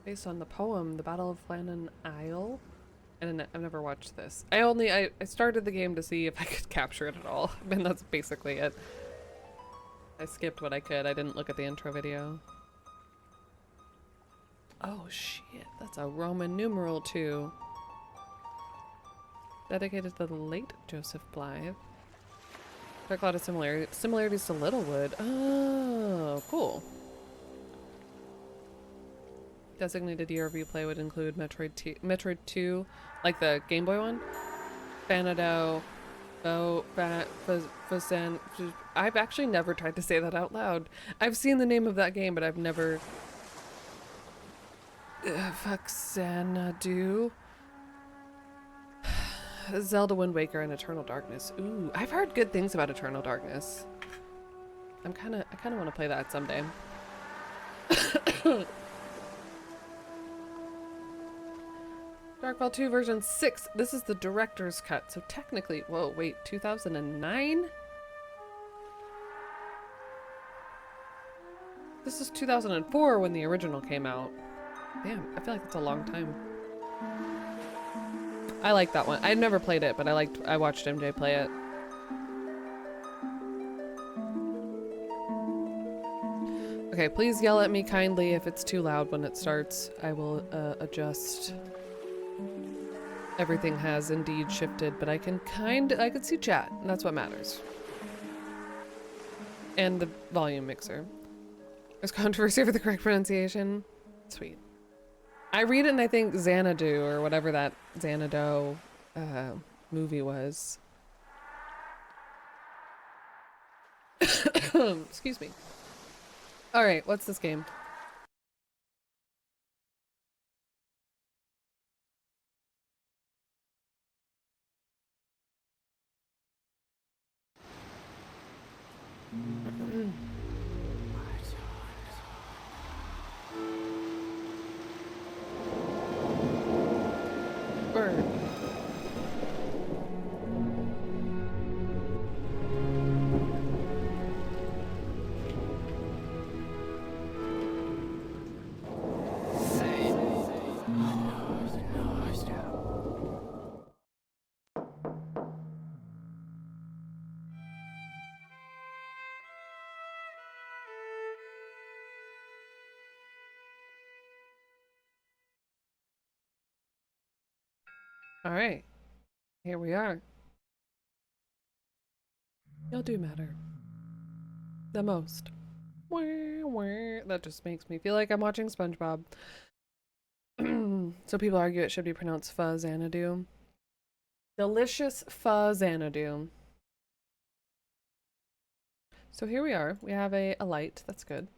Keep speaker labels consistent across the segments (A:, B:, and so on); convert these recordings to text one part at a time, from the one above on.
A: Based on the poem, The Battle of Flannan Isle. And I've never watched this. I started the game to see if I could capture it at all. And that's basically it. I skipped what I could. I didn't look at the intro video. Oh shit, that's a Roman numeral too. Dedicated to the late Joseph Blythe. There's a lot of similarities to Littlewood. Oh, cool. Designated year of replay would include Metroid 2, like the Game Boy one. Banado, I've actually never tried to say that out loud. I've seen the name of that game, but I've never... Xanadu. Zelda Wind Waker and Eternal Darkness. Ooh, I've heard good things about Eternal Darkness. I kind of want to play that someday. Darkfall 2 version 6. This is the director's cut, so technically... Whoa, wait, 2009? This is 2004 when the original came out. Damn, I feel like that's a long time. I like that one. I never played it, but I watched MJ play it. Okay, please yell at me kindly if it's too loud when it starts. I will adjust. Everything has indeed shifted, but I can see chat, and that's what matters. And the volume mixer. There's controversy over the correct pronunciation. Sweet. I read it and I think Xanadu, or whatever that Xanadu movie was. Excuse me. Alright, what's this game? Bird. Alright. Here we are. You'll do matter. The most. That just makes me feel like I'm watching SpongeBob. So people argue it should be pronounced Pho Xanadu. Delicious Pho Xanadu. So here we are. We have a light. That's good.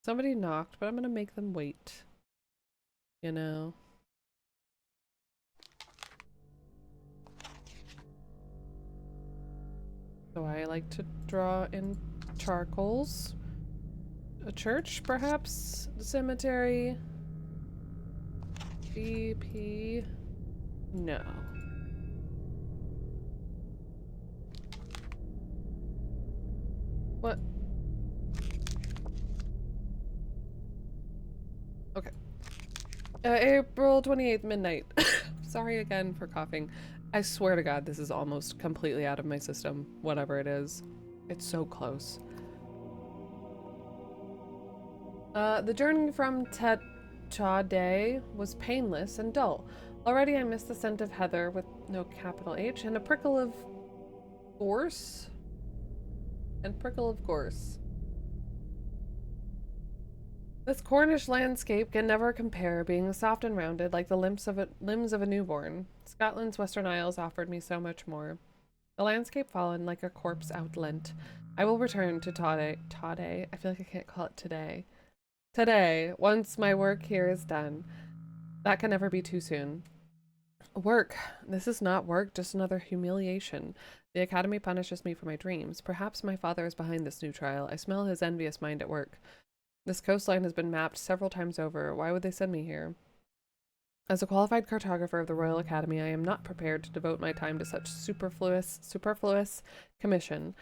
A: Somebody knocked, but I'm gonna make them wait. You know? So I like to draw in charcoals. A church, perhaps? A cemetery? BP? No. What? Okay. April 28th, midnight. Sorry again for coughing. I swear to God, this is almost completely out of my system, whatever it is. It's so close. The journey from Trewarthan was painless and dull. Already I missed the scent of heather with no capital H and a prickle of gorse. This Cornish landscape can never compare, being soft and rounded like the limbs of a newborn. Scotland's Western Isles offered me so much more. The landscape fallen like a corpse outlent. I will return to Tade. I feel like I can't call it today. Today, once my work here is done. That can never be too soon. Work. This is not work, just another humiliation. The Academy punishes me for my dreams. Perhaps my father is behind this new trial. I smell his envious mind at work. This coastline has been mapped several times over. Why would they send me here? As a qualified cartographer of the Royal Academy, I am not prepared to devote my time to such superfluous commission.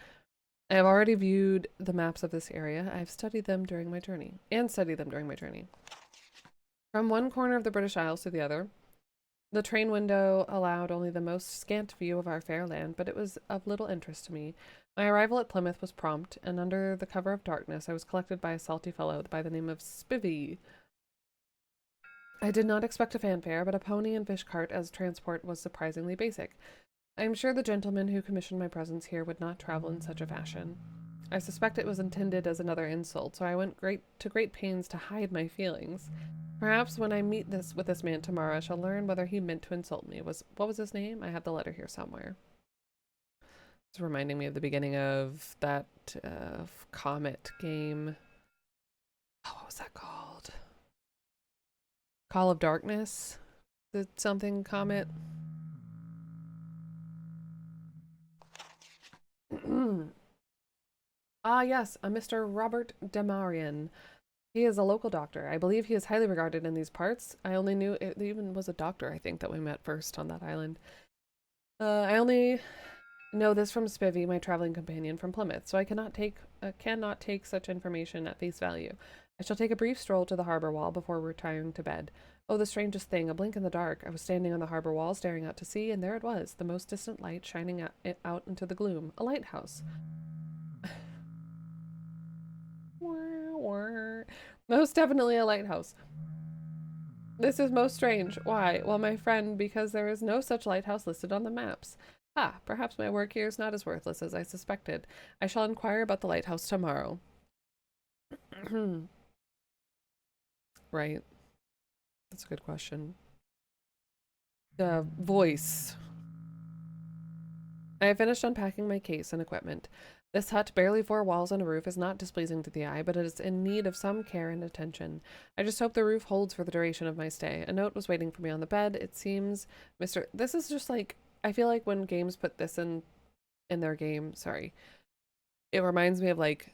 A: I have already viewed the maps of this area. I have studied them during my journey. From one corner of the British Isles to the other, the train window allowed only the most scant view of our fair land, but it was of little interest to me. My arrival at Plymouth was prompt, and under the cover of darkness I was collected by a salty fellow by the name of Spivvy. I did not expect a fanfare, but a pony and fish cart as transport was surprisingly basic. I am sure the gentleman who commissioned my presence here would not travel in such a fashion. I suspect it was intended as another insult, so I went to great pains to hide my feelings. Perhaps when I meet with this man tomorrow, I shall learn whether he meant to insult me. What was his name? I have the letter here somewhere. It's reminding me of the beginning of that Comet game. Oh, what was that called? Call of Darkness? The something Comet? Ah, yes, a Mr. Robert Demarian. He is a local doctor. I believe he is highly regarded in these parts. I only knew it even was a doctor, I think, that we met first on that island. I only know this from Spivvy, my traveling companion from Plymouth, so I cannot take such information at face value. I shall take a brief stroll to the harbor wall before retiring to bed. Oh, the strangest thing, a blink in the dark. I was standing on the harbor wall staring out to sea, and there it was, the most distant light shining out into the gloom. A lighthouse. Most definitely a lighthouse. This is most strange. Why? Well, my friend, because there is no such lighthouse listed on the maps. Ah, perhaps my work here is not as worthless as I suspected. I shall inquire about the lighthouse tomorrow. Right. That's a good question. The voice. I have finished unpacking my case and equipment. This hut, barely 4 walls and a roof, is not displeasing to the eye, but it is in need of some care and attention. I just hope the roof holds for the duration of my stay. A note was waiting for me on the bed. It seems This is just like, I feel like when games put this in their game, sorry, it reminds me of like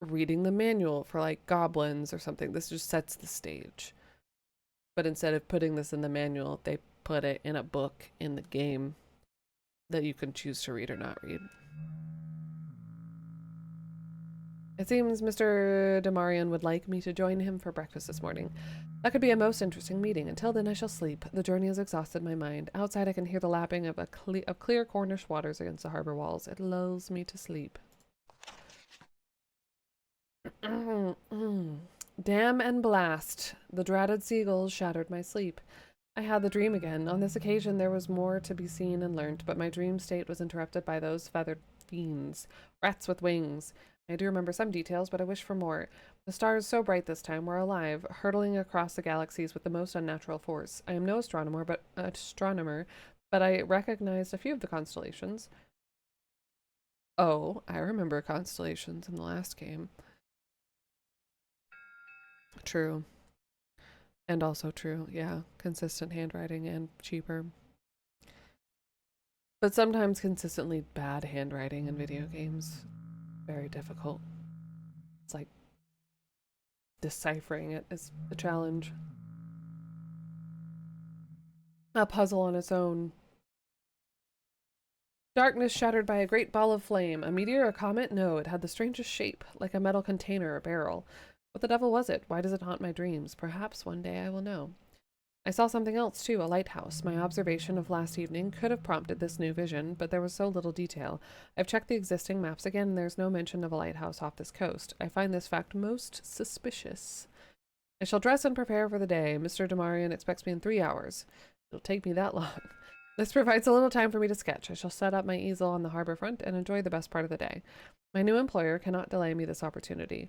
A: reading the manual for like goblins or something. This just sets the stage. But instead of putting this in the manual, they put it in a book in the game that you can choose to read or not read. It seems Mr. Demarian would like me to join him for breakfast this morning. That could be a most interesting meeting. Until then, I shall sleep. The journey has exhausted my mind. Outside, I can hear the lapping of clear Cornish waters against the harbor walls. It lulls me to sleep. Damn and blast. The dreaded seagulls shattered my sleep. I had the dream again. On this occasion, there was more to be seen and learnt, but my dream state was interrupted by those feathered fiends. Rats with wings. I do remember some details, but I wish for more. The stars, so bright this time, were alive, hurtling across the galaxies with the most unnatural force. I am no astronomer, but I recognized a few of the constellations. Oh, I remember constellations in the last game. True. And also true, yeah. Consistent handwriting and cheaper. But sometimes consistently bad handwriting in video games. Very difficult. It's like deciphering it is a challenge. A puzzle on its own. Darkness shattered by a great ball of flame. A meteor, a comet? No, it had the strangest shape, like a metal container or barrel. What the devil was it? Why does it haunt my dreams? Perhaps one day I will know. I saw something else, too, a lighthouse. My observation of last evening could have prompted this new vision, but there was so little detail. I've checked the existing maps again, and there's no mention of a lighthouse off this coast. I find this fact most suspicious. I shall dress and prepare for the day. Mr. Demarian expects me in 3 hours. It'll take me that long. This provides a little time for me to sketch. I shall set up my easel on the harbor front and enjoy the best part of the day. My new employer cannot deny me this opportunity.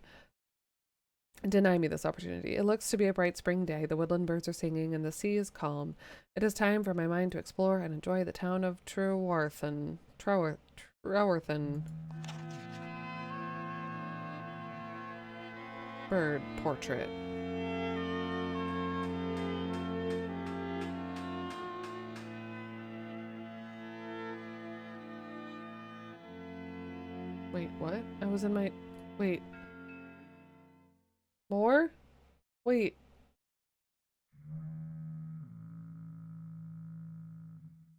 A: It looks to be a bright spring day. The woodland birds are singing and the sea is calm. It is time for my mind to explore and enjoy the town of Trewarthan. Trewarthan. Bird portrait. Wait, what? I was in my... Wait. More? Wait.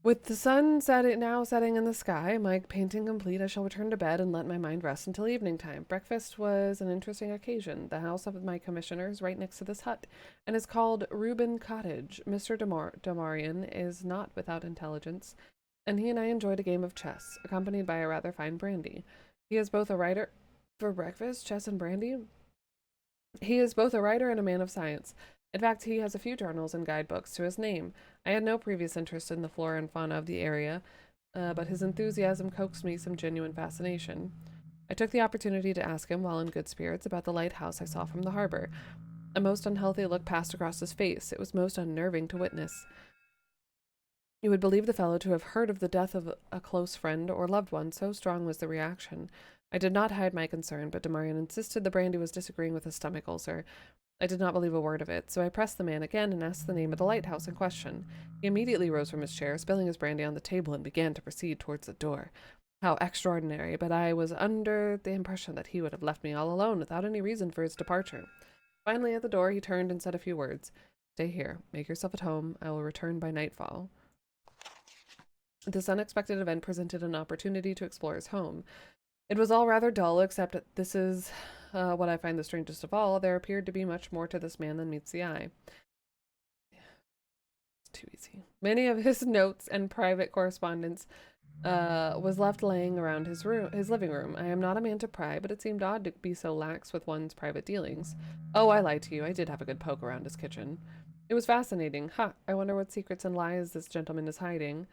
A: With the sun now setting in the sky, my painting complete, I shall return to bed and let my mind rest until evening time. Breakfast was an interesting occasion. The house of my commissioners right next to this hut, and is called Reuben Cottage. Mr. Damarian is not without intelligence, and he and I enjoyed a game of chess, accompanied by a rather fine brandy. He is both a writer for breakfast, chess and brandy. He is both a writer and a man of science. In fact, he has a few journals and guidebooks to his name. I had no previous interest in the flora and fauna of the area, but his enthusiasm coaxed me some genuine fascination. I took the opportunity to ask him, while in good spirits, about the lighthouse I saw from the harbor. A most unhealthy look passed across his face. It was most unnerving to witness. You would believe the fellow to have heard of the death of a close friend or loved one, so strong was the reaction. I did not hide my concern, but Damarian insisted the brandy was disagreeing with his stomach ulcer. I did not believe a word of it, so I pressed the man again and asked the name of the lighthouse in question. He immediately rose from his chair, spilling his brandy on the table, and began to proceed towards the door. How extraordinary, but I was under the impression that he would have left me all alone without any reason for his departure. Finally, at the door, he turned and said a few words. Stay here. Make yourself at home. I will return by nightfall. This unexpected event presented an opportunity to explore his home. It was all rather dull, except this is what I find the strangest of all. There appeared to be much more to this man than meets the eye. It's too easy. Many of his notes and private correspondence was left laying around his living room. I am not a man to pry, but it seemed odd to be so lax with one's private dealings. Oh, I lied to you. I did have a good poke around his kitchen. It was fascinating. I wonder what secrets and lies this gentleman is hiding.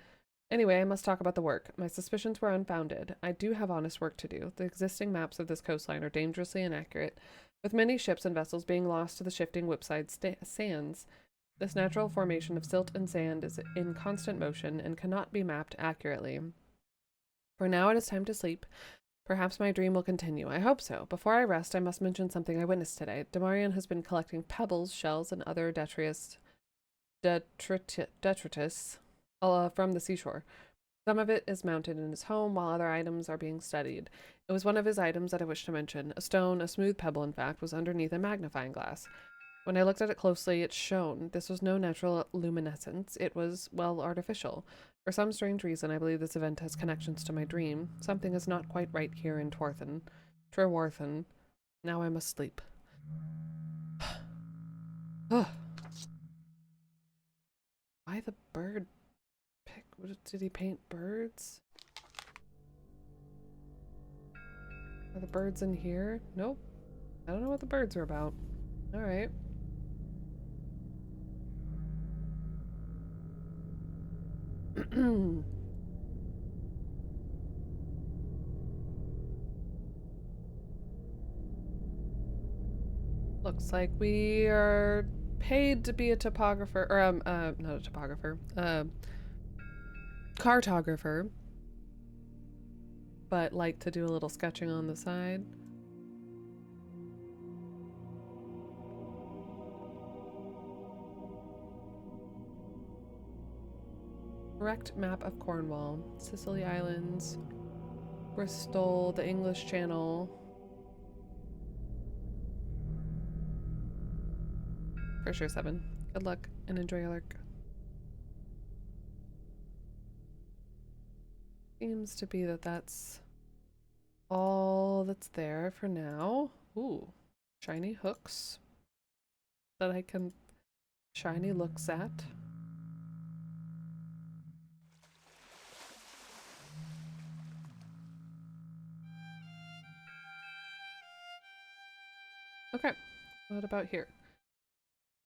A: Anyway, I must talk about the work. My suspicions were unfounded. I do have honest work to do. The existing maps of this coastline are dangerously inaccurate, with many ships and vessels being lost to the shifting whipside sands. This natural formation of silt and sand is in constant motion and cannot be mapped accurately. For now it is time to sleep. Perhaps my dream will continue. I hope so. Before I rest, I must mention something I witnessed today. Damarian has been collecting pebbles, shells, and other detritus from the seashore. Some of it is mounted in his home, while other items are being studied. It was one of his items that I wish to mention. A stone, a smooth pebble in fact, was underneath a magnifying glass. When I looked at it closely, it shone. This was no natural luminescence. It was, well, artificial. For some strange reason, I believe this event has connections to my dream. Something is not quite right here in Trewarthan. Now I must sleep. Why the bird? Did he paint birds? Are the birds in here? Nope. I don't know what the birds are about. Alright. Looks like we are paid to be a topographer, or not a topographer, cartographer, but like to do a little sketching on the side. Correct map of Cornwall, Sicily Islands, Bristol, the English Channel. For sure, 7. Good luck and enjoy your lurk. Seems to be that that's all that's there for now. Ooh, shiny hooks that I can shiny looks at. Okay, what about here?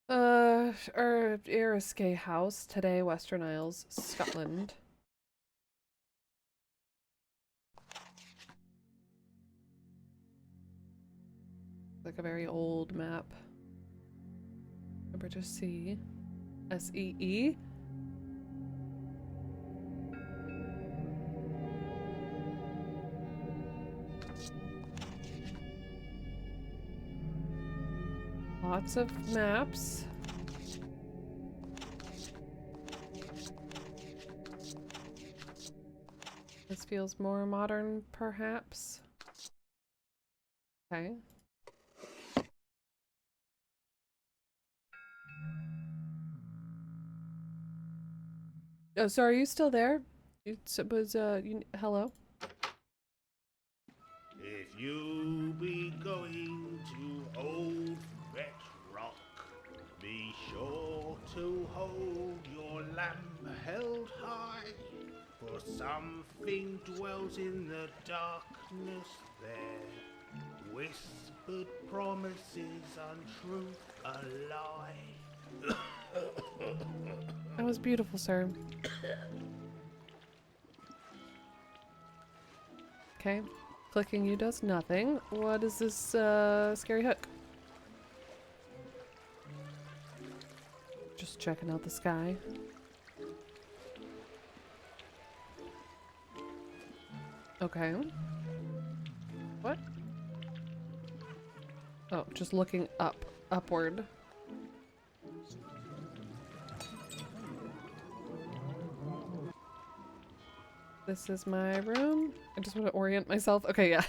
A: Eriskay House, today Western Isles, Scotland. Like a very old map. The British Sea. S-E-E? Lots of maps. This feels more modern, perhaps. Okay. Oh, so are you still there? Hello?
B: If you be going to Old Vet Rock, be sure to hold your lamp held high, for something dwells in the darkness there. Whispered promises, untruth, a lie.
A: That was beautiful, sir. Okay. Clicking you does nothing. What is this, scary hook? Just checking out the sky. Okay. What? Oh, just looking upward. This is my room. I just want to orient myself. Okay, yeah.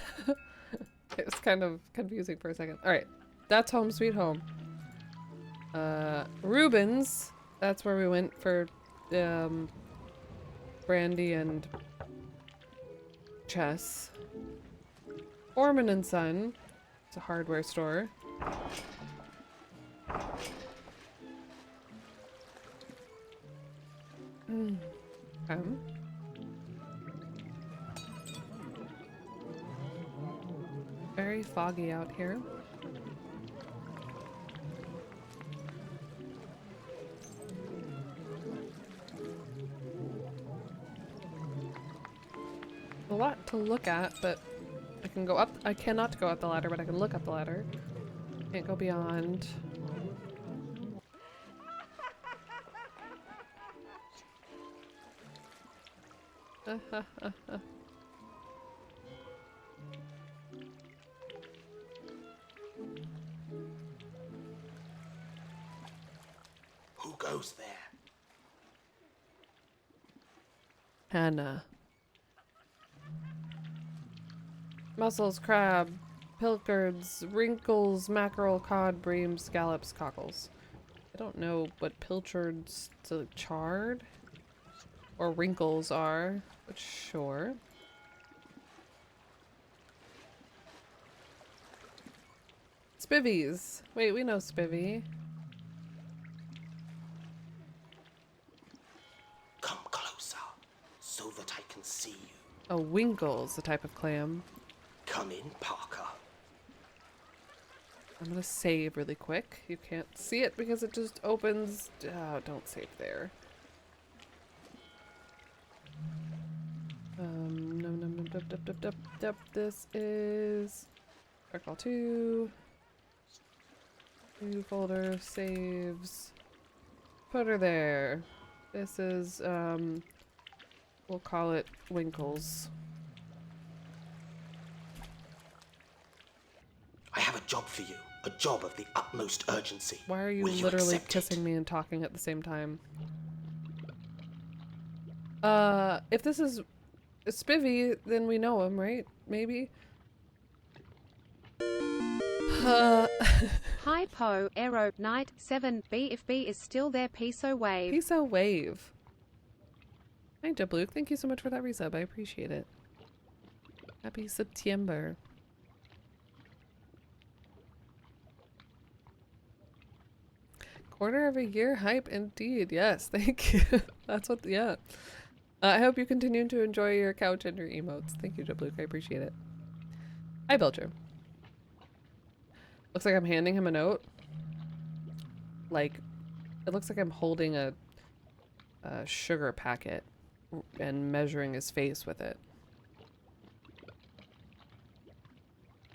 A: It was kind of confusing for a second. Alright. That's home sweet home. Reuben's. That's where we went for, brandy and chess. Orman and Son. It's a hardware store. Okay. Very foggy out here. A lot to look at, but I can go up. I cannot go up the ladder, but I can look up the ladder. Can't go beyond.
B: Who goes there?
A: Hannah. Mussels, crab, pilchards, wrinkles, mackerel, cod, breams, scallops, cockles. I don't know what pilchards to chard or wrinkles are, but sure. Spivvies. Wait, we know Spivvy.
B: Come closer, so that I can see you.
A: Oh, winkle's the type of clam.
B: Come in, Parker.
A: I'm gonna save really quick. You can't see it because it just opens. Oh, don't save there. This is Arcall 2. New folder, saves. Put her there. This is, we'll call it Winkles.
B: I have a job for you. A job of the utmost urgency.
A: Why are you
B: Will
A: literally
B: accept
A: kissing
B: it?
A: me and talking at the same time? If this is Spivvy, then we know him, right? Maybe?
C: Hi Po, Aero, Knight, 7, B if B is still there Piso Wave.
A: Piso Wave. Hi Jabluke, thank you so much for that resub, I appreciate it. Happy September. Quarter of a year hype indeed, yes, thank you. That's what, yeah. I hope you continue to enjoy your couch and your emotes. Thank you Jabluke, I appreciate it. Hi Belcher. Looks like I'm handing him a note. Like, it looks like I'm holding a sugar packet and measuring his face with it.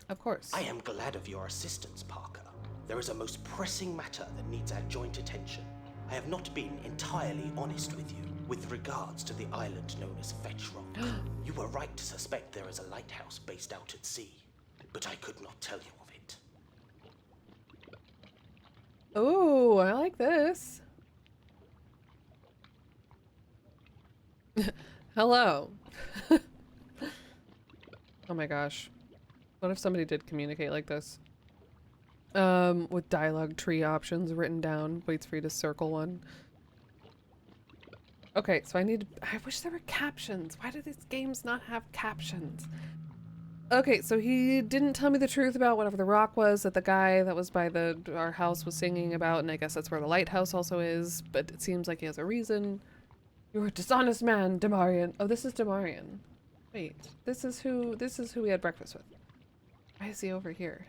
A: Of course.
B: I am glad of your assistance, Parker. There is a most pressing matter that needs our joint attention. I have not been entirely honest with you with regards to the island known as Fetch Rock. You were right to suspect there is a lighthouse based out at sea, but I could not tell you of it.
A: Oh, I like this. Hello. Oh my gosh. What if somebody did communicate like this? With dialogue tree options written down, waits for you to circle one. Okay, so I wish there were captions. Why do these games not have captions? Okay, so he didn't tell me the truth about whatever the rock was that the guy that was by our house was singing about, and I guess that's where the lighthouse also is, but it seems like he has a reason. You're a dishonest man, Demarian. Oh, this is Demarian. Wait, this is who we had breakfast with. Why is he over here?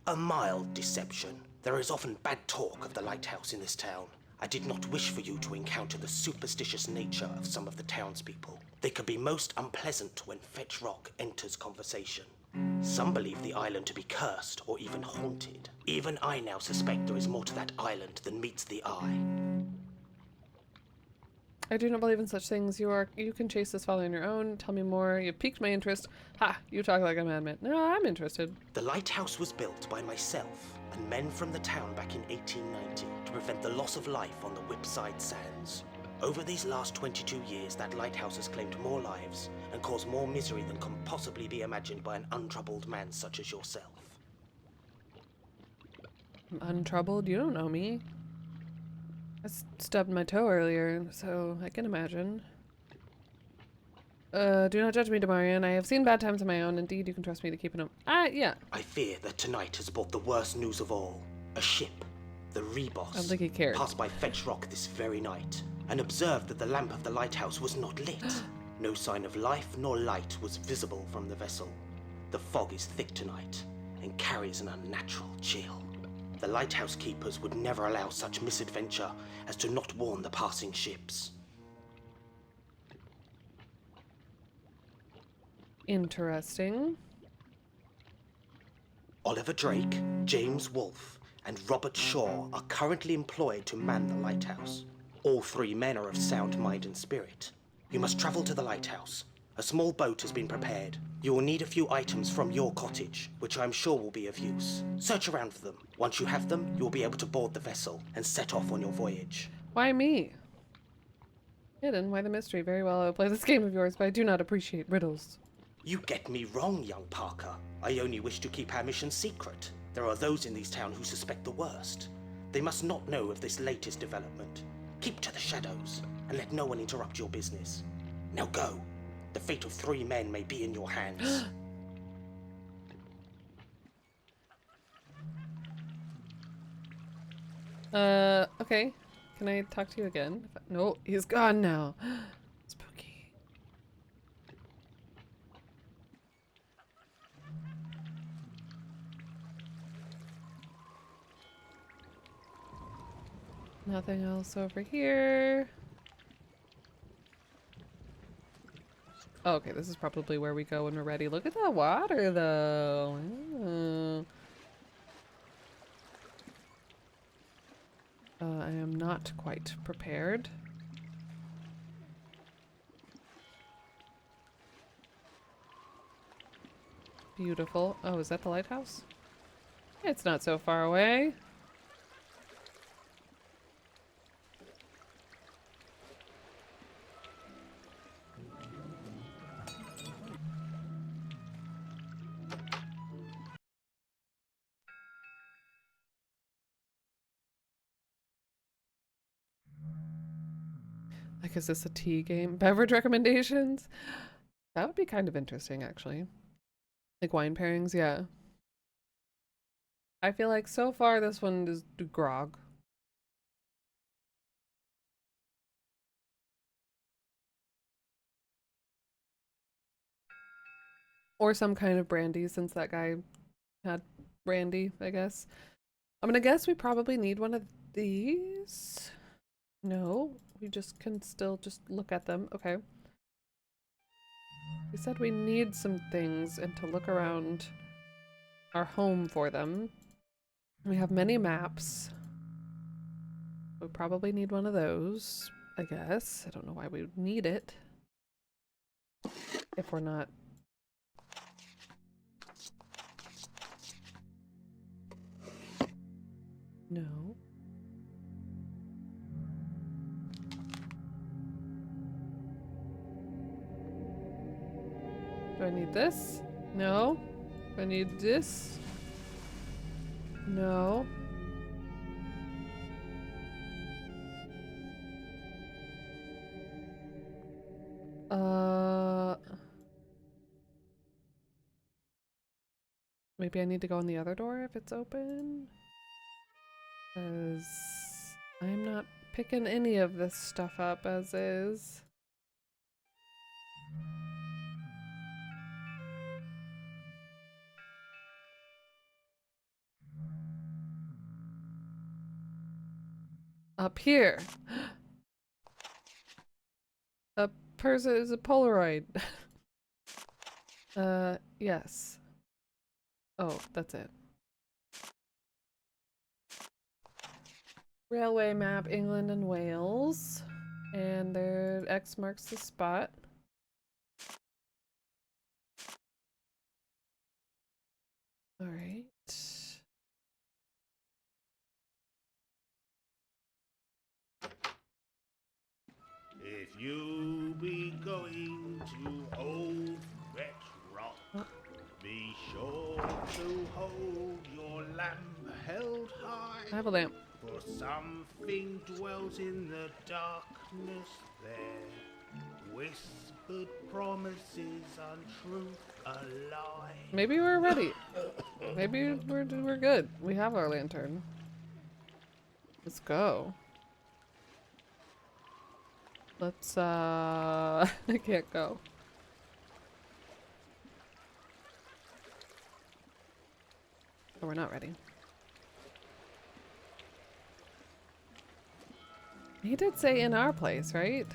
B: A mild deception. There is often bad talk of the lighthouse in this town. I did not wish for you to encounter the superstitious nature of some of the townspeople. They can be most unpleasant when Fetch Rock enters conversation. Some believe the island to be cursed or even haunted. Even I now suspect there is more to that island than meets the eye.
A: I do not believe in such things. You can chase this folly on your own. Tell me more. You've piqued my interest. Ha! You talk like a madman. No, I'm interested.
B: The lighthouse was built by myself and men from the town back in 1890 to prevent the loss of life on the Whipside Sands. Over these last 22 years, that lighthouse has claimed more lives and caused more misery than can possibly be imagined by an untroubled man such as yourself.
A: I'm untroubled? You don't know me. I stubbed my toe earlier, so I can imagine. Do not judge me, Demarian. I have seen bad times of my own. Indeed, you can trust me to keep an eye. Yeah.
B: I fear that tonight has brought the worst news of all. A ship, the Rebos,
A: I don't think he cared.
B: passed by Fetch Rock this very night and observed that the lamp of the lighthouse was not lit. No sign of life nor light was visible from the vessel. The fog is thick tonight and carries an unnatural chill. The lighthouse keepers would never allow such misadventure as to not warn the passing ships.
A: Interesting.
B: Oliver Drake, James Wolfe, and Robert Shaw are currently employed to man the lighthouse. All three men are of sound mind and spirit. You must travel to the lighthouse. A small boat has been prepared. You will need a few items from your cottage, which I am sure will be of use. Search around for them. Once you have them, you will be able to board the vessel and set off on your voyage.
A: Why me? Hidden? Why the mystery? Very well, I will play this game of yours, but I do not appreciate riddles.
B: You get me wrong, young Parker. I only wish to keep our mission secret. There are those in this town who suspect the worst. They must not know of this latest development. Keep to the shadows, and let no one interrupt your business. Now go. The fate of 3 men may be in your hands.
A: Okay. Can I talk to you again? No, he's gone now. Spooky. Nothing else over here. Oh, okay, this is probably where we go when we're ready. Look at that water, though. Oh. I am not quite prepared. Beautiful. Oh, is that the lighthouse? It's not so far away. Like, is this a tea game? Beverage recommendations? That would be kind of interesting, actually. Like wine pairings, yeah. I feel like so far this one is grog. Or some kind of brandy, since that guy had brandy, I guess. I'm gonna guess we probably need one of these. No, we just can still just look at them. Okay. We said we need some things and to look around our home for them. We have many maps. We probably need one of those, I guess. I don't know why we would need it. If we're not... No. Do I need this? No. Do I need this? No. Uh, maybe I need to go in the other door if it's open? Because I'm not picking any of this stuff up as is. Up here. A person is a Polaroid. Yes. Oh, that's it. Railway map, England and Wales. And there, X marks the spot. All right.
D: If you be going to Old Red Rock, be sure to hold your lamp held high.
A: I have a lamp.
D: For something dwells in the darkness there. Whispered promises, untruth, a lie.
A: Maybe we're ready. Maybe we're good. We have our lantern. Let's go. Let's I can't go. Oh, we're not ready. He did say in our place, right?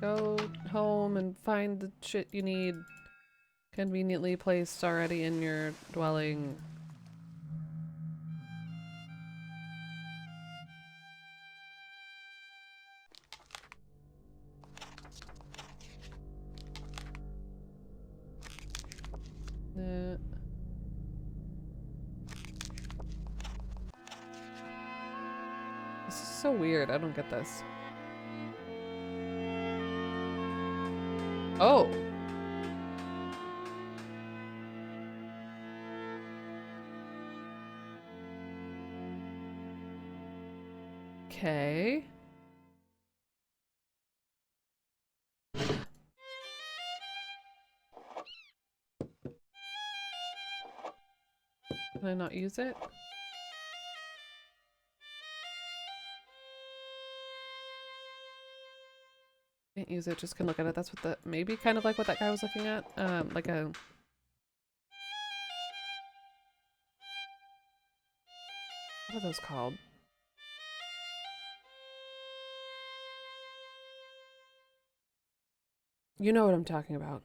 A: Go home and find the shit you need conveniently placed already in your dwelling. This is so weird. I don't get this. Oh. Okay. Can I not use it? Can't use it, just can look at it. That's what the, maybe kind of like what that guy was looking at. Like a... What are those called? You know what I'm talking about.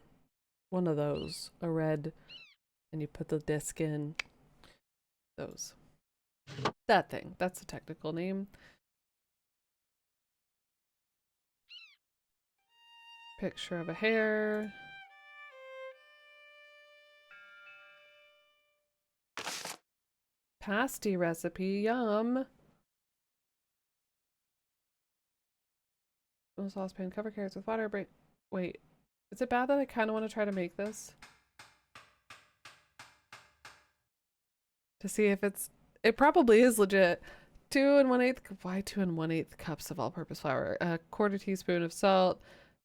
A: One of those. A red, and you put the disc in. Those. That thing. That's the technical name. Picture of a hare. Pasty recipe. Yum. Saucepan. Cover carrots with water. Break. Wait. Is it bad that I kind of want to try to make this? To see if it's... It probably is legit. 2 1/8... Why 2 1/8 cups of all-purpose flour? A quarter teaspoon of salt.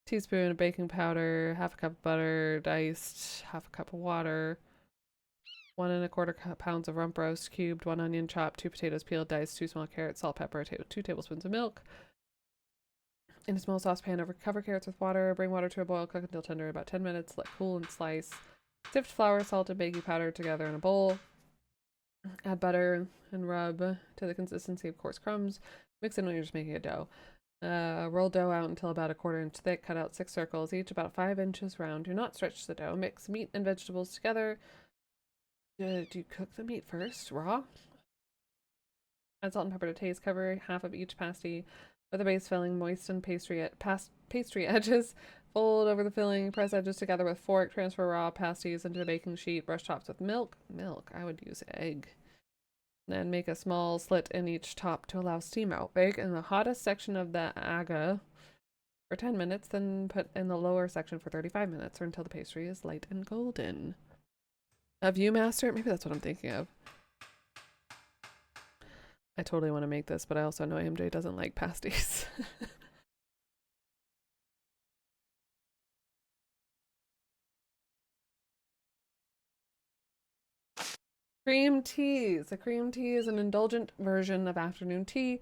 A: Teaspoon of baking powder. Half a cup of butter. Diced. Half a cup of water. 1 1/4 pounds of rump roast cubed. 1 onion chopped. 2 potatoes peeled. Diced. 2 small carrots. Salt, pepper. 2 tablespoons of milk. In a small saucepan, cover carrots with water. Bring water to a boil. Cook until tender. About 10 minutes. Let cool and slice. Sift flour, salt, and baking powder together in a bowl. Add butter and rub to the consistency of coarse crumbs. Mix in when you're just making a dough. Roll dough out until about a 1/4 inch thick. Cut out 6 circles, each about 5 inches round. Do not stretch the dough. Mix meat and vegetables together. Do you cook the meat first, raw? Add salt and pepper to taste. Cover half of each pasty with a base filling. Moisten pastry edges. Fold over the filling. Press edges together with fork. Transfer raw pasties into a baking sheet. Brush tops with milk. Milk. I would use egg. Then make a small slit in each top to allow steam out. Bake in the hottest section of the aga for 10 minutes. Then put in the lower section for 35 minutes or until the pastry is light and golden. A Viewmaster? Maybe that's what I'm thinking of. I totally want to make this, but I also know AMJ doesn't like pasties. Cream teas. A cream tea is an indulgent version of afternoon tea.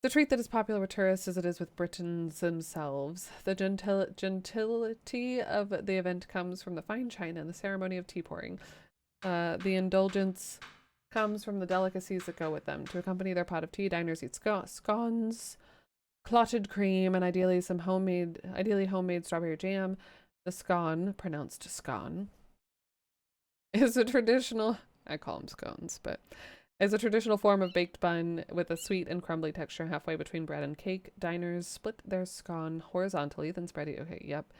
A: The treat that is popular with tourists as it is with Britons themselves. The gentility of the event comes from the fine china and the ceremony of tea pouring. The indulgence comes from the delicacies that go with them. To accompany their pot of tea, diners eat scones, clotted cream, and ideally homemade strawberry jam. The scone, pronounced scone, is a traditional, I call them scones, but is a traditional form of baked bun with a sweet and crumbly texture halfway between bread and cake. Diners split their scone horizontally, then spread it. Okay, yep.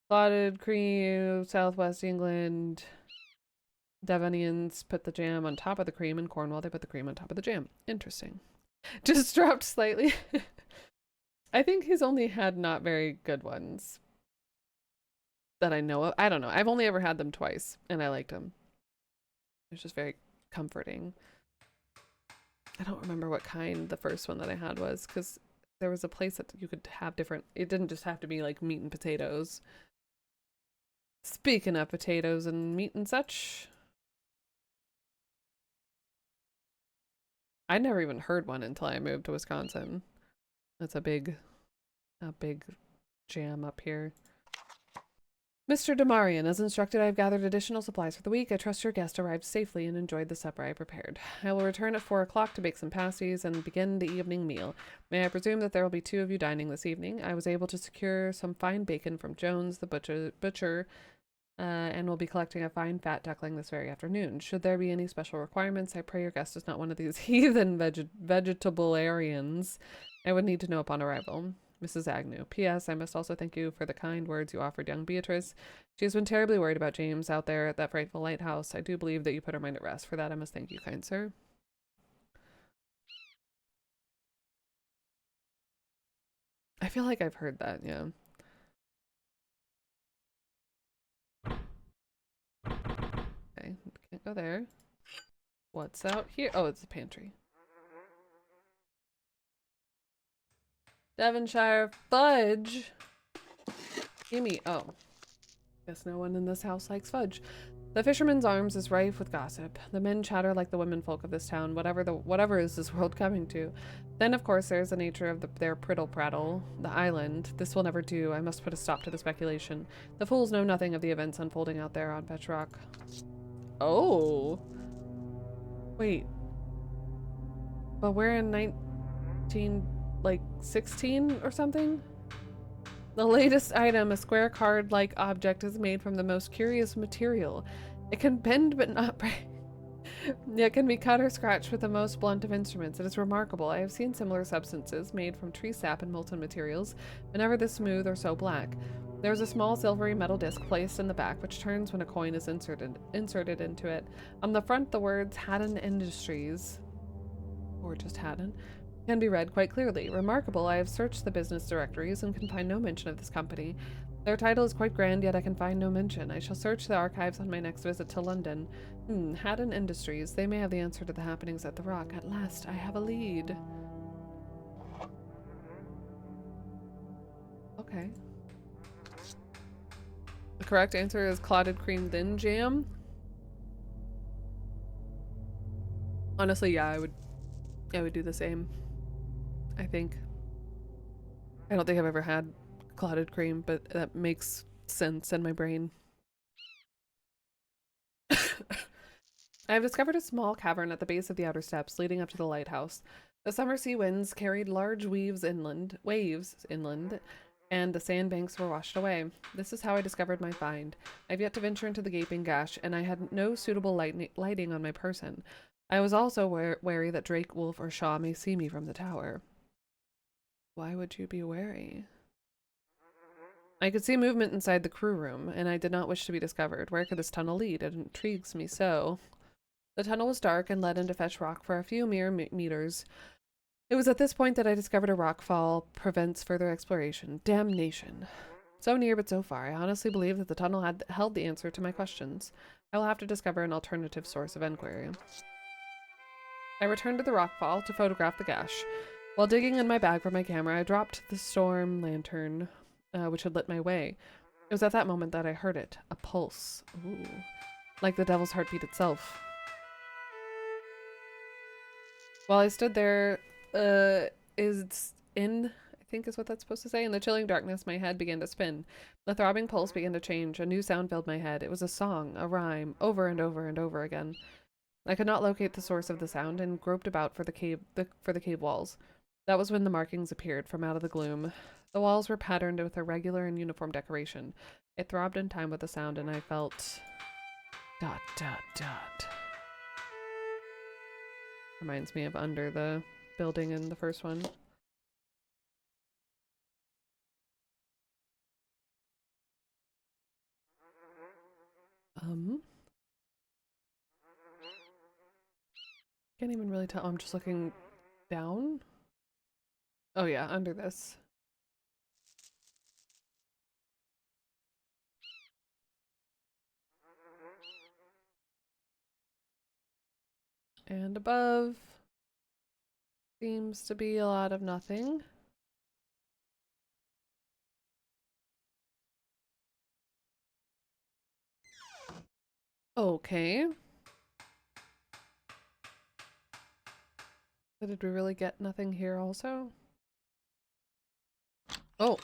A: Clotted cream, Southwest England. Devonians put the jam on top of the cream. In Cornwall, they put the cream on top of the jam. Interesting. Just dropped slightly. I think he's only had not very good ones that I know of. I don't know. I've only ever had them twice, and I liked them. It was just very comforting. I don't remember what kind the first one that I had was, because there was a place that you could have different, it didn't just have to be like meat and potatoes. Speaking of potatoes and meat and such, I never even heard one until I moved to Wisconsin. That's a big jam up here. Mr. Demarian, as instructed, I have gathered additional supplies for the week. I trust your guest arrived safely and enjoyed the supper I prepared. I will return at 4 o'clock to bake some pasties and begin the evening meal. May I presume that there will be 2 of you dining this evening? I was able to secure some fine bacon from Jones, the butcher, and will be collecting a fine fat duckling this very afternoon. Should there be any special requirements, I pray your guest is not one of these heathen vegetabiliarians. I would need to know upon arrival. Mrs. Agnew. P.S. I must also thank you for the kind words you offered young Beatrice. She has been terribly worried about James out there at that frightful lighthouse. I do believe that you put her mind at rest. For that, I must thank you, kind sir. I feel like I've heard that, yeah. Okay, can't go there. What's out here? Oh, it's a pantry. Devonshire fudge. Gimme. Oh. Guess no one in this house likes fudge. The Fisherman's Arms is rife with gossip. The men chatter like the women folk of this town, whatever is this world coming to. Then, of course, there's the nature of their prattle, the island. This will never do. I must put a stop to the speculation. The fools know nothing of the events unfolding out there on Fetch Rock. Oh. Wait. But we're in 16 or something? The latest item, a square card-like object, is made from the most curious material. It can bend but not break. It can be cut or scratched with the most blunt of instruments. It is remarkable. I have seen similar substances made from tree sap and molten materials, but never this smooth or so black. There is a small silvery metal disc placed in the back, which turns when a coin is inserted into it. On the front, the words Haddon Industries, or just Haddon, can be read quite clearly. Remarkable, I have searched the business directories and can find no mention of this company. Their title is quite grand, yet I can find no mention. I shall search the archives on my next visit to London. Haddon Industries. They may have the answer to the happenings at the Rock. At last, I have a lead. Okay. The correct answer is clotted cream thin jam. Honestly, yeah, I would do the same. I think. I don't think I've ever had clotted cream, but that makes sense in my brain. I have discovered a small cavern at the base of the outer steps leading up to the lighthouse. The summer sea winds carried large waves inland, and the sandbanks were washed away. This is how I discovered my find. I've yet to venture into the gaping gash, and I had no suitable lighting on my person. I was also wary that Drake, Wolf, or Shaw may see me from the tower. Why would you be wary? I could see movement inside the crew room, and I did not wish to be discovered. Where could this tunnel lead? It intrigues me so. The tunnel was dark and led into Fetch Rock for a few mere meters. It was at this point that I discovered a rock fall prevents further exploration. Damnation. So near but so far. I honestly believe that the tunnel had held the answer to my questions. I will have to discover an alternative source of enquiry. I returned to the rock fall to photograph the gash. While digging in my bag for my camera, I dropped the storm lantern, which had lit my way. It was at that moment that I heard it. A pulse. Ooh. Like the devil's heartbeat itself. While I stood there, is in, I think is what that's supposed to say. In the chilling darkness, my head began to spin. The throbbing pulse began to change. A new sound filled my head. It was a song, a rhyme, over and over and over again. I could not locate the source of the sound and groped about for the cave walls. That was when the markings appeared from out of the gloom. The walls were patterned with a regular and uniform decoration. It throbbed in time with the sound, and I felt dot dot dot. Reminds me of under the building in the first one. Can't even really tell. I'm just looking down. Oh yeah, under this. And above seems to be a lot of nothing. Okay. But did we really get nothing here also? Oh.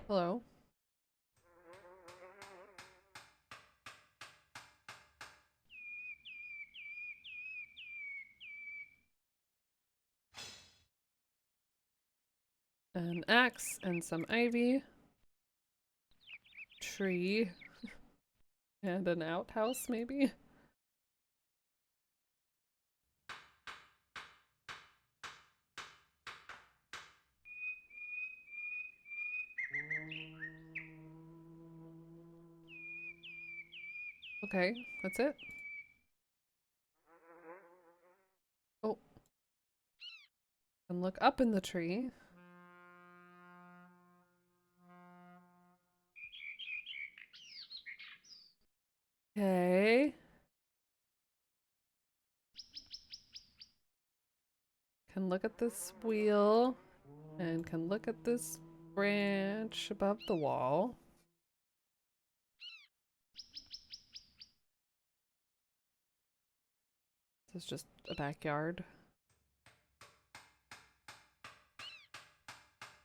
A: Hello. An axe and some ivy. Tree. And an outhouse, maybe? Okay, that's it. Oh. And look up in the tree. Okay. Can look at this wheel. And can look at this branch above the wall. This is just a backyard.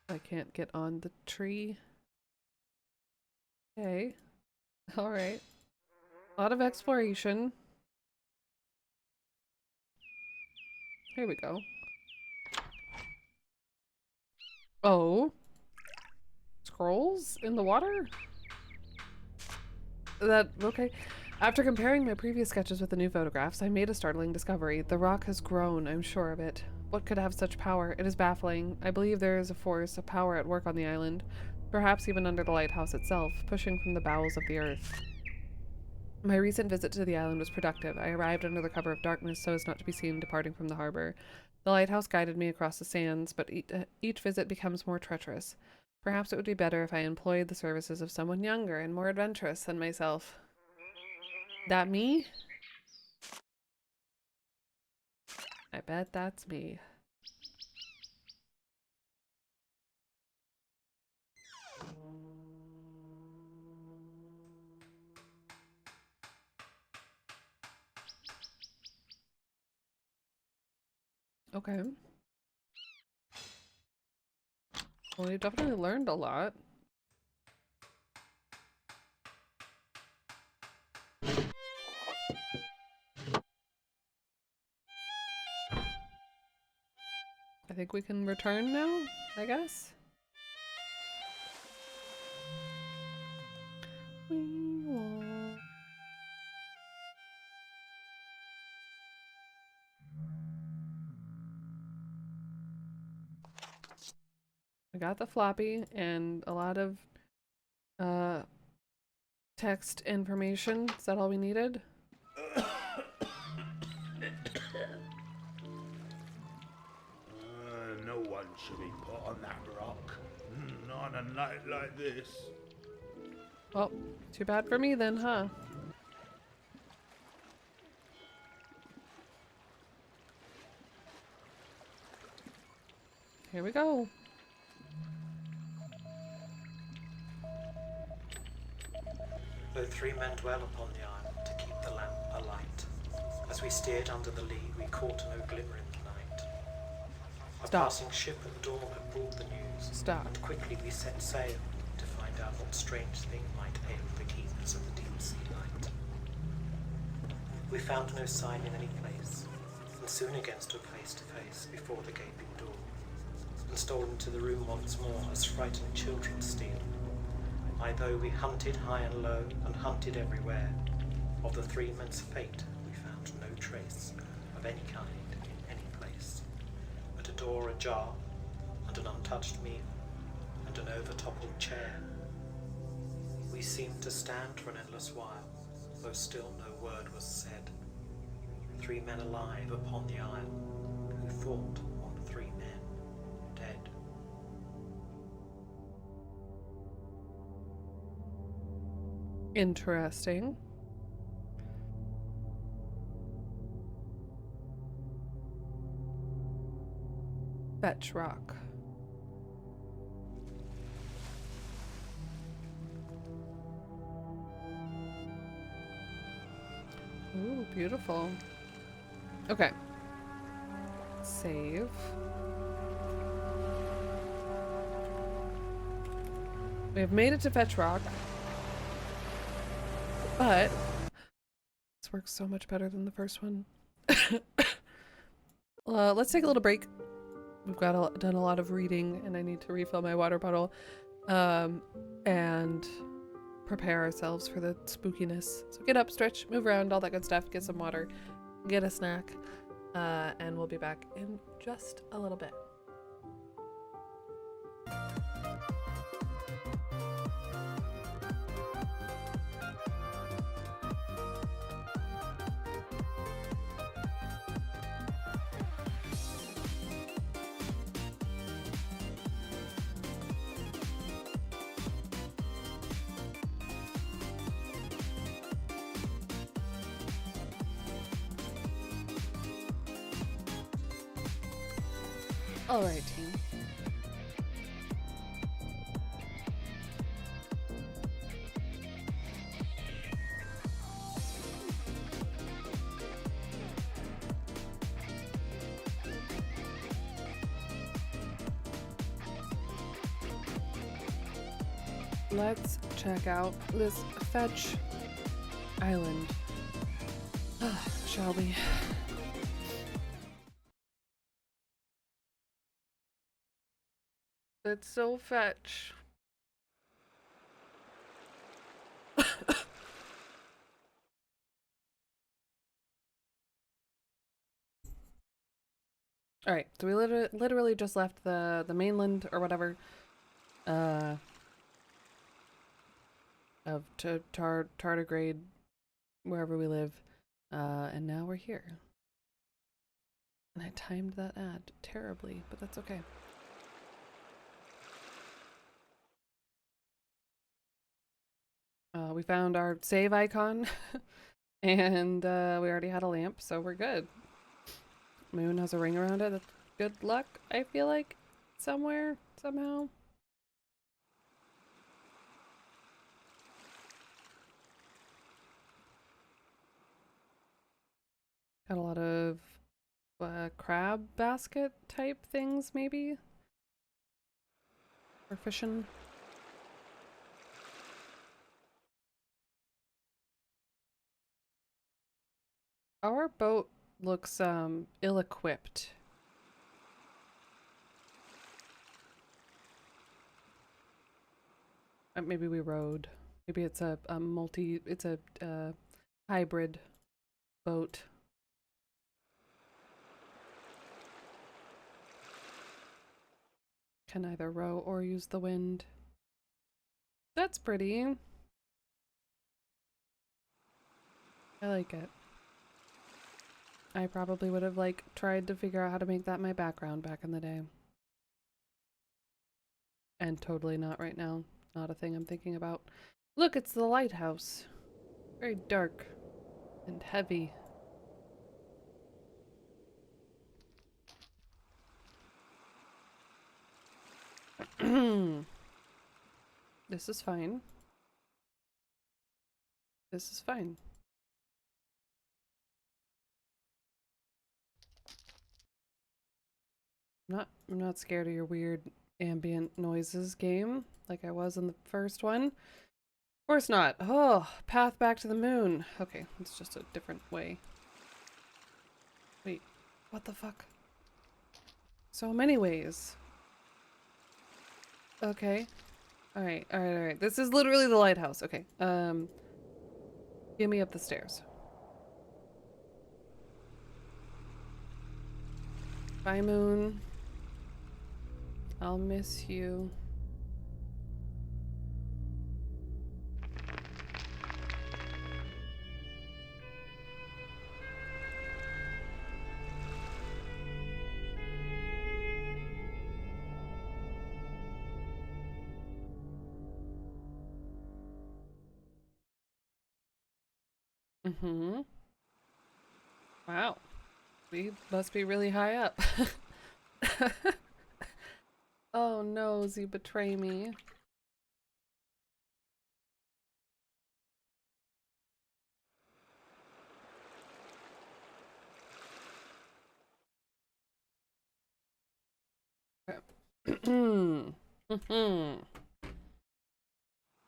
A: I can't get on the tree. Okay. Alright. A lot of exploration. Here we go. Oh. Scrolls in the water? Okay. After comparing my previous sketches with the new photographs, I made a startling discovery. The rock has grown, I'm sure of it. What could have such power? It is baffling. I believe there is a force, a power at work on the island, perhaps even under the lighthouse itself, pushing from the bowels of the earth. My recent visit to the island was productive. I arrived under the cover of darkness so as not to be seen departing from the harbor. The lighthouse guided me across the sands, but each visit becomes more treacherous. Perhaps it would be better if I employed the services of someone younger and more adventurous than myself. That me? I bet that's me. Okay. Well, we definitely learned a lot. I think we can return now, I guess. I got the floppy and a lot of text information. Is that all we needed?
D: No one should be put on that rock. Not on a night like this.
A: Well, too bad for me then, huh? Here we go.
B: Though 3 men dwell upon the island to keep the lamp alight,
E: As we steered under the lee, we caught no glimmer in the night. A
A: Stop.
E: passing ship at dawn had brought the news.
A: Stop.
E: And quickly we set sail to find out what strange thing might ail the keepers of the deep sea light. We found no sign in any place, and soon again stood face to face before the gaping door, and stole into the room once more as frightened children steal. Aye, though we hunted high and low, and hunted everywhere, of the three men's fate we found no trace of any kind in any place, but a door ajar, and an untouched meal, and an overtoppled chair. We seemed to stand for an endless while, though still no word was said. Three men alive upon the isle, who thought on three men dead.
A: Interesting. Fetch rock. Ooh, beautiful. Okay. Save. We have made it to Fetch Rock. But this works so much better than the first one. Let's take a little break. We've done a lot of reading and I need to refill my water bottle and prepare ourselves for the spookiness. So get up, stretch, move around, all that good stuff, get some water, get a snack, and we'll be back in just a little bit. All right, team. Let's check out this Fetch Island, shall we? It's so fetch. All right, so we literally just left the mainland or whatever, of Tardigrade, wherever we live, and now we're here. And I timed that ad terribly, but that's okay. We found our save icon, and we already had a lamp, so we're good. Moon has a ring around it. That's good luck, I feel like, somewhere, somehow. Got a lot of crab basket type things, maybe? For fishing. Our boat looks ill-equipped. Maybe we rode. Maybe it's a hybrid boat. Can either row or use the wind. That's pretty. I like it. I probably would have tried to figure out how to make that my background back in the day. And totally not right now. Not a thing I'm thinking about. Look, it's the lighthouse. Very dark and heavy. This is fine. This is fine. I'm not scared of your weird ambient noises game like I was in the first one. Of course not. Oh, path back to the moon. Okay, it's just a different way. Wait, what the fuck? So many ways. Okay. Alright, alright, alright. This is literally the lighthouse. Okay. Get me up the stairs. Bye, moon. I'll miss you. Mm-hmm. Wow. We must be really high up. Oh no, you betray me.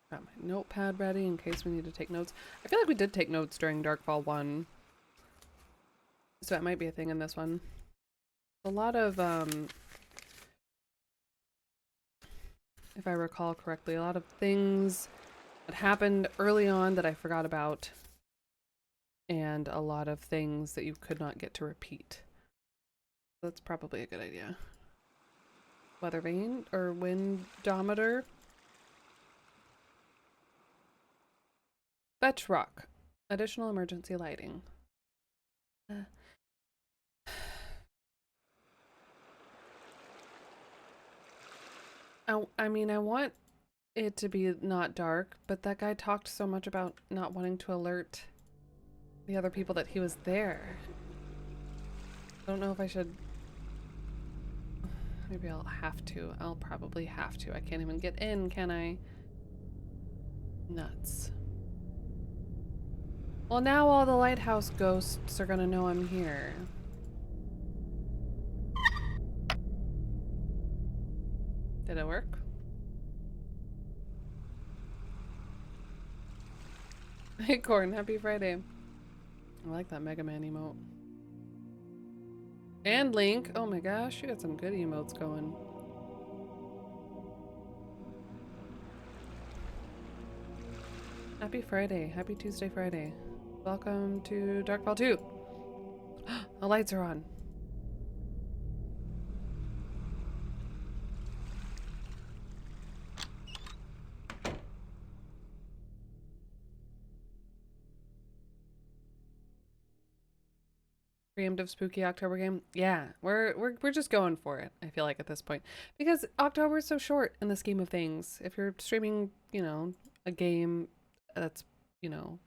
A: Got my notepad ready in case we need to take notes. I feel like we did take notes during Darkfall 1. So that might be a thing in this one. A lot of, if I recall correctly, a lot of things that happened early on that I forgot about. And a lot of things that you could not get to repeat. That's probably a good idea. Weather vane or windometer. Fetch rock. Additional emergency lighting. I mean, I want it to be not dark, but that guy talked so much about not wanting to alert the other people that he was there. I don't know if I should. Maybe I'll have to. I'll probably have to. I can't even get in, can I? Nuts. Well, now all the lighthouse ghosts are gonna know I'm here. Did it work? Hey, Corn, happy Friday. I like that Mega Man emote. And Link. Oh my gosh, you got some good emotes going. Happy Friday. Happy Tuesday Friday. Welcome to Darkfall 2. The lights are on. Preemptive spooky October game. Yeah, we're just going for it. I feel like at this point because October is so short in the scheme of things. If you're streaming, you know, a game that's, you know,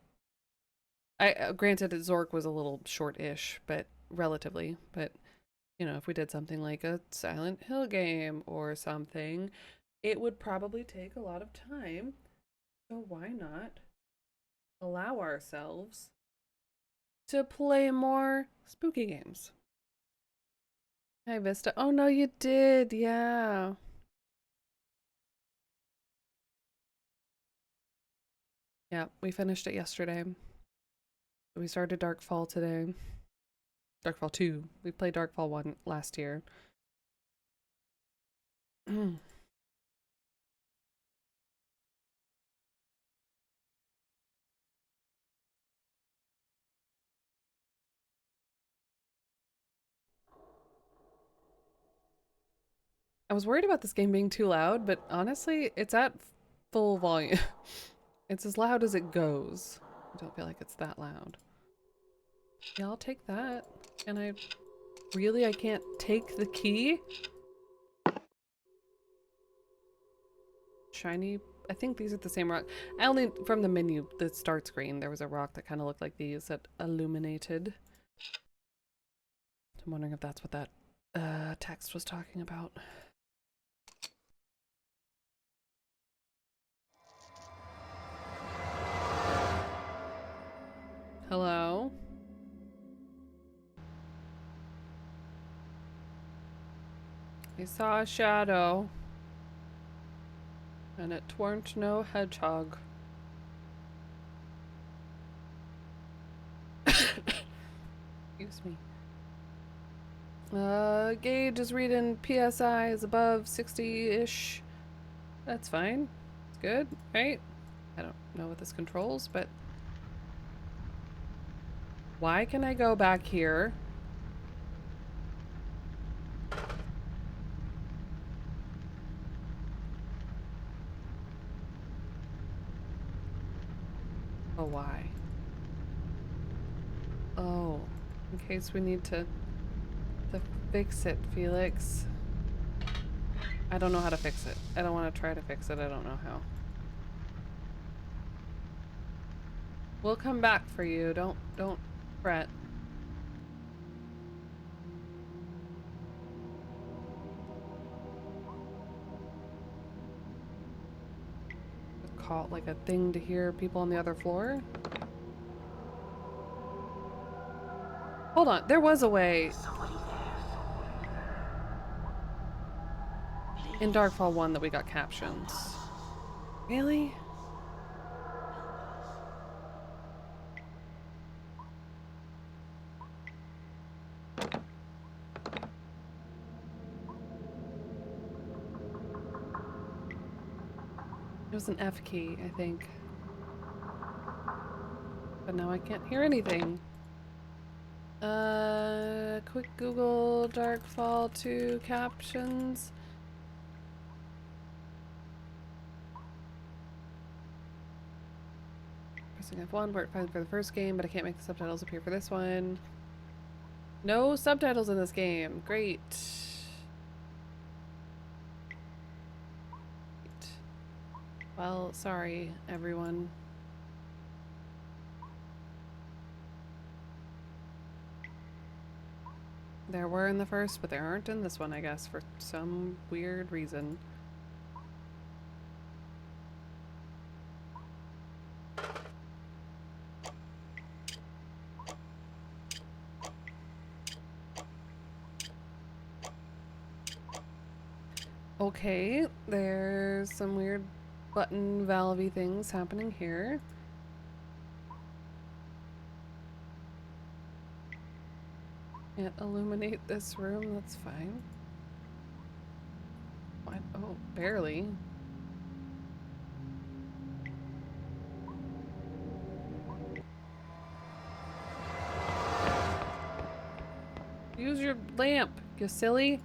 A: I granted Zork was a little short-ish, but relatively. But you know, if we did something like a Silent Hill game or something, it would probably take a lot of time. So why not allow ourselves to play more spooky games? Hi, Vista. Oh, no, you did. Yeah. Yeah, we finished it yesterday. We started Darkfall today. Darkfall 2. We played Darkfall 1 last year. I was worried about this game being too loud, but honestly, it's at full volume. It's as loud as it goes. I don't feel like it's that loud. Yeah, I'll take that. And I can't take the key? Shiny, I think these are the same rock. I only, from the menu, the start screen, there was a rock that kind of looked like these that illuminated. I'm wondering if that's what that text was talking about. Hello? I saw a shadow. And it weren't no hedgehog. Excuse me. Gauge is reading PSI is above 60-ish. That's fine. It's good, right? I don't know what this controls, but... Why can I go back here? Oh, why? Oh, in case we need to fix it, Felix. I don't know how to fix it. I don't want to try to fix it. I don't know how. We'll come back for you. Don't fret. Call like a thing to hear people on the other floor. Hold on, there was a way. In Darkfall 1 that we got captions. Really? It was an F key, I think. But now I can't hear anything. Quick Google Darkfall 2 captions. Pressing F1, worked fine for the first game, but I can't make the subtitles appear for this one. No subtitles in this game. Great. Well, sorry, everyone. There were in the first, but there aren't in this one, I guess, for some weird reason. Okay, there's some weird button valve-y things happening here. Can't illuminate this room, that's fine. What? Oh, barely. Use your lamp, you silly.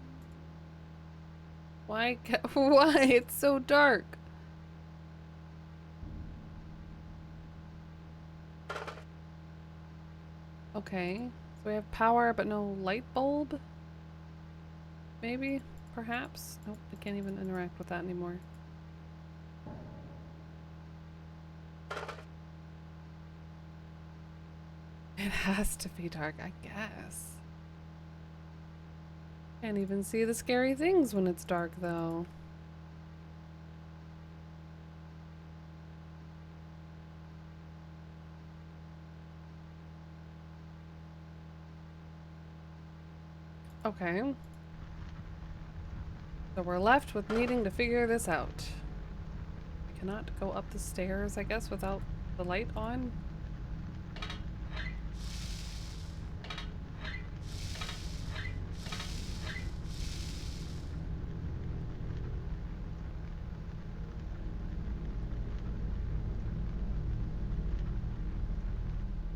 A: Why? Why? It's so dark. Okay, so we have power but no light bulb? Maybe? Perhaps? Nope, I can't even interact with that anymore. It has to be dark, I guess. Can't even see the scary things when it's dark, though. Okay. So we're left with needing to figure this out. We cannot go up the stairs, I guess, without the light on.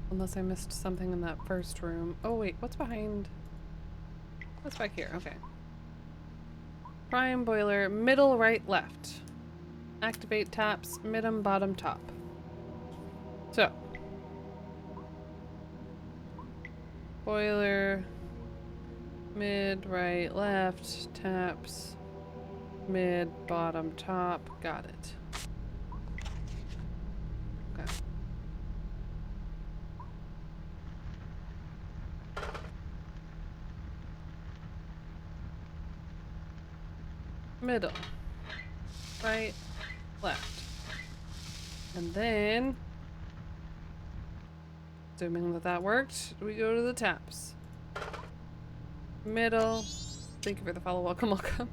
A: Unless I missed something in that first room. Oh wait, what's behind? What's back here? Okay. Prime boiler, middle, right, left. Activate taps, middle, bottom, top. So. Boiler, mid, right, left, taps, mid, bottom, top. Got it. Okay. Middle, right, left, and then, assuming that that worked, we go to the taps. Middle, Thank you for the follow. Welcome, welcome.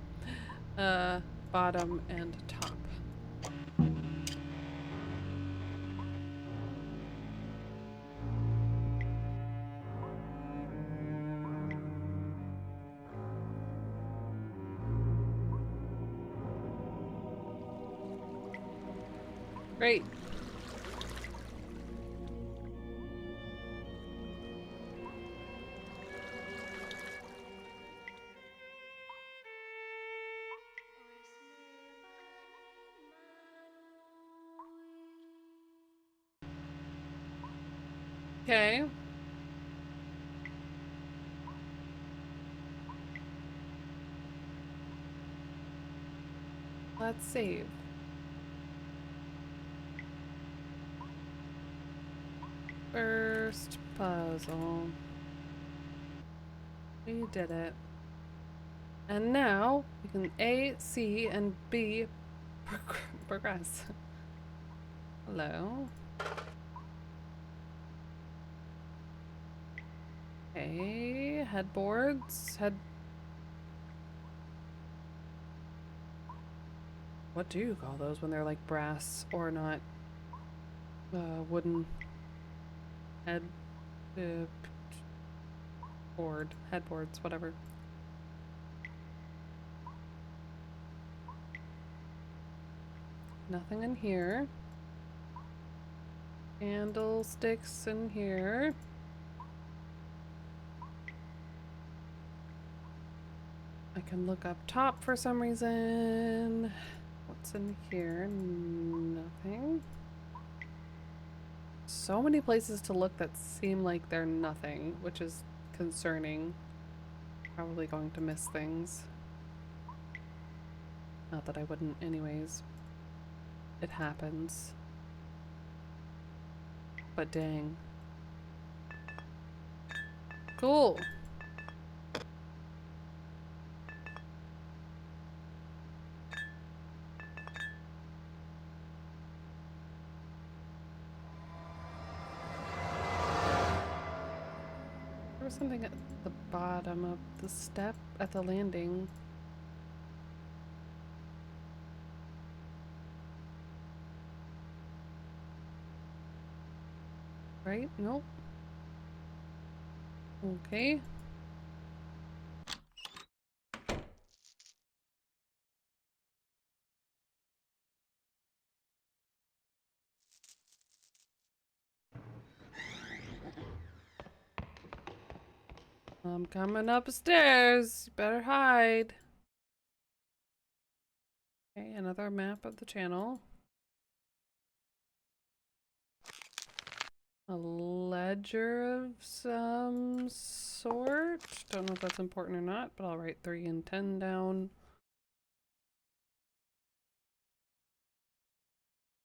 A: Bottom and top. Great. Okay. Let's save. First puzzle. We did it. And now we can A, C, and B progress. Hello. Okay, headboards. What do you call those when they're like brass or not? Wooden head headboards, whatever. Nothing in here. Candlesticks in here. I can look up top for some reason. What's in here? Nothing. So many places to look that seem like they're nothing, which is concerning. Probably going to miss things. Not that I wouldn't anyways. It happens. But dang. Cool. There was something at the bottom of the step at the landing. Right? Nope. Okay. I'm coming upstairs. You better hide. Okay, another map of the channel. A ledger of some sort. Don't know if that's important or not, but I'll write 3 and 10 down.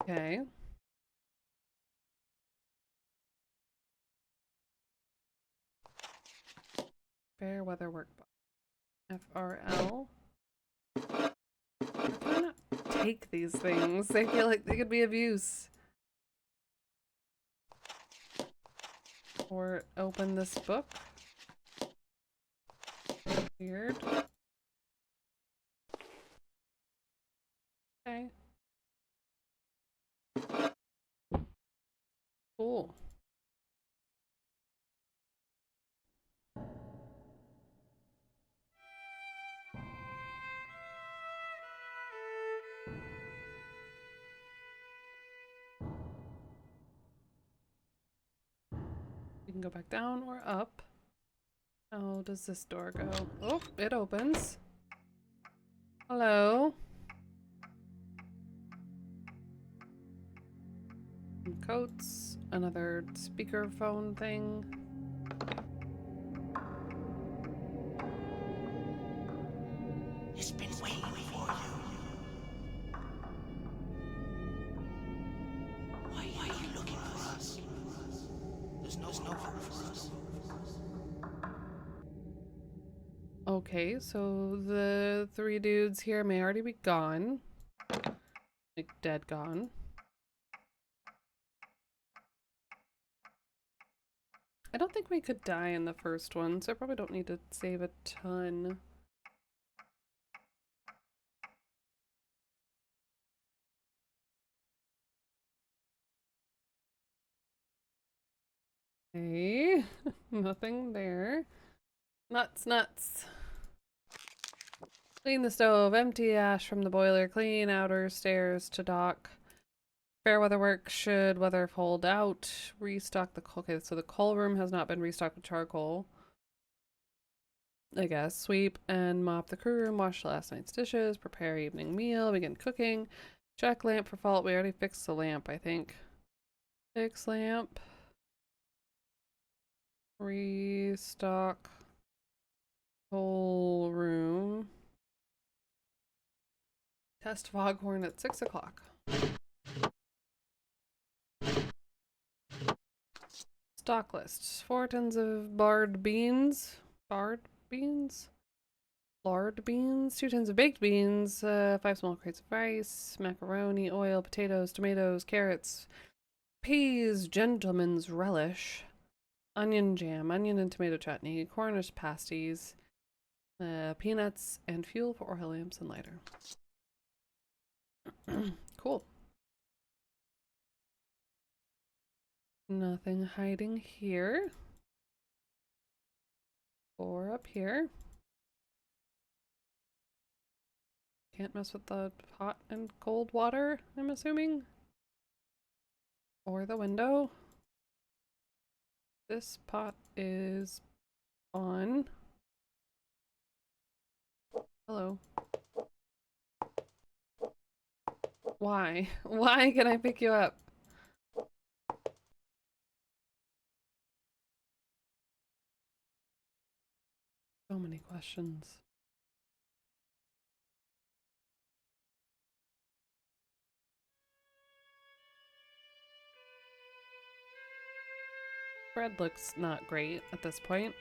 A: Okay. Fair weather workbook. FRL. Why can I not take these things? I feel like they could be of use. Or open this book. Weird. Okay. Cool. We can go back down or up. How does this door go? Oh, it opens. Hello. Some coats. Another speakerphone thing.
B: It's been waiting for you. Why are you looking for us? There's no hope for us.
A: Okay, so the 3 dudes here may already be gone. Like, dead gone. I don't think we could die in the first one, so I probably don't need to save a ton. Okay. Nothing there. Nuts, nuts. Clean the stove, empty ash from the boiler, clean outer stairs to dock. Fair weather work should weather hold out. Restock the coal. Okay, so the coal room has not been restocked with charcoal. I guess. Sweep and mop the crew room, wash last night's dishes, prepare evening meal, begin cooking. Check lamp for fault. We already fixed the lamp, I think. Fix lamp. Restock whole room. Test foghorn at 6 o'clock. Stock list. 4 tons of barred beans. Barred beans? Lard beans. 2 tons of baked beans. 5 small crates of rice. Macaroni, oil, potatoes, tomatoes, carrots. Peas, gentleman's relish. Onion jam, onion and tomato chutney. Cornish pasties. Peanuts, and fuel for oil lamps and lighter. Cool. Nothing hiding here. Or up here. Can't mess with the hot and cold water, I'm assuming. Or the window. This pot is on. Hello. Why? Why can I pick you up? So many questions. Bread looks not great at this point.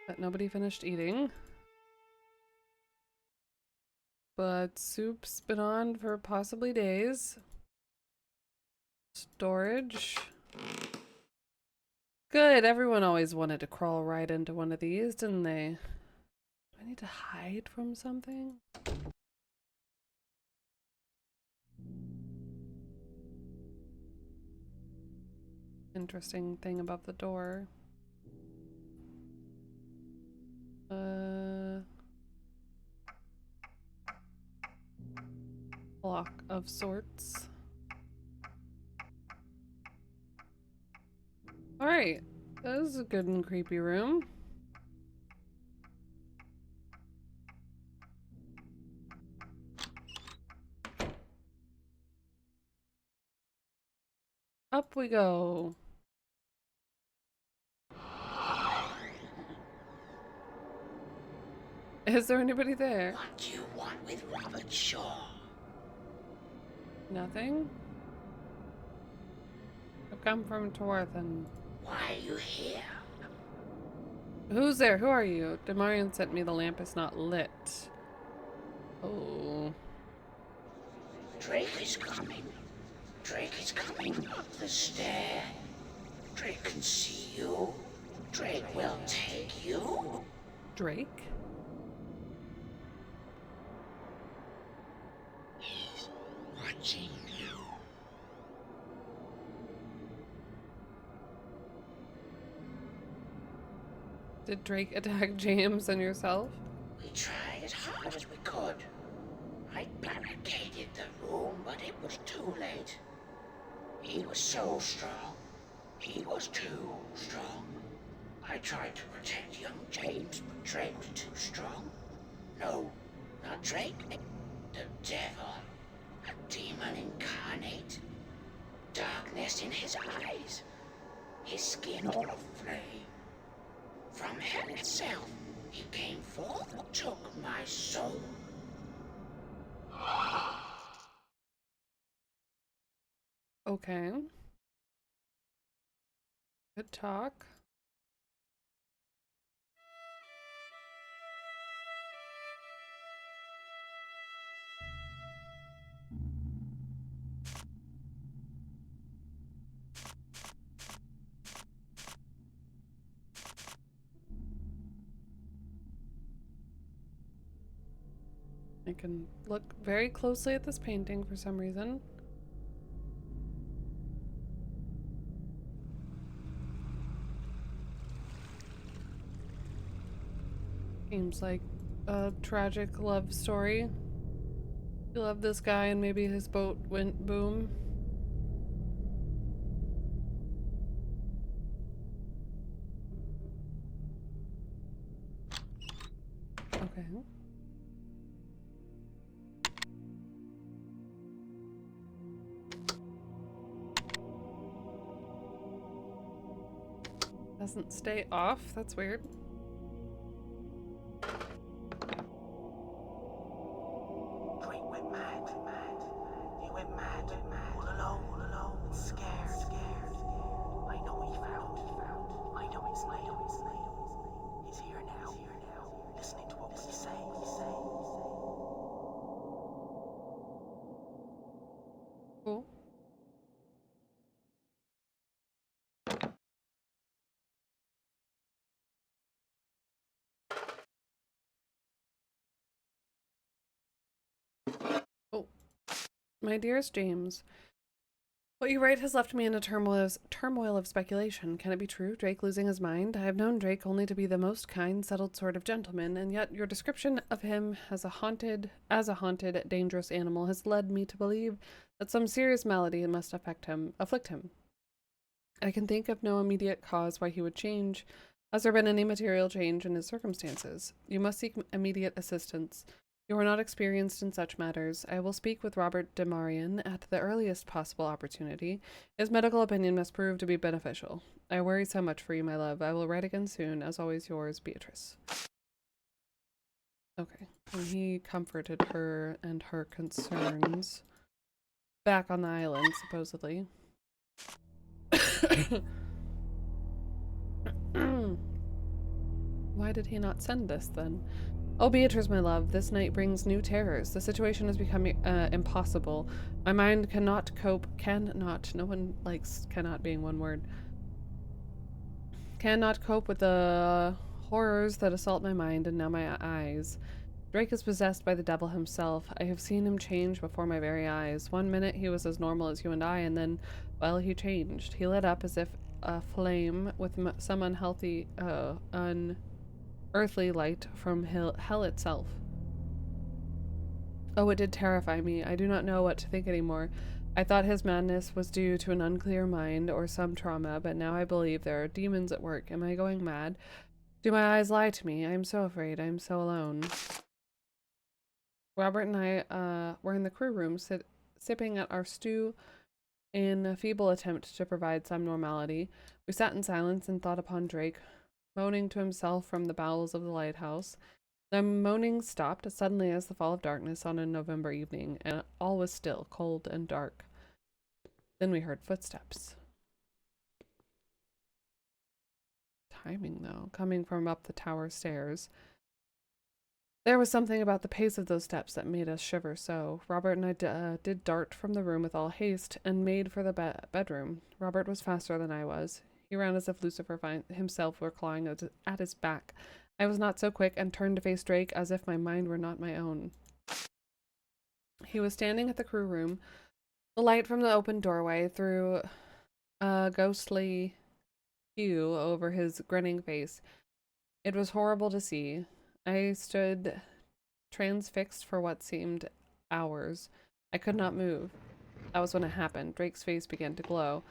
A: But nobody finished eating. But soup's been on for possibly days. Storage. Good, everyone always wanted to crawl right into one of these, didn't they? Do I need to hide from something? Interesting thing above the door. Block of sorts. Alright, that is a good and creepy room. Up we go. Is there anybody there?
F: What do you want with Robert Shaw?
A: Nothing? I've come from Trewarthan.
F: Why are you here?
A: Who's there? Who are you? Demarion sent me the lamp is not lit. Oh.
F: Drake is coming. Drake is coming up the stair. Drake can see you. Drake will take you.
A: Drake?
F: He's watching you.
A: Did Drake attack James and yourself?
F: We tried as hard as we could. I barricaded the room, but it was too late. He was so strong. He was too strong. I tried to protect young James, but Drake was too strong. No, not Drake. The devil. A demon incarnate. Darkness in his eyes. His skin all aflame. From hell itself, he came forth and took my soul.
A: Okay. Good talk. I can look very closely at this painting for some reason. Seems like a tragic love story. You love this guy and maybe his boat went boom. Okay. Doesn't stay off. That's weird.
B: Drake went mad. He went mad. All alone, scared. I know what he found. I know his name. He's here now. Listening to what we say.
A: Cool. Oh, my dearest James, what you write has left me in a turmoil of speculation. Can it be true? Drake losing his mind? I have known Drake only to be the most kind, settled sort of gentleman, and yet your description of him as a haunted, dangerous animal has led me to believe that some serious malady must afflict him. I can think of no immediate cause why he would change. Has there been any material change in his circumstances? You must seek immediate assistance. You are not experienced in such matters. I will speak with Robert de Marion at the earliest possible opportunity. His medical opinion must prove to be beneficial. I worry so much for you, my love. I will write again soon. As always, yours, Beatrice. Okay. And he comforted her and her concerns. Back on the island, supposedly. Why did he not send this, then? Oh, Beatrice, my love, this night brings new terrors. The situation has become impossible. My mind cannot cope, no one likes cannot being one word. Cannot cope with the horrors that assault my mind and now my eyes. Drake is possessed by the devil himself. I have seen him change before my very eyes. One minute he was as normal as you and I, and then, well, he changed. He lit up as if a flame with some unearthly light from hell itself. Oh, it did terrify me. I do not know what to think anymore. I thought his madness was due to an unclear mind or some trauma, but now I believe there are demons at work. Am I going mad? Do my eyes lie to me? I am so afraid. I am so alone. Robert and I were in the crew room sipping at our stew in a feeble attempt to provide some normality. We sat in silence and thought upon Drake, moaning to himself from the bowels of the lighthouse. The moaning stopped suddenly as the fall of darkness on a November evening, and all was still, cold and dark. Then we heard footsteps. Timing, though, coming from up the tower stairs. There was something about the pace of those steps that made us shiver so. Robert and I did dart from the room with all haste and made for the bedroom. Robert was faster than I was. He ran as if Lucifer himself were clawing at his back. I was not so quick and turned to face Drake as if my mind were not my own. He was standing at the crew room. The light from the open doorway threw a ghostly hue over his grinning face. It was horrible to see. I stood transfixed for what seemed hours. I could not move. That was when it happened. Drake's face began to glow.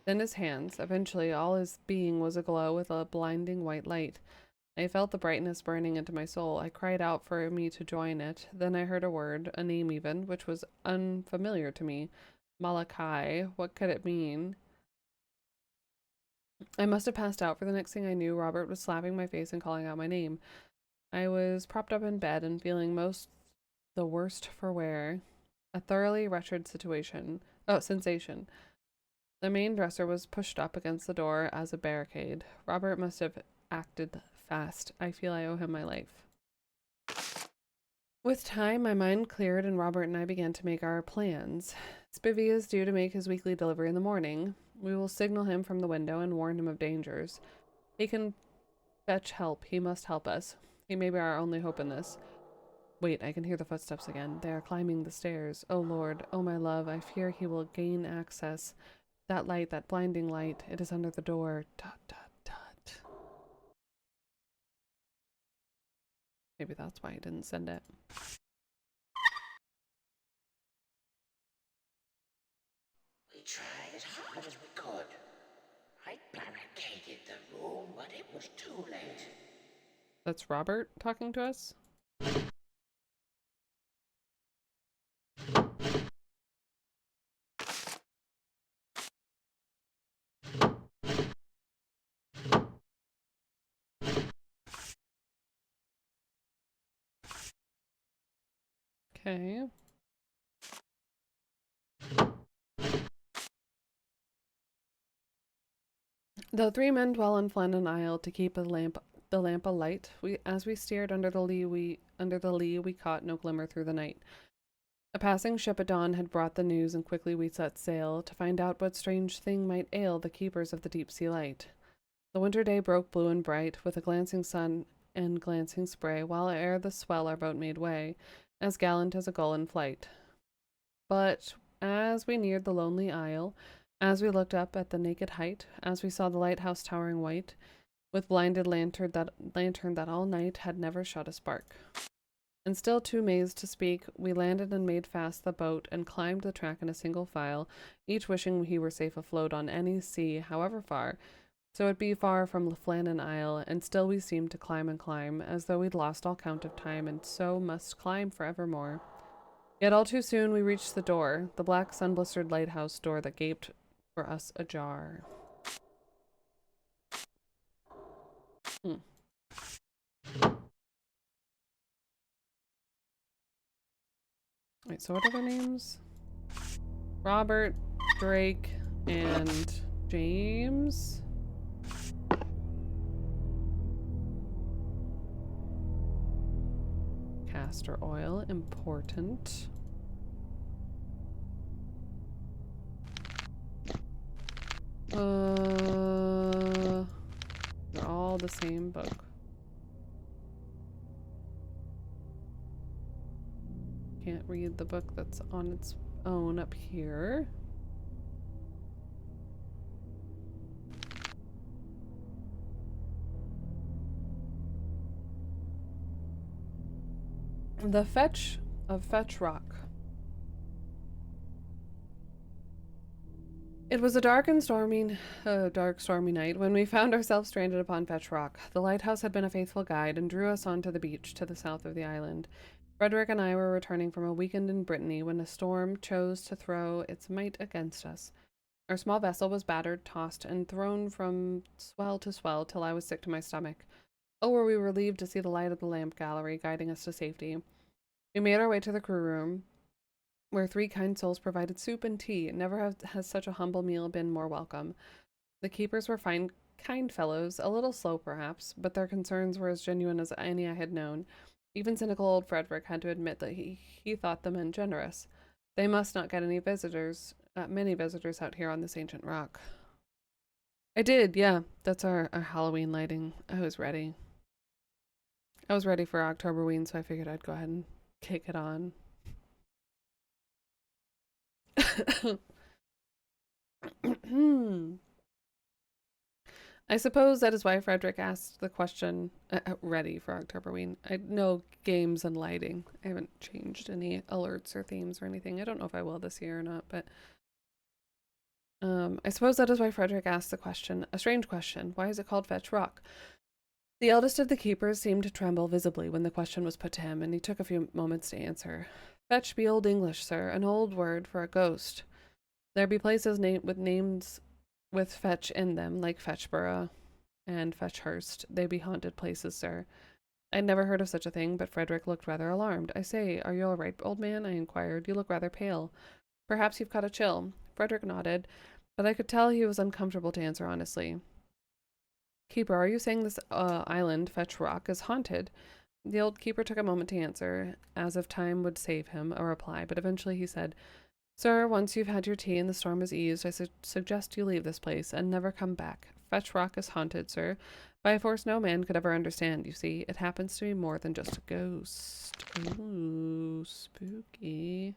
A: Then his hands. Eventually, all his being was aglow with a blinding white light. I felt the brightness burning into my soul. I cried out for me to join it. Then I heard a word, a name even, which was unfamiliar to me. Malachi. What could it mean? I must have passed out, for the next thing I knew, Robert was slapping my face and calling out my name. I was propped up in bed and feeling most the worst for wear. A thoroughly wretched sensation. The main dresser was pushed up against the door as a barricade. Robert must have acted fast. I feel I owe him my life. With time, my mind cleared and Robert and I began to make our plans. Spivvy is due to make his weekly delivery in the morning. We will signal him from the window and warn him of dangers. He can fetch help. He must help us. He may be our only hope in this. Wait, I can hear the footsteps again. They are climbing the stairs. Oh Lord, oh my love, I fear he will gain access. That light, that blinding light, it is under the door. Dot, dot, dot. Maybe that's why he didn't send it.
F: We tried as hard as we could. I barricaded the room, but it was too late.
A: That's Robert talking to us? Okay. The three men dwell on Flannan Isle to keep the lamp alight. As we steered under the lee, we caught no glimmer through the night. A passing ship at dawn had brought the news, and quickly we set sail to find out what strange thing might ail the keepers of the deep sea light. The winter day broke blue and bright, with a glancing sun and glancing spray, while ere the swell our boat made way, as gallant as a gull in flight. But as we neared the lonely isle, as we looked up at the naked height, as we saw the lighthouse towering white, with blinded lantern that all night had never shot a spark. And still too mazed to speak, we landed and made fast the boat and climbed the track in a single file, each wishing he were safe afloat on any sea, however far, so it be far from Flannan Isle, and still we seemed to climb and climb, as though we'd lost all count of time, and so must climb for evermore. Yet all too soon we reached the door, the black sun-blistered lighthouse door that gaped for us ajar. Wait, so what are their names? Robert, Drake, and James? Castor oil, important. They're all the same book. Can't read the book that's on its own up here. The Fetch of Fetch Rock. It was a dark, stormy night when we found ourselves stranded upon Fetch Rock. The lighthouse had been a faithful guide and drew us onto the beach to the south of the island. Frederick and I were returning from a weekend in Brittany when a storm chose to throw its might against us. Our small vessel was battered, tossed, and thrown from swell to swell till I was sick to my stomach. Oh, were we relieved to see the light of the lamp gallery guiding us to safety. We made our way to the crew room, where three kind souls provided soup and tea. Never has such a humble meal been more welcome. The keepers were fine, kind fellows, a little slow perhaps, but their concerns were as genuine as any I had known. Even cynical old Frederick had to admit that he thought the men generous. They must not get many visitors out here on this ancient rock. I did, yeah. That's our Halloween lighting. I was ready. I was ready for Octoberween, so I figured I'd go ahead and kick it on. I suppose that is why Frederick asked the question, ready for Octoberween. I know games and lighting. I haven't changed any alerts or themes or anything. I don't know if I will this year or not, but I suppose that is why Frederick asked the question, a strange question. Why is it called Fetch Rock? The eldest of the keepers seemed to tremble visibly when the question was put to him, and he took a few moments to answer. Fetch be Old English, sir, an old word for a ghost. There be places with names with fetch in them, like Fetchborough and Fetchhurst. They be haunted places, sir. I'd never heard of such a thing, but Frederick looked rather alarmed. I say, are you all right, old man? I inquired. You look rather pale. Perhaps you've caught a chill. Frederick nodded, but I could tell he was uncomfortable to answer honestly. Keeper, are you saying this island, Fetch Rock, is haunted? The old keeper took a moment to answer, as if time would save him a reply, but eventually he said, Sir, once you've had your tea and the storm is eased, I suggest you leave this place and never come back. Fetch Rock is haunted, sir, by a force no man could ever understand, you see. It happens to be more than just a ghost. Ooh, spooky.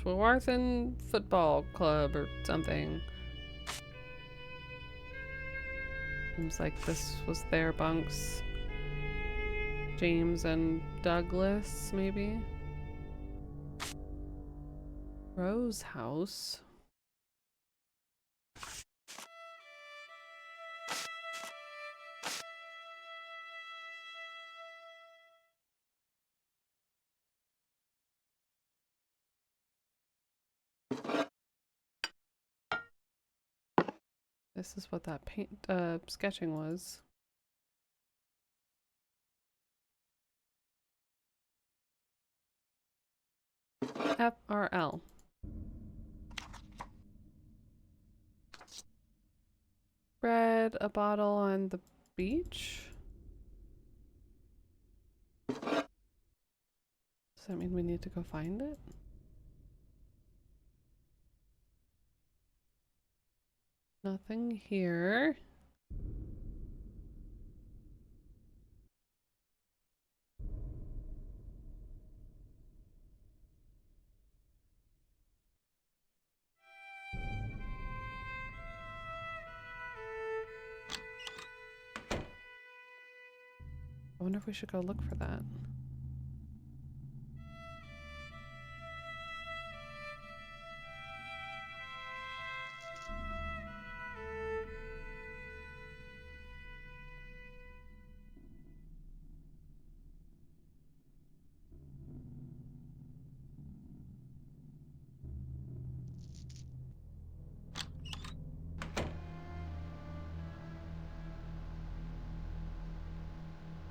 A: Trewarthan Football Club or something. Seems like this was their bunks. James and Douglas, maybe? Rose house. This is what that sketching was. FRL. Bread, a bottle on the beach? Does that mean we need to go find it? Nothing here. I wonder if we should go look for that.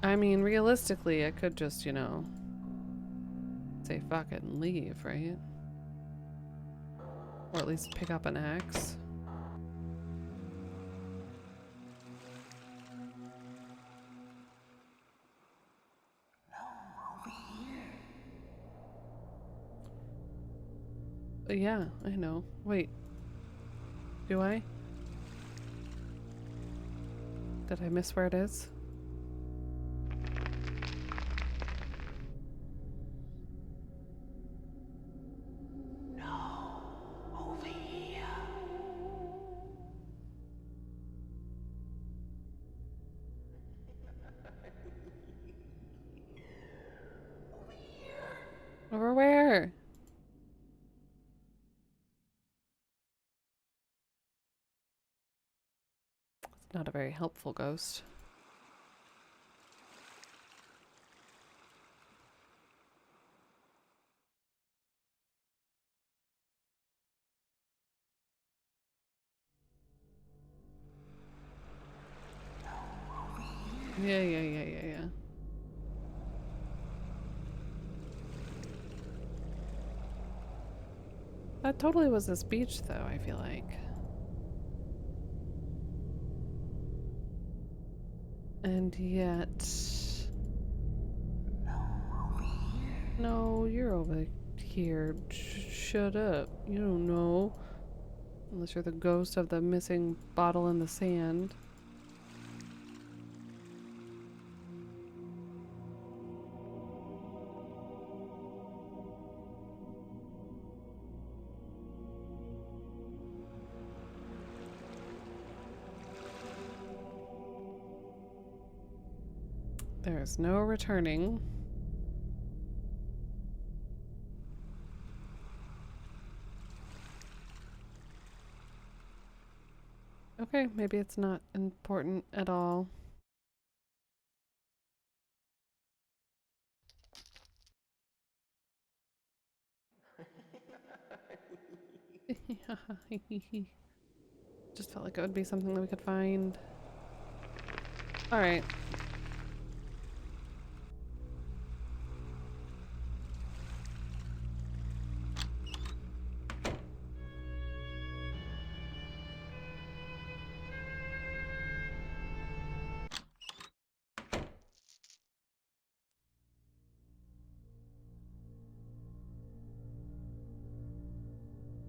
A: I mean, realistically, I could just, you know, say fuck it and leave, right? Or at least pick up an axe. Yeah, I know. Wait. Do I? Did I miss where it is?
F: Over here.
A: Over where? It's not a very helpful ghost. Yeah. That totally was this beach, though, I feel like. And yet... No, you're over here. Shut up. You don't know. Unless you're the ghost of the missing bottle in the sand. There's no returning. Okay, maybe it's not important at all. Just felt like it would be something that we could find. Alright.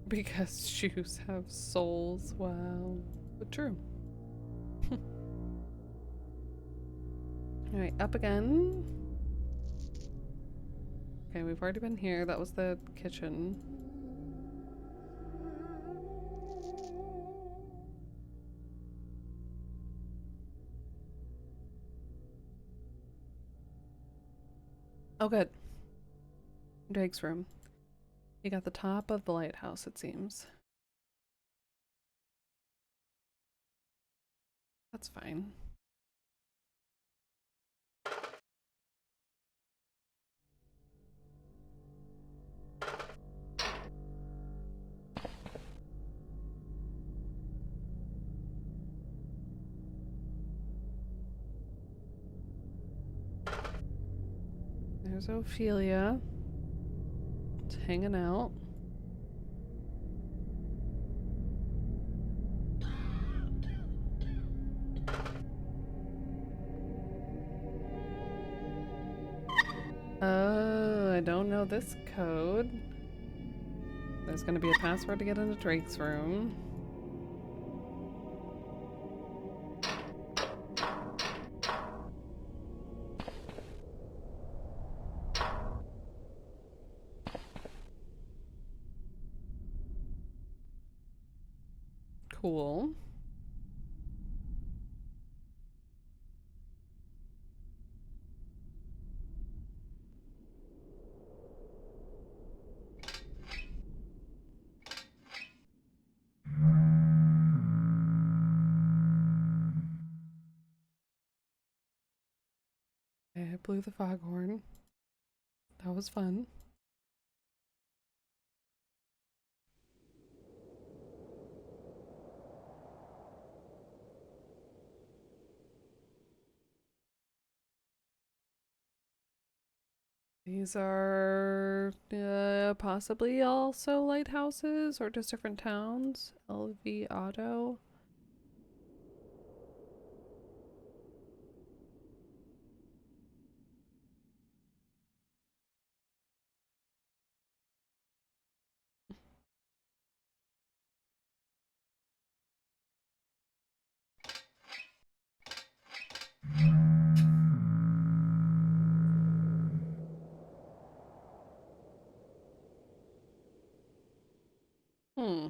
A: Because shoes have soles. Wow. But true. Alright, up again. Okay, we've already been here. That was the kitchen. Oh, good. Drake's room. You got the top of the lighthouse, it seems. That's fine. There's Ophelia. It's hanging out. Oh, I don't know this code. There's gonna be a password to get into Drake's room. Cool. I blew the foghorn. That was fun. These are possibly also lighthouses or just different towns. LV Auto. Hmm.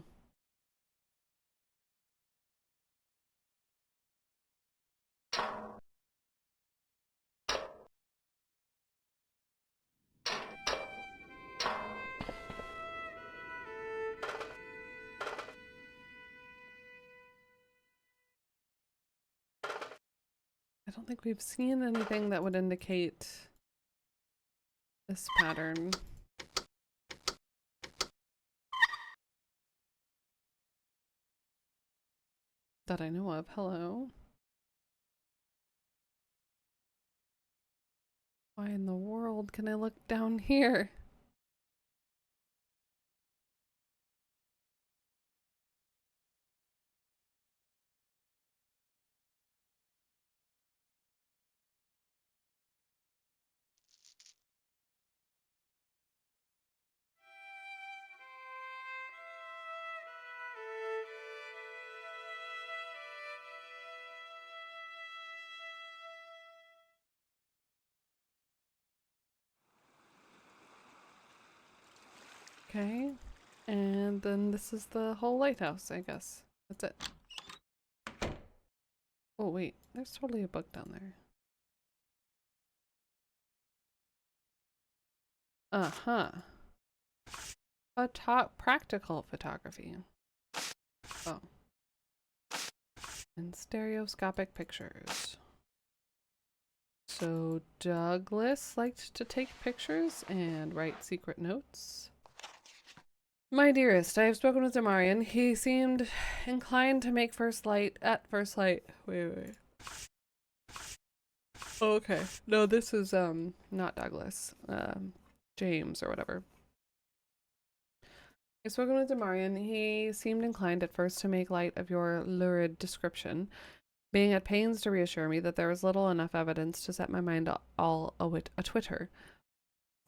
A: I don't think we've seen anything that would indicate this pattern. That I know of. Hello. Why in the world can I look down here? Okay. And then this is the whole lighthouse, I guess. That's it. Oh, wait. There's totally a book down there. Uh-huh. Practical photography. Oh. And stereoscopic pictures. So Douglas liked to take pictures and write secret notes. My dearest, I have spoken with Demarian. He seemed inclined to make first light at first light. Wait. Oh, okay. No, this is not Douglas. James or whatever. I've spoken with Demarian. He seemed inclined at first to make light of your lurid description, being at pains to reassure me that there was little enough evidence to set my mind all a-twitter.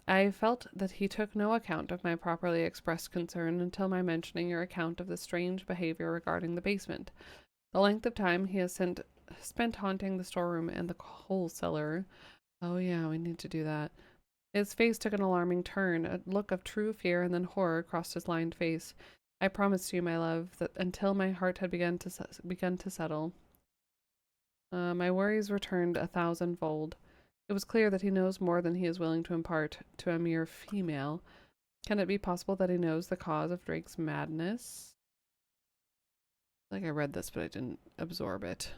A: I felt that he took no account of my properly expressed concern until my mentioning your account of the strange behavior regarding the basement. The length of time he has spent haunting the storeroom and the coal cellar. Oh yeah, we need to do that. His face took an alarming turn, a look of true fear and then horror crossed his lined face. I promised you, my love, that until my heart had begun to settle, my worries returned 1,000-fold. It was clear that he knows more than he is willing to impart to a mere female. Can it be possible that he knows the cause of Drake's madness? Like I read this, but I didn't absorb it.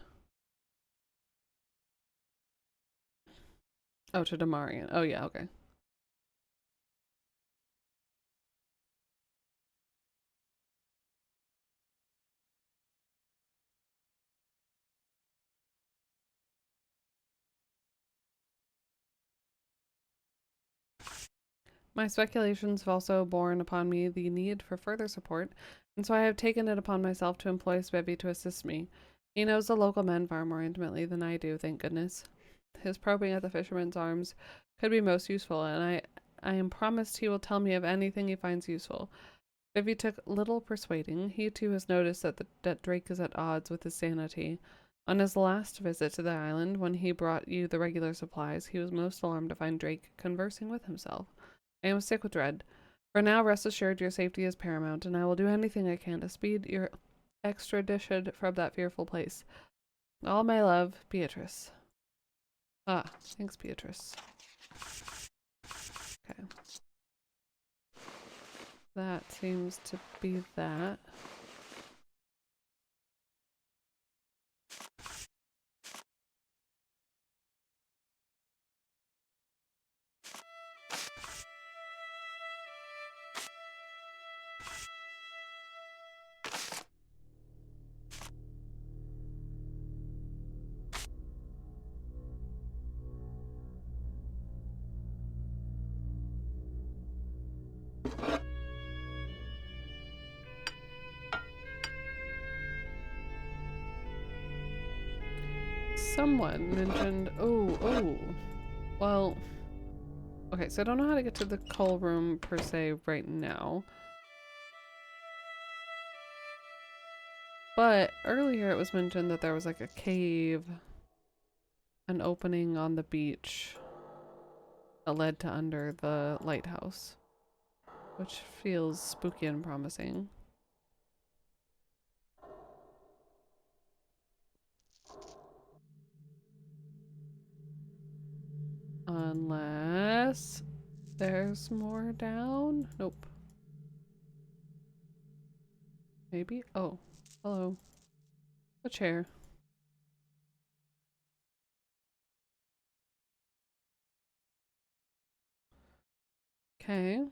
A: Oh, to Damarian. Oh yeah, okay. My speculations have also borne upon me the need for further support, and so I have taken it upon myself to employ Spivvy to assist me. He knows the local men far more intimately than I do, thank goodness. His probing at the Fisherman's Arms could be most useful, and I am promised he will tell me of anything he finds useful. Spivvy took little persuading. He too has noticed that Drake is at odds with his sanity. On his last visit to the island, when he brought you the regular supplies, he was most alarmed to find Drake conversing with himself. I am sick with dread. For now, rest assured your safety is paramount, and I will do anything I can to speed your extradition from that fearful place. All my love, Beatrice. Ah, thanks, Beatrice. Okay. That seems to be that. Someone mentioned, well, okay, so I don't know how to get to the coal room per se right now. But earlier it was mentioned that there was like a cave, an opening on the beach that led to under the lighthouse, which feels spooky and promising. Unless there's more down? Nope. Maybe? Oh, hello. A chair. Okay.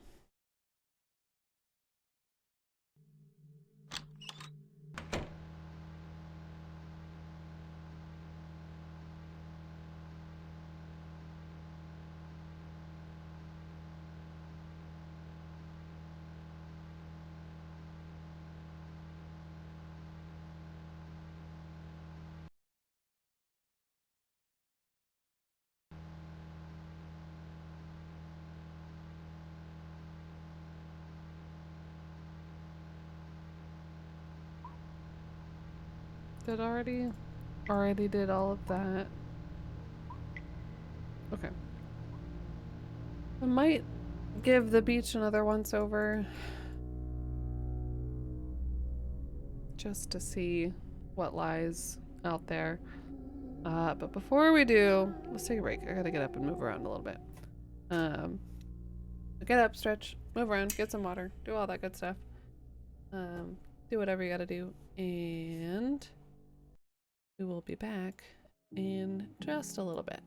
A: Did already did all of that. Okay. I might give the beach another once over just to see what lies out there. But before we do, let's take a break. I gotta get up and move around a little bit. Get up, stretch, move around, get some water, do all that good stuff. Do whatever you gotta do, and we will be back in just a little bit.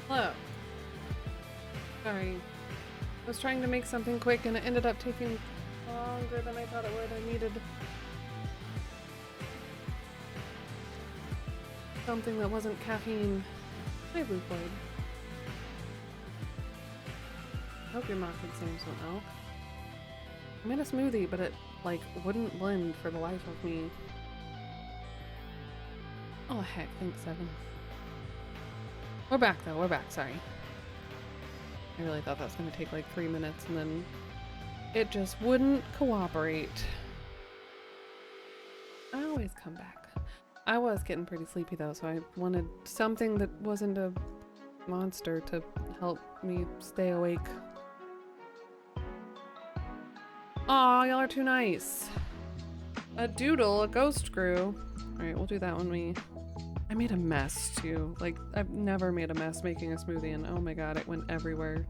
A: Hello. Sorry. I was trying to make something quick and it ended up taking longer than I thought it would. I needed something that wasn't caffeine. Hi, Blue Floyd. Hope your mock exams went well. I made a smoothie, but it, like, wouldn't blend for the life of me. Oh, heck. Thanks, Evan. We're back though, we're back, sorry. I really thought that was gonna take like 3 minutes and then it just wouldn't cooperate. I always come back. I was getting pretty sleepy though, so I wanted something that wasn't a monster to help me stay awake. Aw, y'all are too nice. A doodle, a ghost screw. Alright, we'll do that when I made a mess too. Like, I've never made a mess making a smoothie and oh my god, it went everywhere.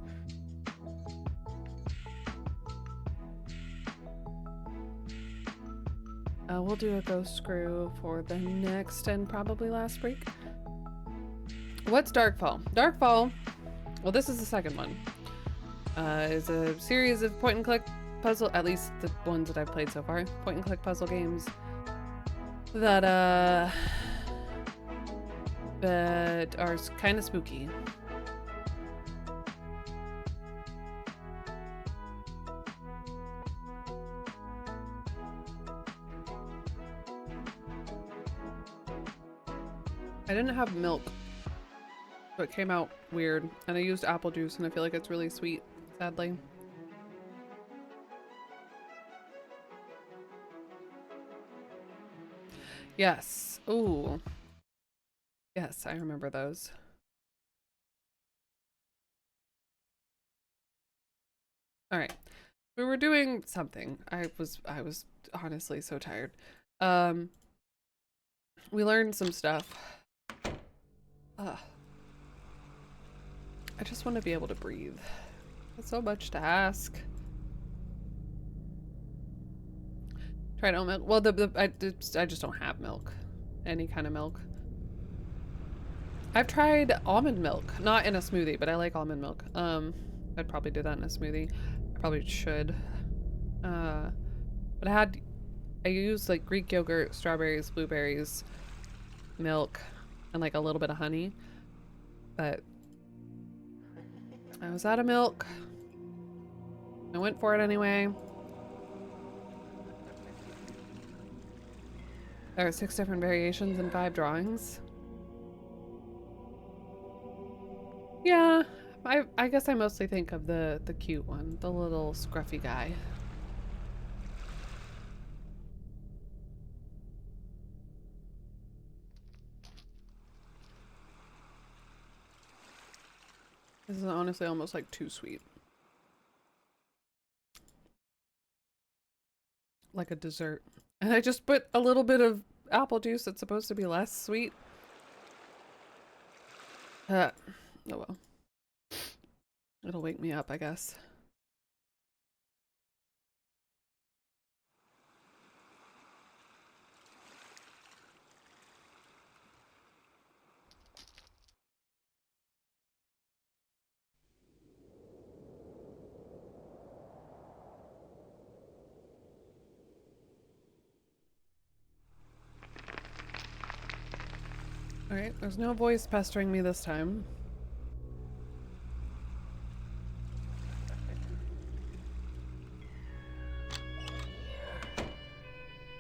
A: We'll do a ghost screw for the next and probably last break. What's Darkfall? Darkfall, well this is the second one, is a series of point and click puzzle, at least the ones that I've played so far, point and click puzzle games that are kind of spooky. I didn't have milk, so it came out weird, and I used apple juice and I feel like it's really sweet, sadly. Yes. Ooh. Yes, I remember those. All right. We were doing something. I was honestly so tired. We learned some stuff. I just want to be able to breathe. That's so much to ask. Tried oat milk. Well, I just don't have milk. Any kind of milk. I've tried almond milk, not in a smoothie, but I like almond milk. I'd probably do that in a smoothie. I probably should. But I used like Greek yogurt, strawberries, blueberries, milk, and like a little bit of honey. But I was out of milk. I went for it anyway. There are 6 different variations and 5 drawings. Yeah, I guess I mostly think of the cute one, the little scruffy guy. This is honestly almost like too sweet. Like a dessert. And I just put a little bit of apple juice that's supposed to be less sweet. Oh well. It'll wake me up, I guess. Alright, there's no voice pestering me this time.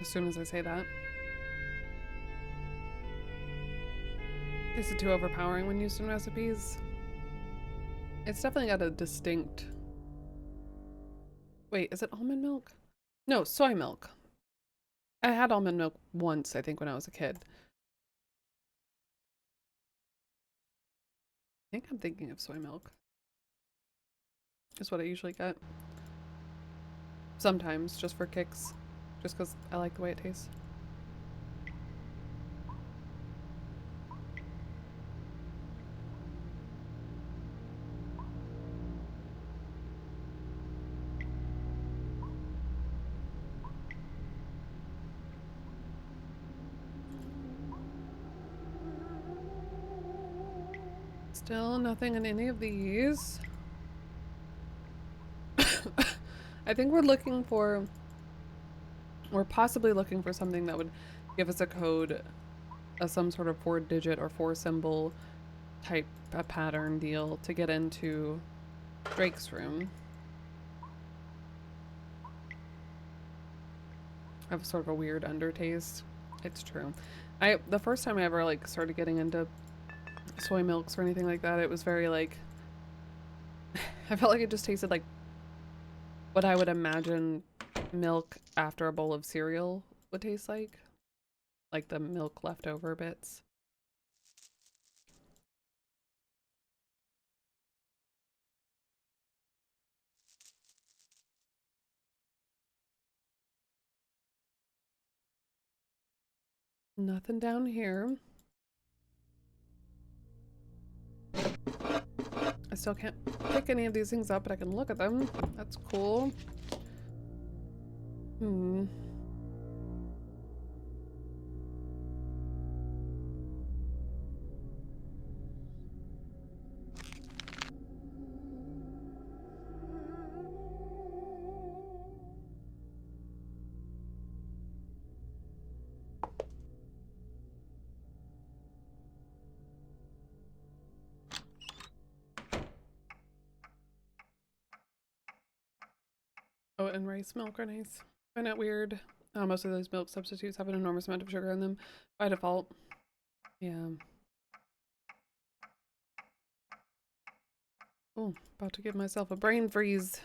A: As soon as I say that. Is it too overpowering when used in recipes? It's definitely got a distinct... Wait, is it almond milk? No, soy milk. I had almond milk once, I think, when I was a kid. I think I'm thinking of soy milk. Is what I usually get. Sometimes, just for kicks. Just because I like the way it tastes. Still nothing in any of these. I think we're possibly looking for something that would give us a code, some sort of 4-digit or 4-symbol type a pattern deal to get into Drake's room. I have sort of a weird undertaste. It's true. The first time I ever like started getting into soy milks or anything like that. It was very like, I felt like it just tasted like what I would imagine milk after a bowl of cereal would taste like the milk leftover bits. Nothing down here. I still can't pick any of these things up, but I can look at them. That's cool. Hmm. Oh, and rice milk are nice. Find it weird. Most of those milk substitutes have an enormous amount of sugar in them by default. Yeah. Oh, about to give myself a brain freeze.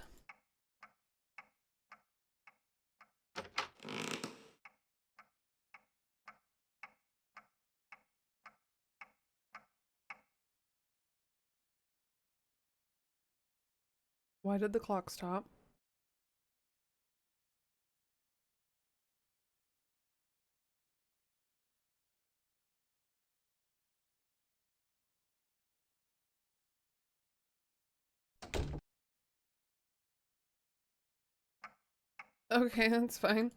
A: Why did the clock stop? Okay, that's fine.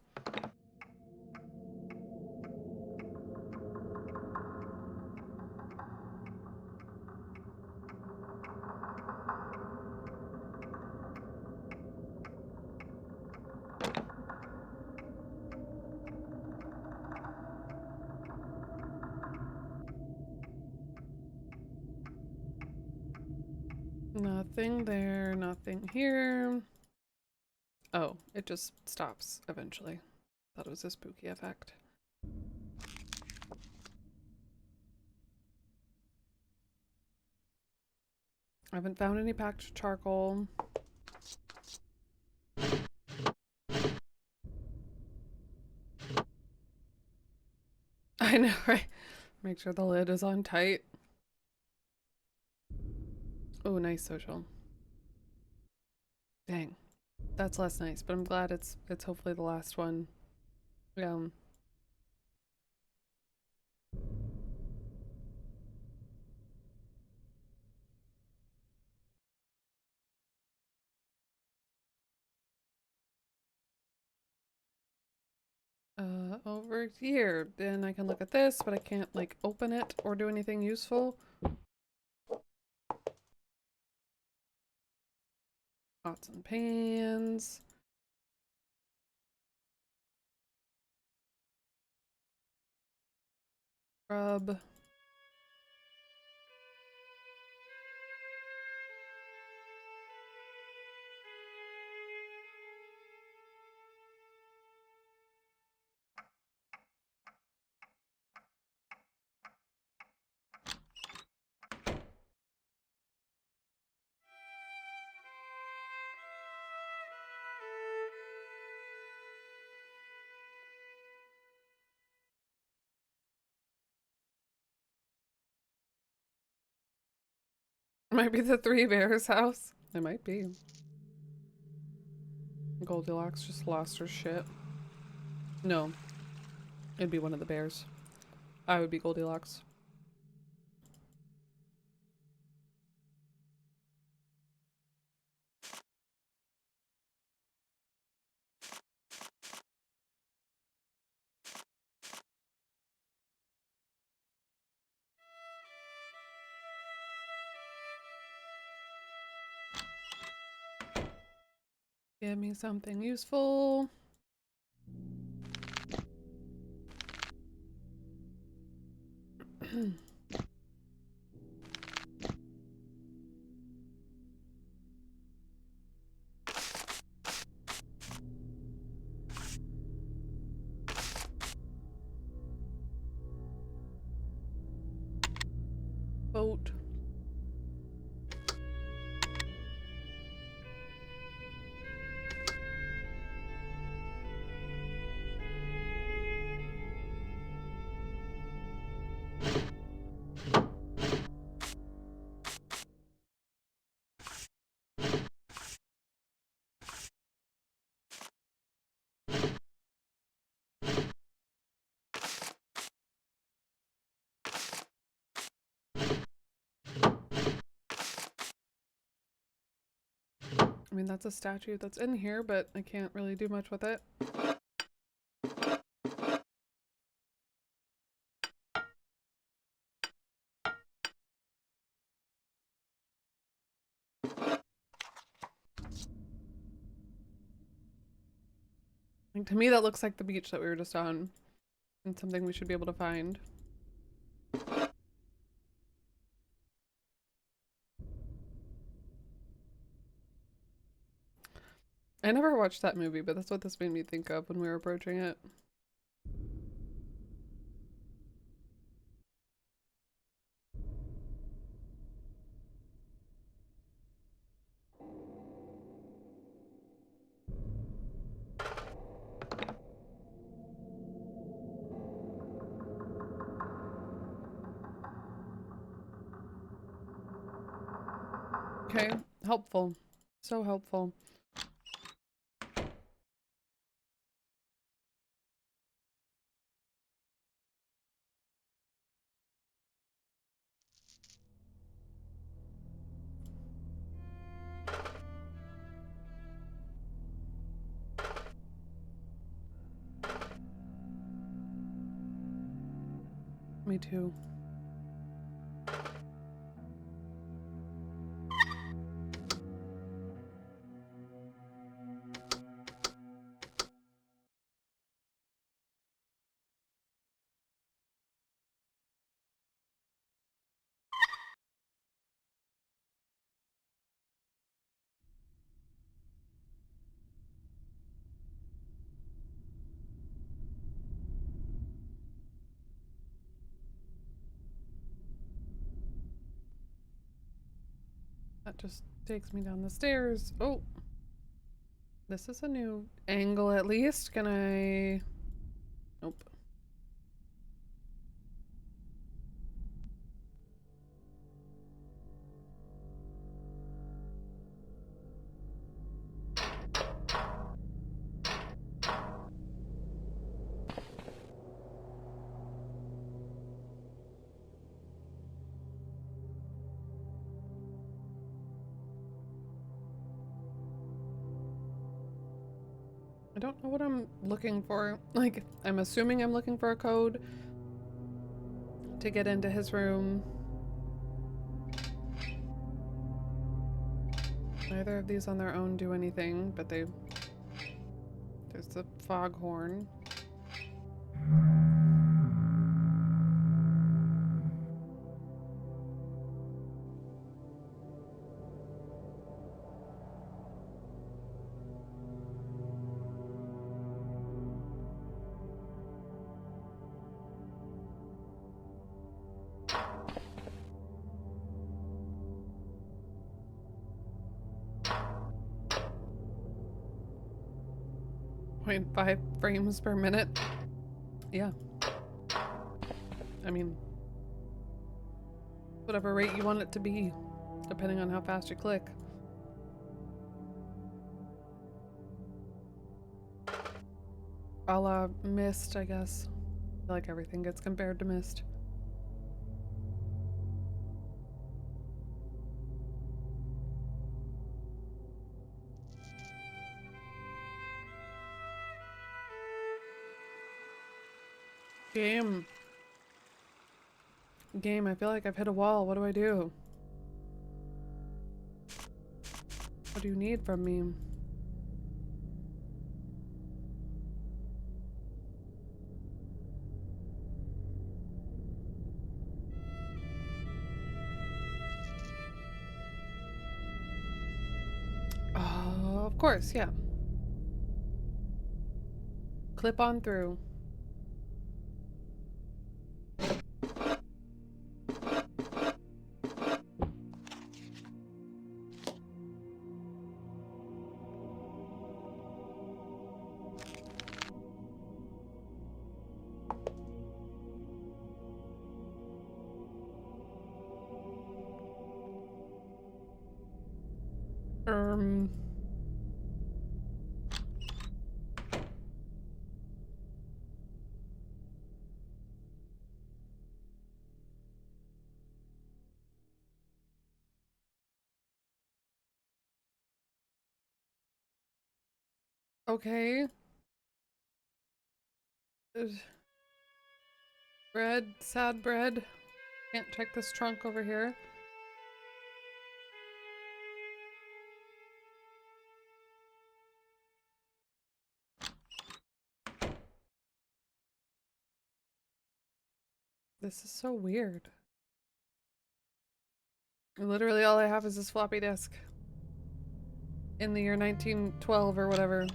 A: Nothing there, nothing here. Oh, it just stops eventually. Thought it was a spooky effect. I haven't found any packed charcoal. I know, right? Make sure the lid is on tight. Oh, nice social. Dang. That's less nice, but I'm glad it's hopefully the last one. Yeah. Over here. Then I can look at this, but I can't like open it or do anything useful. Pots and pans. Rub. Might be the Three Bears house. It might be. Goldilocks just lost her shit. No. It'd be one of the bears. I would be Goldilocks. Give me something useful. Boat. I mean, that's a statue that's in here, but I can't really do much with it. Like, to me, that looks like the beach that we were just on, and something we should be able to find. I never watched that movie, but that's what this made me think of when we were approaching it. Okay, helpful. So helpful. Me too. That just takes me down the stairs. Oh, this is a new angle at least. Can I? Nope. I don't know what I'm looking for. Like, I'm assuming I'm looking for a code to get into his room. Neither of these on their own do anything, but they... There's the foghorn. 0.5 frames per minute. Yeah. I mean, whatever rate you want it to be, depending on how fast you click. A la Mist, I guess. I feel like everything gets compared to Mist. Game. Game, I feel like I've hit a wall. What do I do? What do you need from me? Oh, of course, yeah. Clip on through. Um... Okay. Ugh. Bread, sad bread. Can't check this trunk over here. This is so weird. Literally all I have is this floppy disk. In the year 1912 or whatever.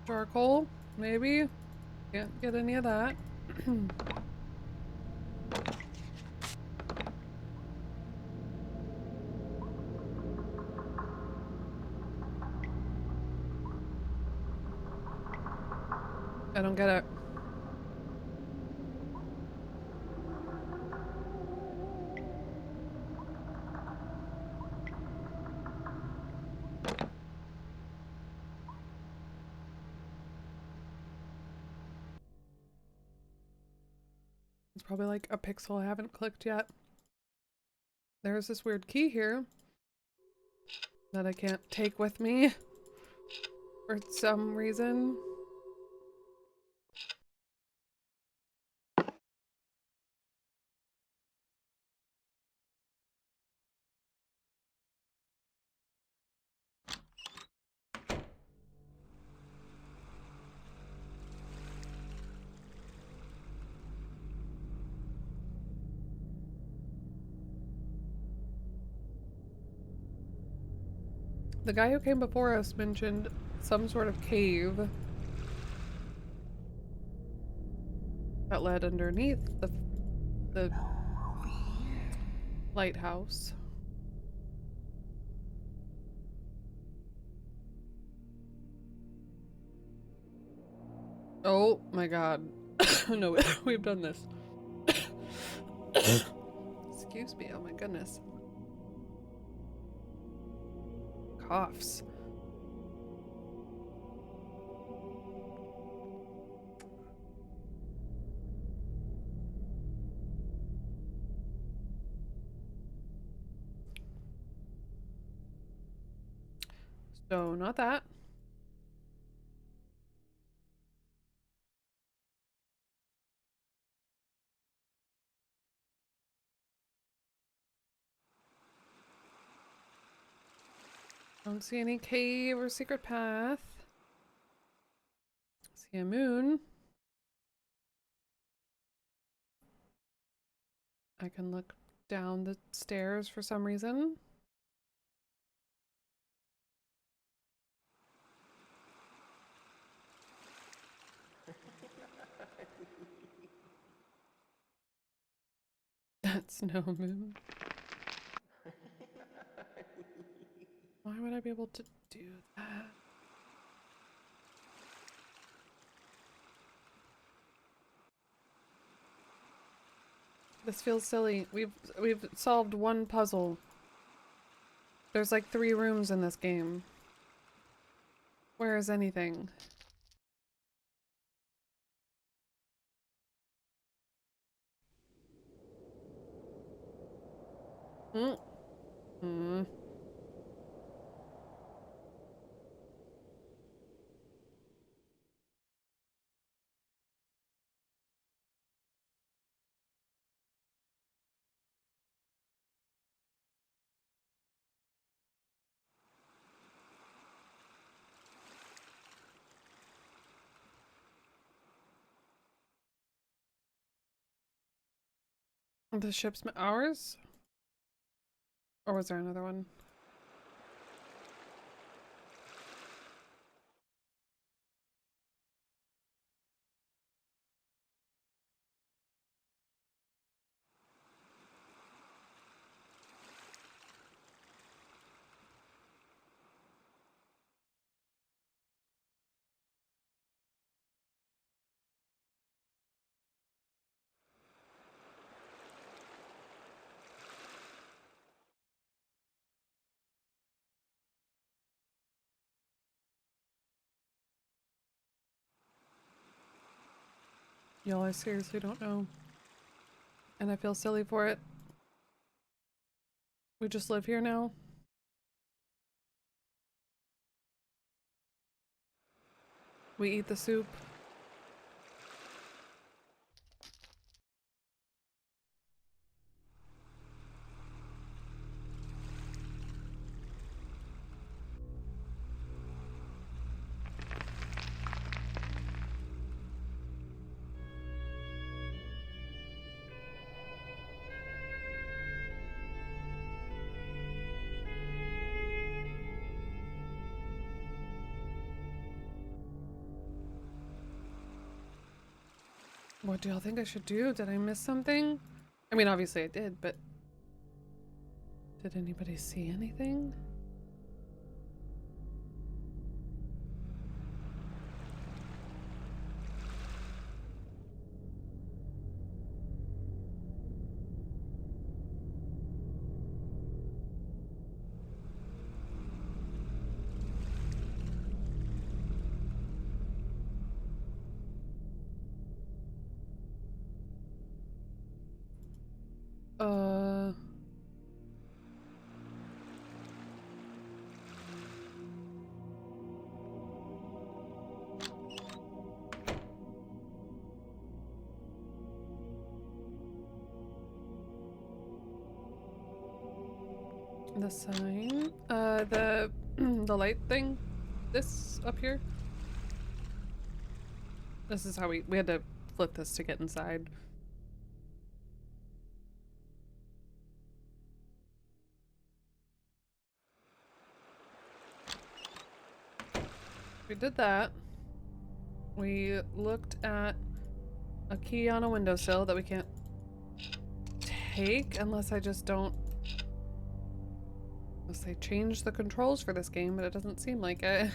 A: Charcoal, maybe? Can't get any of that. I don't get it. It's probably like a pixel I haven't clicked yet. There's this weird key here that I can't take with me for some reason. The guy who came before us mentioned some sort of cave that led underneath the lighthouse. Oh my god. No, we've done this. Excuse me, oh my goodness. Coughs. So, not that. Don't see any cave or secret path. See a moon. I can look down the stairs for some reason. That's no moon. Why would I be able to do that? This feels silly. We've solved one puzzle. There's like 3 rooms in this game. Where is anything? Mm. Hmm. The ship's ours? Or was there another one? Y'all, I seriously don't know. And I feel silly for it. We just live here now. We eat the soup. What do y'all think I should do? Did I miss something? I mean, obviously I did, but did anybody see anything? Uh... The sign? The the light thing? This up here? This is how we had to flip this to get inside. We did that. We looked at a key on a windowsill that we can't take unless I just don't... Unless they change the controls for this game, but it doesn't seem like it.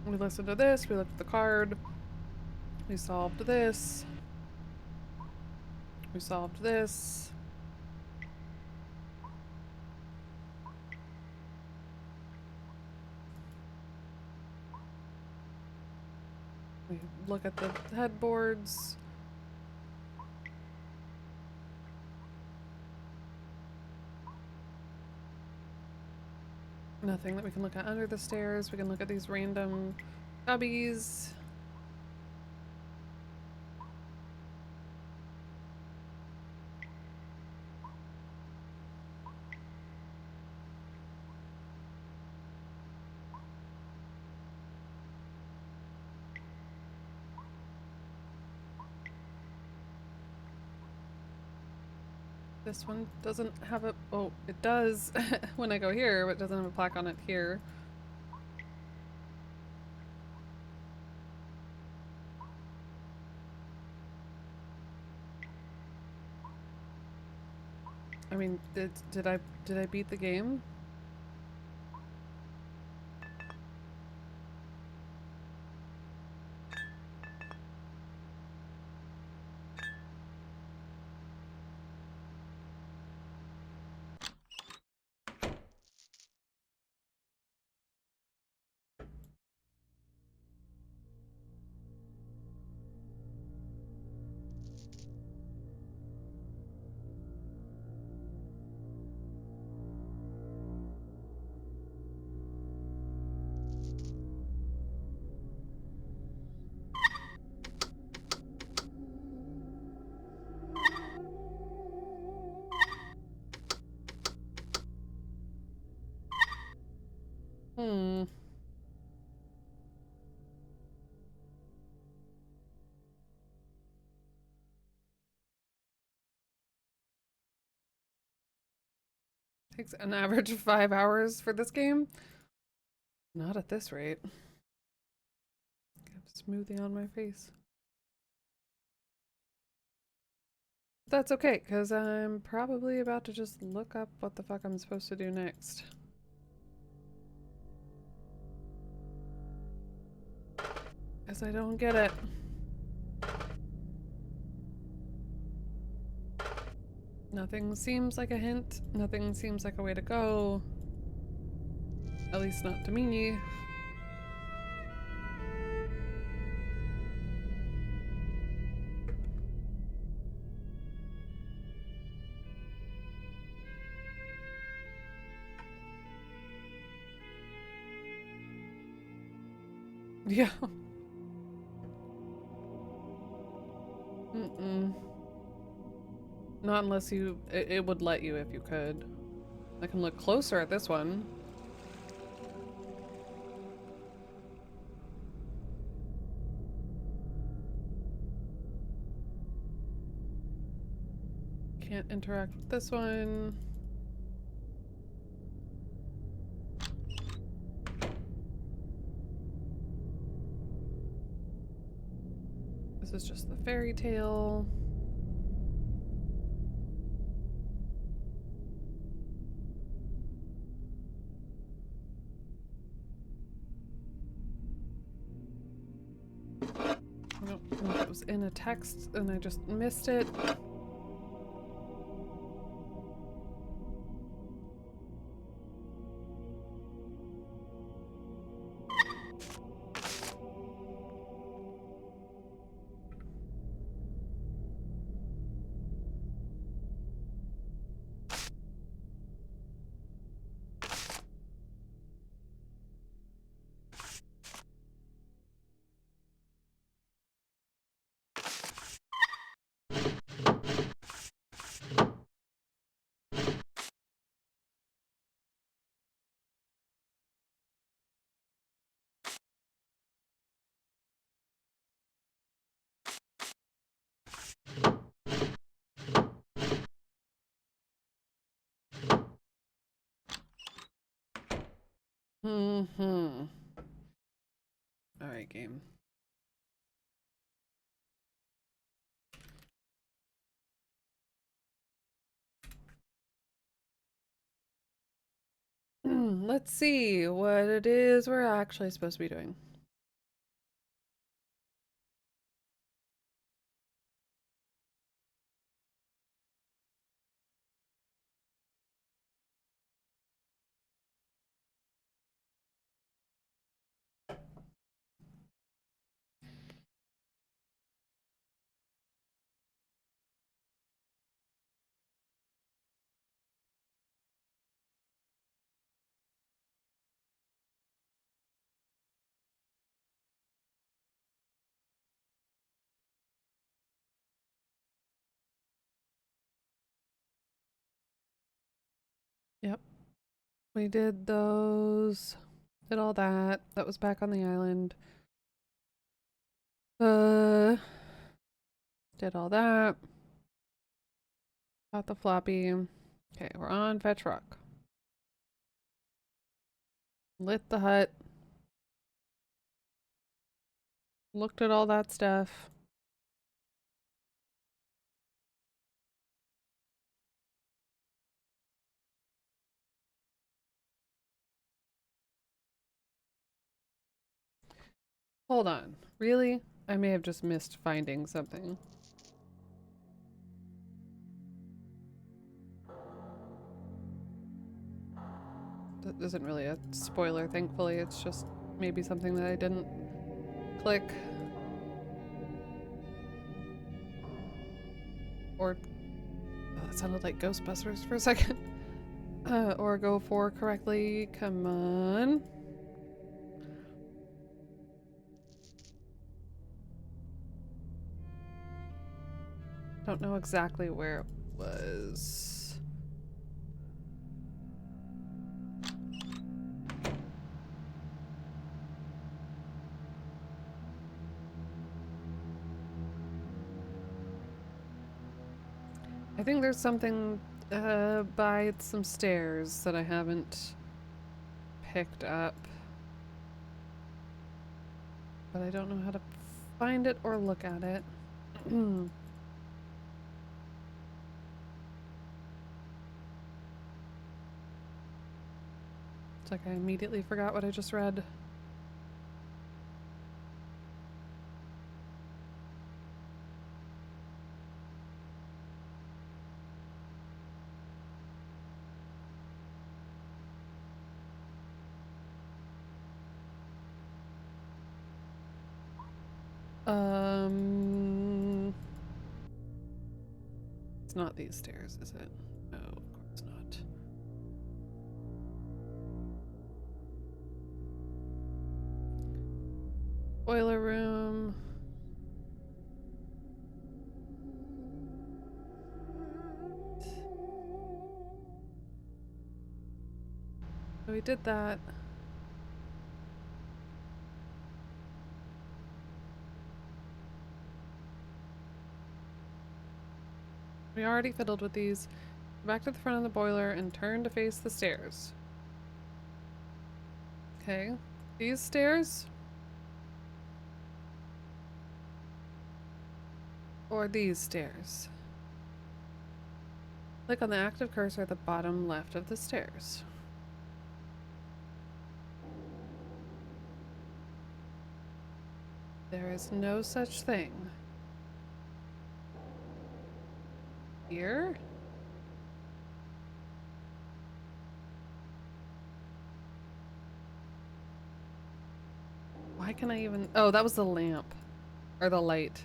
A: We listened to this, we looked at the card, we solved this, we solved this. We look at the headboards. Nothing that we can look at under the stairs. We can look at these random cubbies. This one doesn't have a... Oh, it does when I go here, but it doesn't have a plaque on it here. I mean, did I beat the game? Hmm. Takes an average of 5 hours for this game. Not at this rate. Got smoothie on my face. That's okay, because I'm probably about to just look up what the fuck I'm supposed to do next. Because I don't get it. Nothing seems like a hint. Nothing seems like a way to go. At least not to me. Yeah. Mm-mm. Not unless you... It would let you if you could. I can look closer at this one. Can't interact with this one. This is just the fairy tale. I don't know if it was in a text and I just missed it. Mm-hmm. Alright, game. Let's see what it is we're actually supposed to be doing. Yep. We did those. Did all that. That was back on the island. Did all that. Got the floppy. Okay, we're on Fetch Rock. Lit the hut. Looked at all that stuff. Hold on. Really? I may have just missed finding something. That isn't really a spoiler, thankfully. It's just maybe something that I didn't click. Or... Oh, that sounded like Ghostbusters for a second. Or go for correctly. Come on. Don't know exactly where it was. I think there's something by some stairs that I haven't picked up. But I don't know how to find it or look at it. It's like I immediately forgot what I just read. It's not these stairs, is it? No, of course not. Boiler room. So we did that. We already fiddled with these. Back to the front of the boiler and turn to face the stairs. Okay. These stairs? Or these stairs? Click on the active cursor at the bottom left of the stairs. There is no such thing. Here? Why can I even... Oh, that was the lamp. Or the light.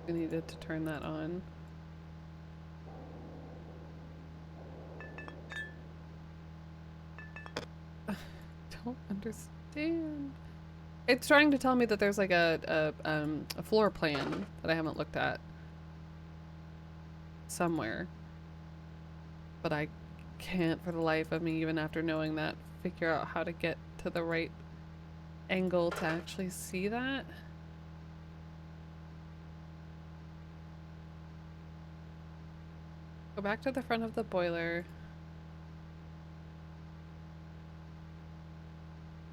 A: I needed to turn that on. Don't understand. It's trying to tell me that there's like a floor plan that I haven't looked at somewhere, but I can't for the life of me, even after knowing that, figure out how to get to the right angle to actually see that. Go back to the front of the boiler.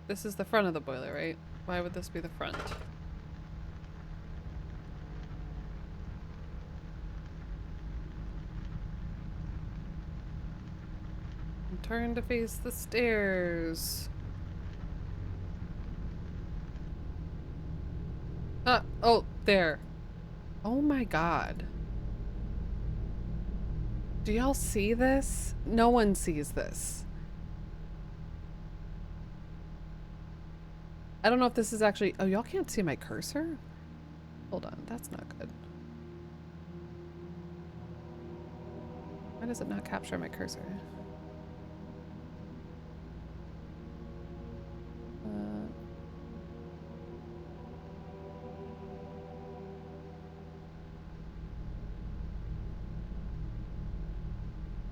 A: This is the front of the boiler, right? Why would this be the front? And turn to face the stairs. Oh, there. Oh my god. Do y'all see this? No one sees this. I don't know if this is actually... Oh, y'all can't see my cursor? Hold on, that's not good. Why does it not capture my cursor?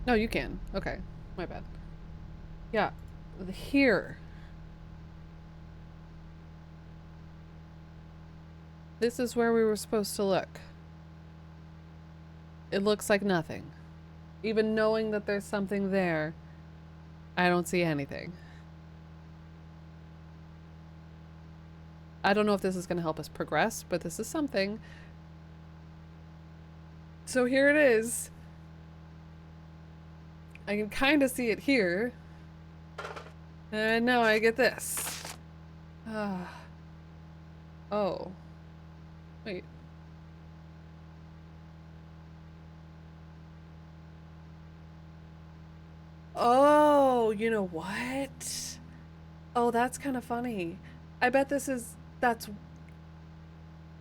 A: No, you can. Okay, my bad. Yeah, here. This is where we were supposed to look. It looks like nothing. Even knowing that there's something there, I don't see anything. I don't know if this is going to help us progress, but this is something. So here it is. I can kind of see it here. And now I get this. Oh. Wait. Oh, you know what? Oh, that's kind of funny. I bet this is...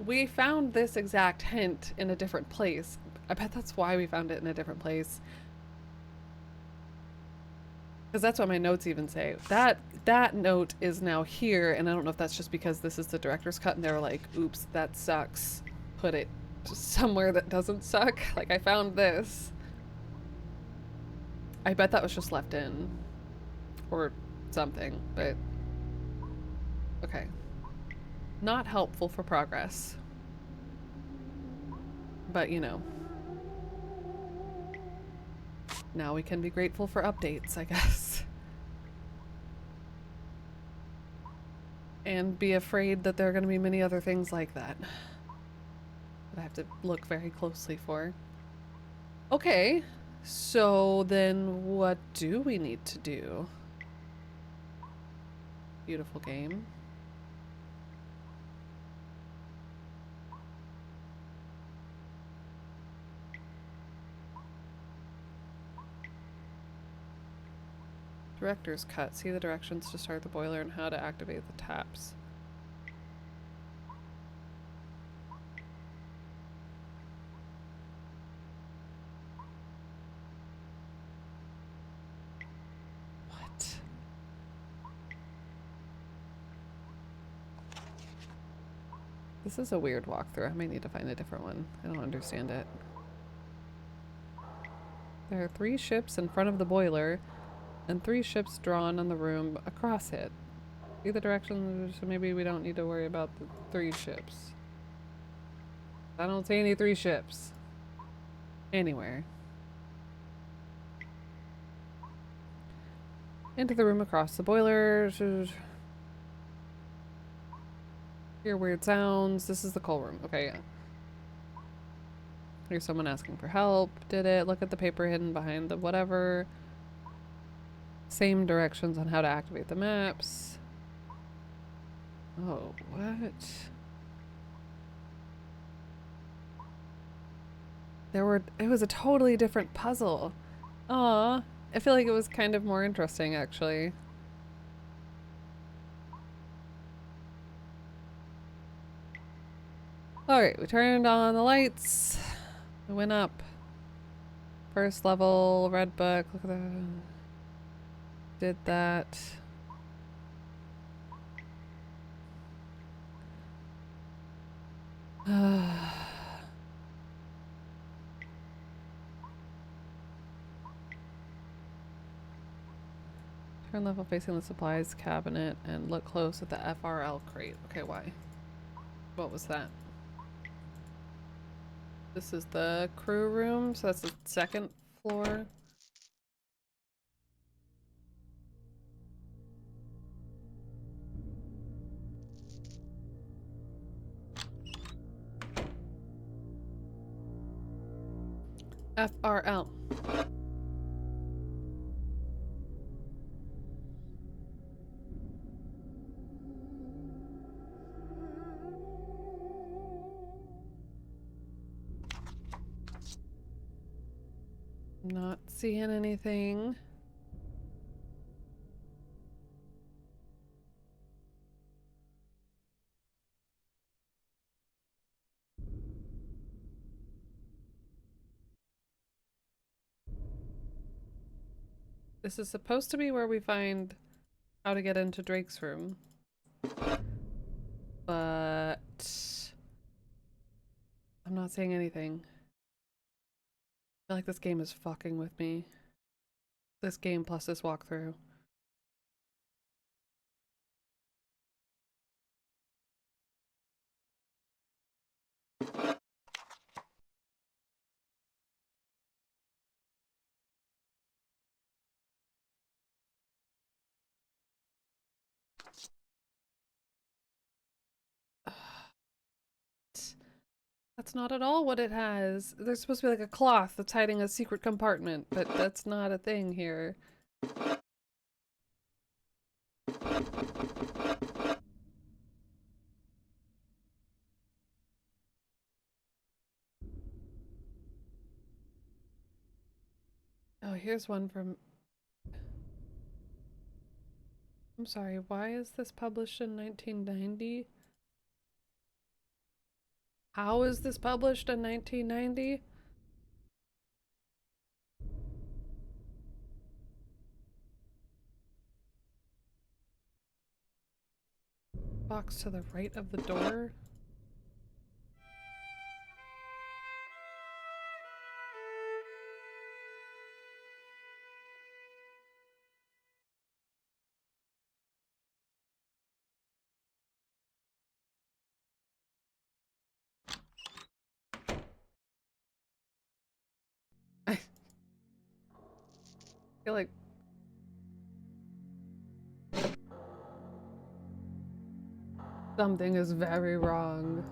A: We found this exact hint in a different place. I bet that's why we found it in a different place. Because that's what my notes even say. That note is now here, and I don't know if that's just because this is the director's cut and they were like, oops, that sucks. Put it somewhere that doesn't suck. Like, I found this. I bet that was just left in. Or something, but... Okay. Not helpful for progress. But, you know. Now we can be grateful for updates, I guess. And be afraid that there are going to be many other things like that. That I have to look very closely for. Okay. So then what do we need to do? Beautiful game. Director's cut. See the directions to start the boiler and how to activate the taps. This is a weird walkthrough. I may need to find a different one. I don't understand it. There are 3 ships in front of the boiler and 3 ships drawn on the room across it. Either direction, so maybe we don't need to worry about the 3 ships. I don't see any 3 ships anywhere. Into the room across the boiler. Hear weird sounds. This is the coal room. Okay, yeah. Here's someone asking for help. Did it. Look at the paper hidden behind the whatever. Same directions on how to activate the maps. Oh, what? It was a totally different puzzle. Aw, I feel like it was kind of more interesting, actually. Alright, we turned on the lights. We went up. First level, red book, look at that. Did that. Turn level facing the supplies cabinet and look close at the FRL crate. Okay, why? What was that? This is the crew room, so that's the 2nd floor. FRL. Not seeing anything. This is supposed to be where we find how to get into Drake's room. But I'm not seeing anything. I feel like this game is fucking with me. This game plus this walkthrough. That's not at all what it has. There's supposed to be like a cloth that's hiding a secret compartment, but that's not a thing here. Oh, here's one from... I'm sorry, why is this published in 1990? How is this published in 1990? Box to the right of the door? I feel like something is very wrong.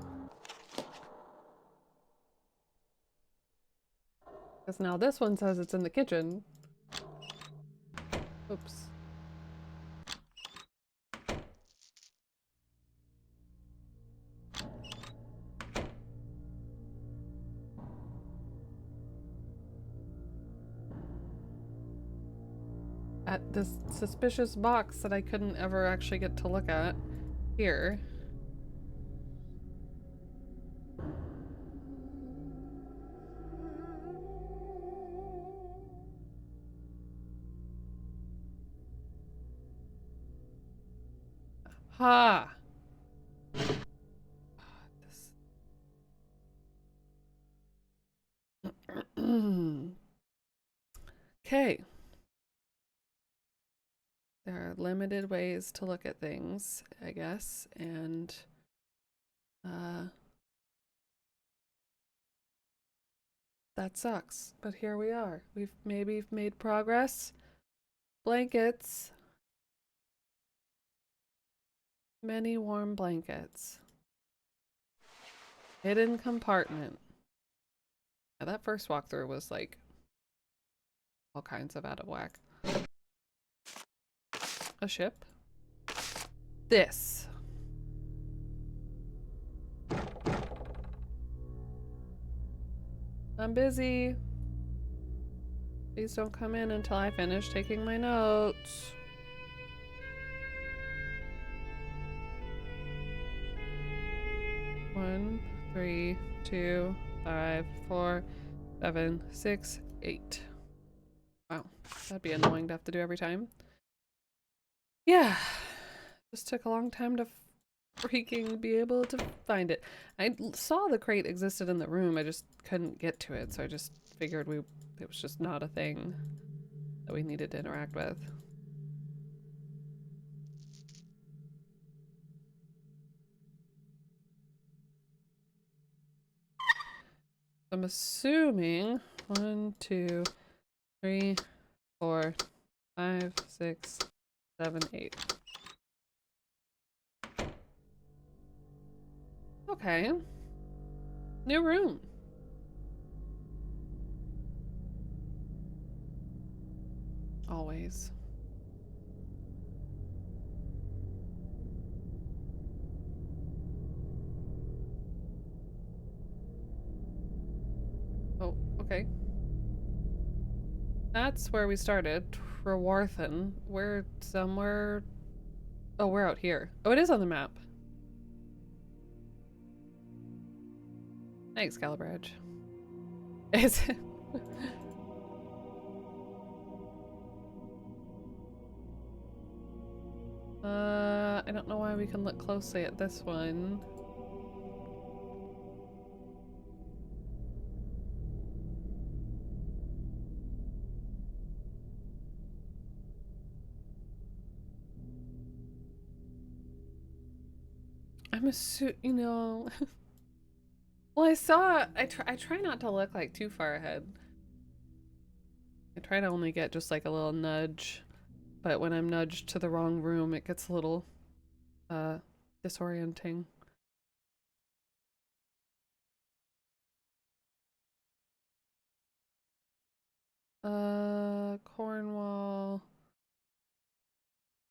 A: Because now this one says it's in the kitchen. Oops. At this suspicious box that I couldn't ever actually get to look at. Here. Ha! Okay. There are limited ways to look at things, I guess, and that sucks. But here we are. We've maybe made progress. Blankets. Many warm blankets. Hidden compartment. Yeah, that first walkthrough was like all kinds of out of whack. A ship. This. I'm busy. Please don't come in until I finish taking my notes. One, 3, 2, 5, 4, 7, 6, 8. Wow, that'd be annoying to have to do every time. Yeah, just took a long time to freaking be able to find it. I saw the crate existed in the room, I just couldn't get to it, so I just figured it was just not a thing that we needed to interact with. I'm assuming 1, 2, 3, 4, 5, 6, 7, 8. Okay. New room. Always. Oh, okay. That's where we started. Trewarthan. We're somewhere... Oh, we're out here. Oh, it is on the map. Thanks, Calabrage. Is it? I don't know why we can look closely at this one. I'm you know. Well, I try not to look like too far ahead. I try to only get just like a little nudge, but when I'm nudged to the wrong room, it gets a little disorienting. Cornwall.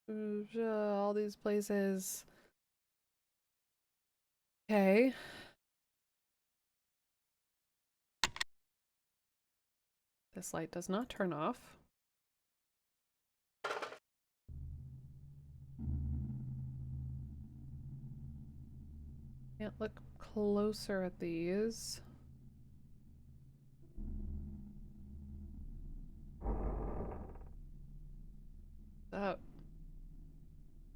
A: All these places. Okay. This light does not turn off. Can't look closer at these. Oh.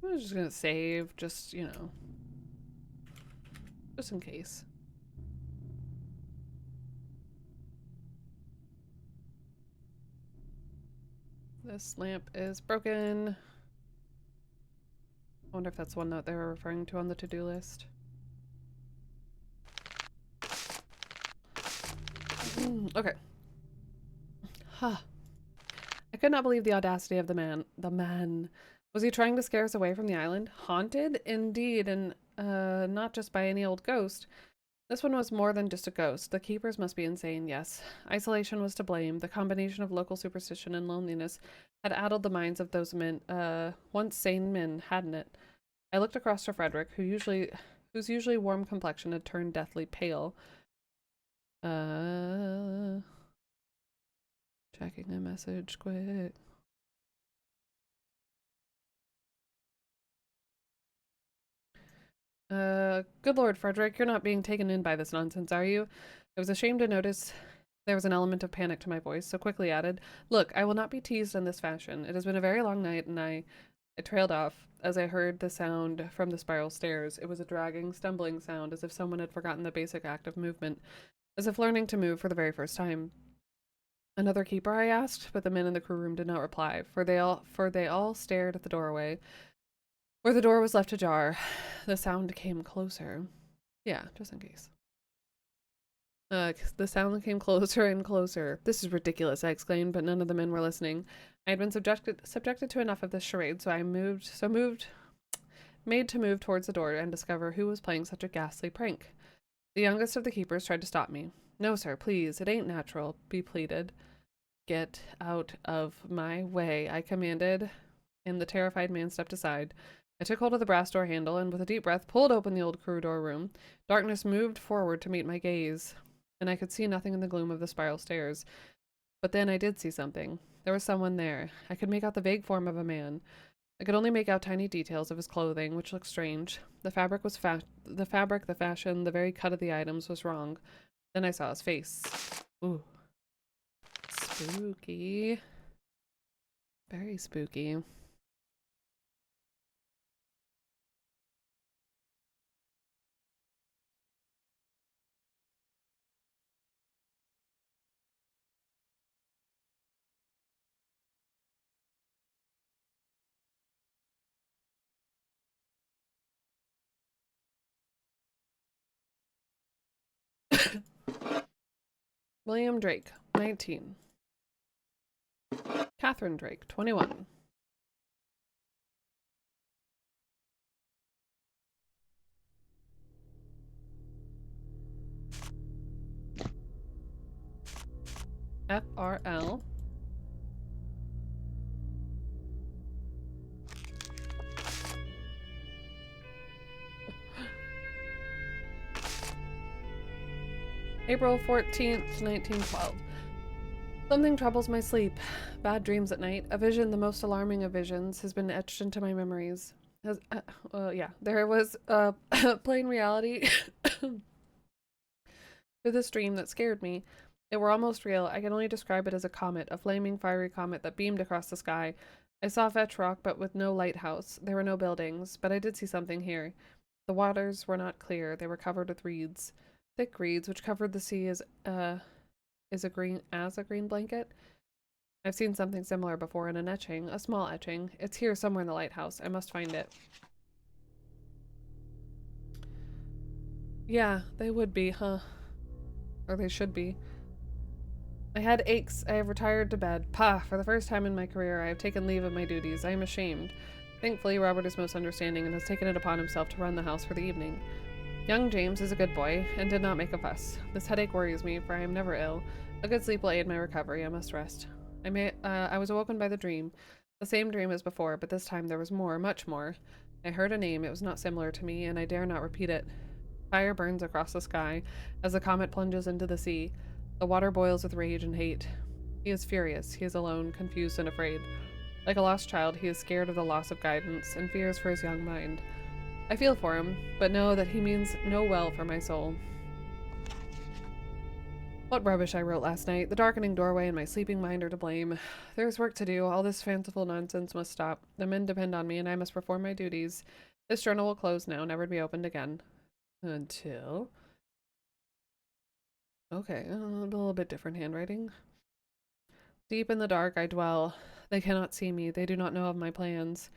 A: I'm just gonna save, just, you know, just in case. This lamp is broken. I wonder if that's one that they were referring to on the to-do list. Okay. Huh. I could not believe the audacity of the man. The man. Was he trying to scare us away from the island? Haunted? Indeed, and not just by any old ghost. This one was more than just a ghost. The keepers must be insane, yes. Isolation was to blame. The combination of local superstition and loneliness had addled the minds of those men, once sane men, hadn't it? I looked across to Frederick, whose usually warm complexion had turned deathly pale. Checking a message quick. Good Lord, Frederick, you're not being taken in by this nonsense, are you? I was ashamed to notice there was an element of panic to my voice, so quickly added, Look, I will not be teased in this fashion. It has been a very long night, and I trailed off as I heard the sound from the spiral stairs. It was a dragging, stumbling sound, as if someone had forgotten the basic act of movement, as if learning to move for the very first time. Another keeper, I asked, but the men in the crew room did not reply, for they all stared at the doorway, where the door was left ajar. The sound came closer. Yeah, just in case. The sound came closer and closer. This is ridiculous, I exclaimed, but none of the men were listening. I had been subjected to enough of this charade, so I made to move towards the door and discover who was playing such a ghastly prank. The youngest of the keepers tried to stop me. No, sir, please, it ain't natural, he pleaded. Get out of my way, I commanded, and the terrified man stepped aside. I took hold of the brass door handle and, with a deep breath, pulled open the old corridor room. Darkness moved forward to meet my gaze, and I could see nothing in the gloom of the spiral stairs. But then I did see something. There was someone there. I could make out the vague form of a man. I could only make out tiny details of his clothing, which looked strange. The fabric, the fashion, the very cut of the items was wrong. Then I saw his face. Ooh. Spooky. Very spooky. William Drake, 19. Catherine Drake, 21. FRL. April 14th, 1912. Something troubles my sleep. Bad dreams at night. A vision, the most alarming of visions, has been etched into my memories. There was a plain reality to this dream that scared me. It were almost real. I can only describe it as a comet, a flaming, fiery comet that beamed across the sky. I saw Fetch Rock, but with no lighthouse. There were no buildings, but I did see something here. The waters were not clear. They were covered with reeds. Thick reeds, which covered the sea as a green blanket. I've seen something similar before in an etching, a small etching. It's here somewhere in the lighthouse. I must find it. Yeah, they would be, huh? Or they should be. I had aches. I have retired to bed. Pah! For the first time in my career, I have taken leave of my duties. I am ashamed. Thankfully, Robert is most understanding and has taken it upon himself to run the house for the evening. Young James is a good boy, and did not make a fuss. This headache worries me, for I am never ill. A good sleep will aid my recovery. I must rest. I was awoken by the dream. The same dream as before, but this time there was more, much more. I heard a name. It was not similar to me, and I dare not repeat it. Fire burns across the sky as the comet plunges into the sea. The water boils with rage and hate. He is furious. He is alone, confused, and afraid. Like a lost child, he is scared of the loss of guidance and fears for his young mind. I feel for him, but know that he means no well for my soul. What rubbish I wrote last night. The darkening doorway and my sleeping mind are to blame. There is work to do. All this fanciful nonsense must stop. The men depend on me, and I must perform my duties. This journal will close now, never to be opened again. Until... Okay, a little bit different handwriting. Deep in the dark I dwell. They cannot see me. They do not know of my plans.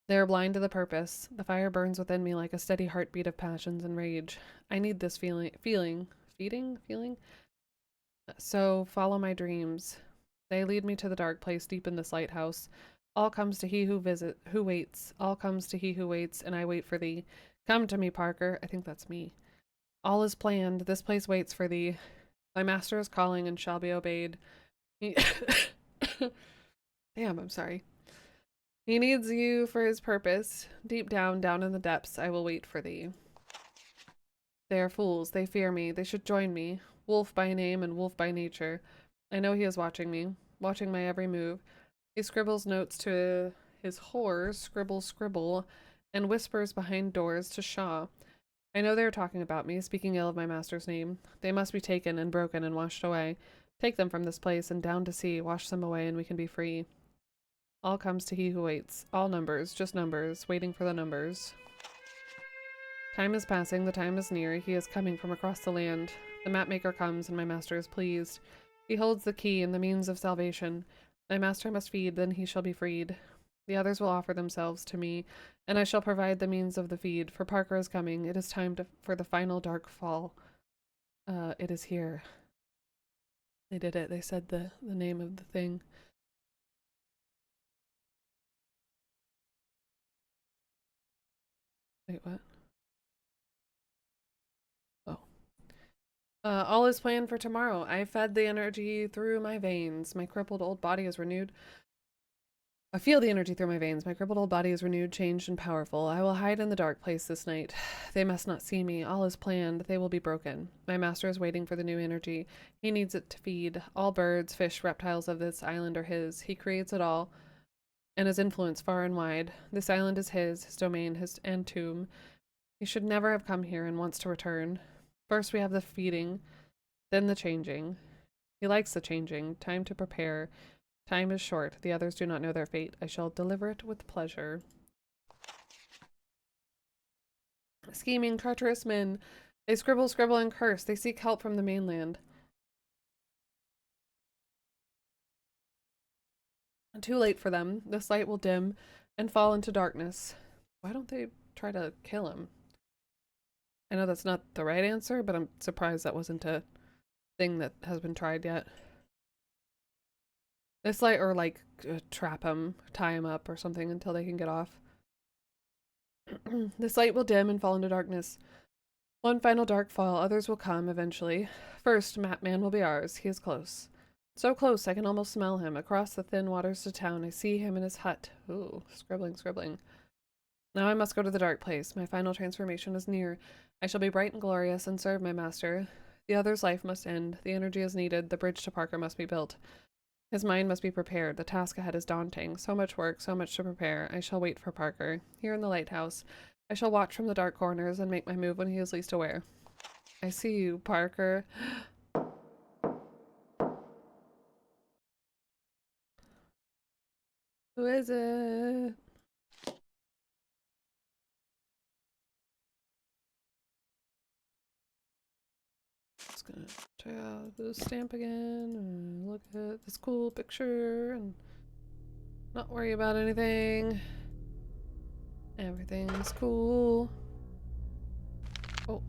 A: They are blind to the purpose. The fire burns within me like a steady heartbeat of passions and rage. I need this feeling. So follow my dreams. They lead me to the dark place deep in this lighthouse. All comes to he who waits. All comes to he who waits, and I wait for thee. Come to me, Parker. I think that's me. All is planned. This place waits for thee. Thy master is calling and shall be obeyed. Damn, I'm sorry. He needs you for his purpose. Deep down, down in the depths, I will wait for thee. They are fools. They fear me. They should join me. Wolf by name and wolf by nature. I know he is watching me, watching my every move. He scribbles notes to his whores, scribble, and whispers behind doors to Shaw. I know they are talking about me, speaking ill of my master's name. They must be taken and broken and washed away. Take them from this place and down to sea, wash them away, and we can be free. All comes to he who waits. All numbers, just numbers, waiting for the numbers. Time is passing, the time is near. He is coming from across the land. The mapmaker comes, and my master is pleased. He holds the key and the means of salvation. My master must feed, then he shall be freed. The others will offer themselves to me, and I shall provide the means of the feed, for Parker is coming. It is time for the final dark fall. It is here. They did it. They said the name of the thing. Wait, what? Oh. All is planned for tomorrow. I fed the energy through my veins. My crippled old body is renewed. I feel the energy through my veins. My crippled old body is renewed, changed, and powerful. I will hide in the dark place this night. They must not see me. All is planned. They will be broken. My master is waiting for the new energy. He needs it to feed. All birds, fish, reptiles of this island are his. He creates it all and his influence far and wide. This island is his domain, his and tomb. He should never have come here and wants to return. First we have the feeding, then the changing. He likes the changing. Time to prepare. Time is short. The others do not know their fate. I shall deliver it with pleasure. Scheming, treacherous men. They scribble, scribble, and curse. They seek help from the mainland. Too late for them. This light will dim and fall into darkness. Why don't they try to kill him? I know that's not the right answer, but I'm surprised that wasn't a thing that has been tried yet. This light, or like trap him, tie him up or something until they can get off. This light will dim and fall into darkness. One final dark fall, others will come eventually. First, Matman will be ours. He is close. So close, I can almost smell him. Across the thin waters to town, I see him in his hut. Ooh, scribbling, scribbling. Now I must go to the dark place. My final transformation is near. I shall be bright and glorious and serve my master. The other's life must end. The energy is needed. The bridge to Parker must be built. His mind must be prepared. The task ahead is daunting. So much work, so much to prepare. I shall wait for Parker. Here in the lighthouse. I shall watch from the dark corners and make my move when he is least aware. I see you, Parker. Who is it? Just gonna try out the stamp again and look at this cool picture and not worry about anything. Everything's cool. Oh.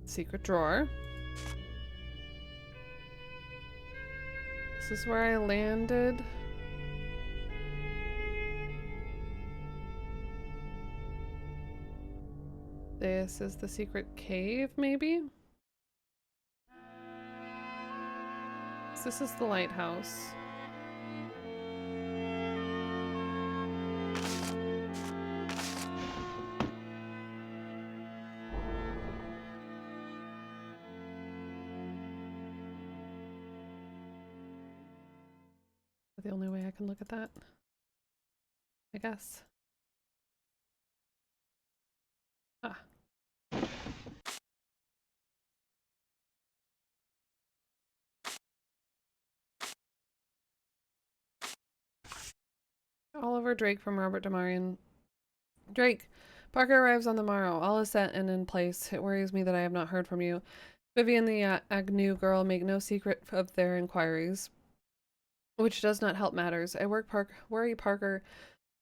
A: Secret drawer. This is where I landed. This is the secret cave, maybe? This is the lighthouse. The only way I can look at that, I guess. Ah. Oliver Drake from Robert Demarion. Drake, Parker arrives on the morrow. All is set and in place. It worries me that I have not heard from you. Vivian the Agnew girl make no secret of their inquiries, which does not help matters. I worry Parker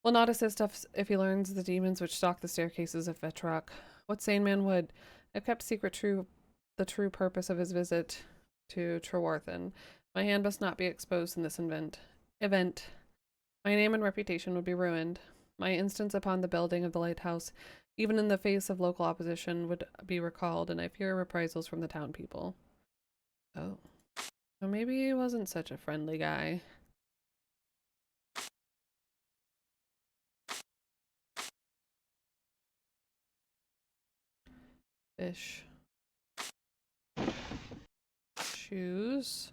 A: will not assist us if he learns the demons which stalk the staircases of Vetrock. What sane man would? I've kept secret the true purpose of his visit to Trewarthan. My hand must not be exposed in this event. My name and reputation would be ruined. My instance upon the building of the lighthouse, even in the face of local opposition, would be recalled, and I fear reprisals from the town people. Oh. So maybe he wasn't such a friendly guy. Fish. Shoes.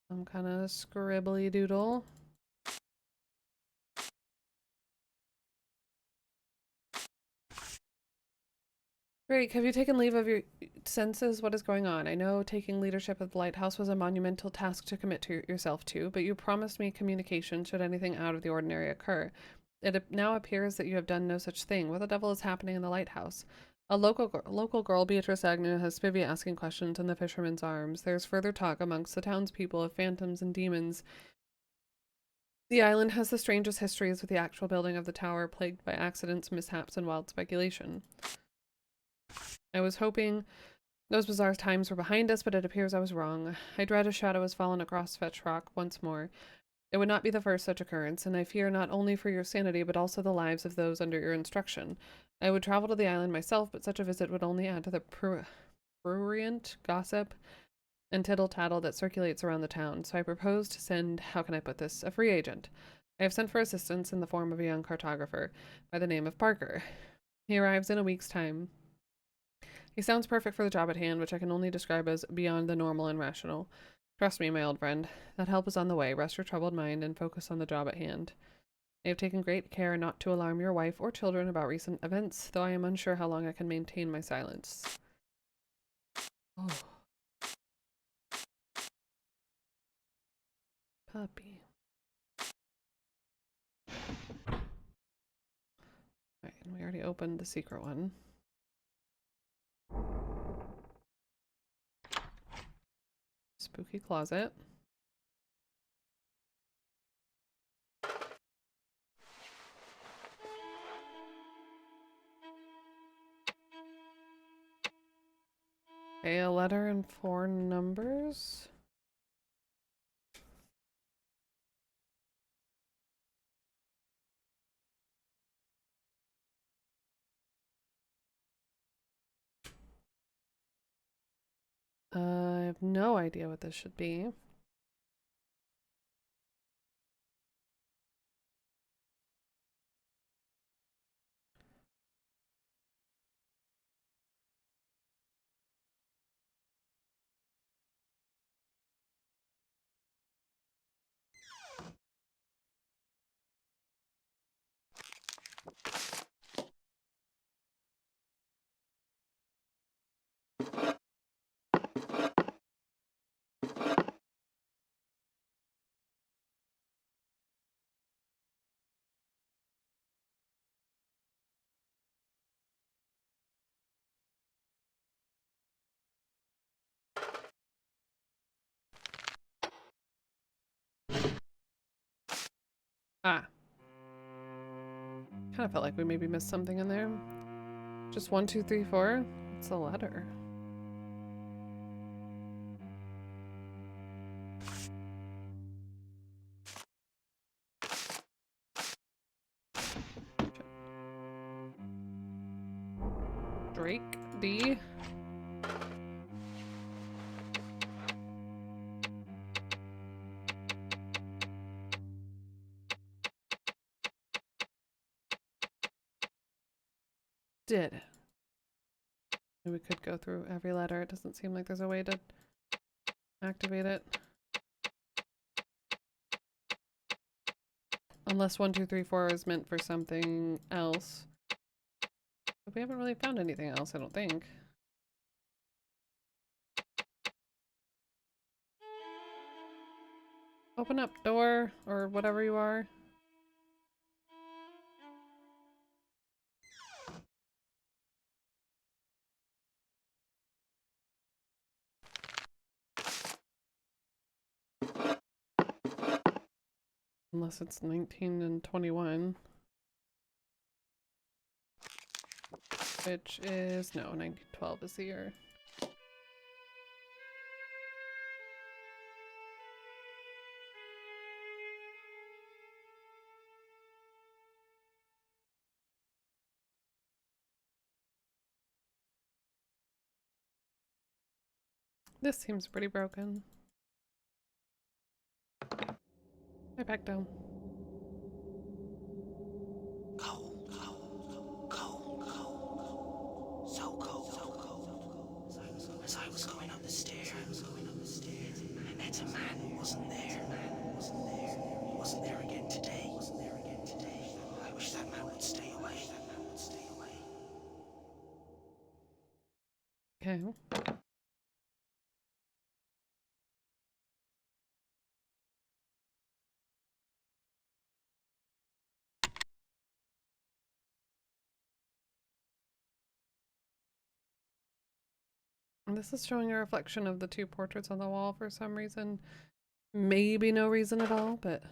A: Some kind of scribbly doodle. Drake, have you taken leave of your senses? What is going on? I know taking leadership of the lighthouse was a monumental task to commit to yourself to, but you promised me communication should anything out of the ordinary occur. It now appears that you have done no such thing. What the devil is happening in the lighthouse? A local girl, Beatrice Agnew, has Spivey asking questions in the Fisherman's Arms. There's further talk amongst the townspeople of phantoms and demons. The island has the strangest histories, with the actual building of the tower plagued by accidents, mishaps, and wild speculation. I was hoping those bizarre times were behind us, but it appears I was wrong. I dread a shadow has fallen across Fetch Rock once more. It would not be the first such occurrence, and I fear not only for your sanity, but also the lives of those under your instruction. I would travel to the island myself, but such a visit would only add to the prurient gossip and tittle-tattle that circulates around the town, so I propose to send, how can I put this, a free agent. I have sent for assistance in the form of a young cartographer by the name of Parker. He arrives in a week's time. He sounds perfect for the job at hand, which I can only describe as beyond the normal and rational. Trust me, my old friend. That help is on the way. Rest your troubled mind and focus on the job at hand. I have taken great care not to alarm your wife or children about recent events, though I am unsure how long I can maintain my silence. Oh. Puppy. Alright, and we already opened the secret one. Spooky closet. Okay, a letter and 4 numbers. I have no idea what this should be. Ah. Kind of felt like we maybe missed something in there. Just 1, 2, 3, 4. It's a letter. Drake D. Did. We could go through every letter. It doesn't seem like there's a way to activate it. Unless 1, 2, 3, 4 is meant for something else. But we haven't really found anything else, I don't think. Open up, door, or whatever you are. Unless it's 19 and 21. Which is, no, 1912 is the year. This seems pretty broken. I back down.
B: Cold, cold, cold, cold. So cold, so cold. As I was going up the stairs, I met a man who wasn't there. He wasn't there again today. I wish that man would stay away.
A: Okay. This is showing a reflection of the two portraits on the wall for some reason. Maybe no reason at all, but...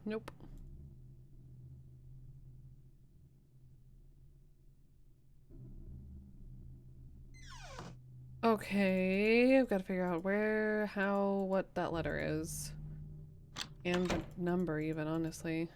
A: Nope. Okay, I've got to figure out where, how, what that letter is. And the number even, honestly.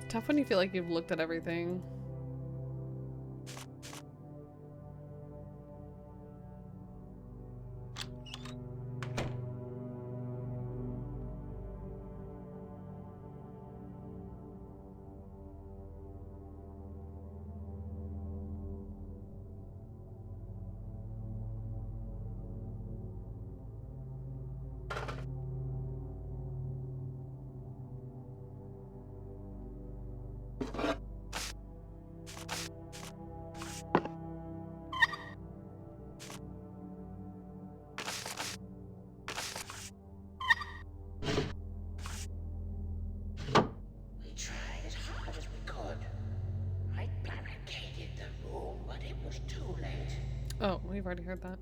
A: Tough when you feel like you've looked at everything.
F: We tried as hard as we could. I barricaded the room, but it was too late.
A: Oh, we've already heard that.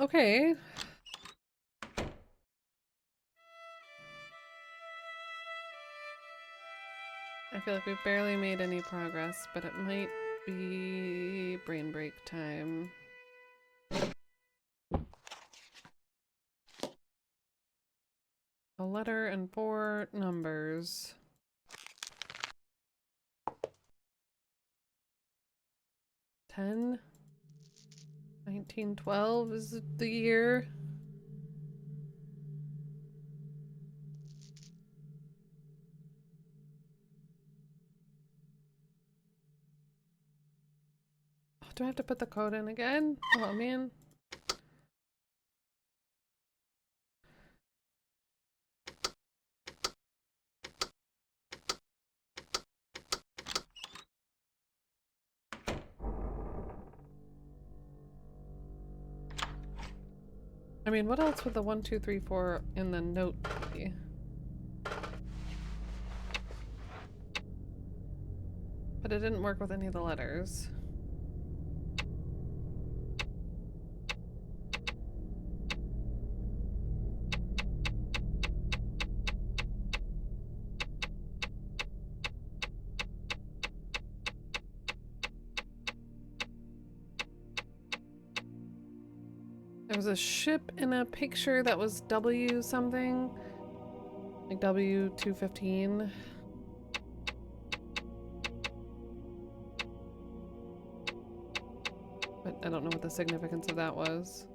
A: Okay. I feel like we've barely made any progress, but it might be brain break time. A letter and 4 numbers. 10? 1912 is the year. Oh, do I have to put the code in again? Oh man. I mean, what else would the 1, 2, 3, 4 in the note be? But it didn't work with any of the letters. There was a ship in a picture that was W something. Like W215. But I don't know what the significance of that was.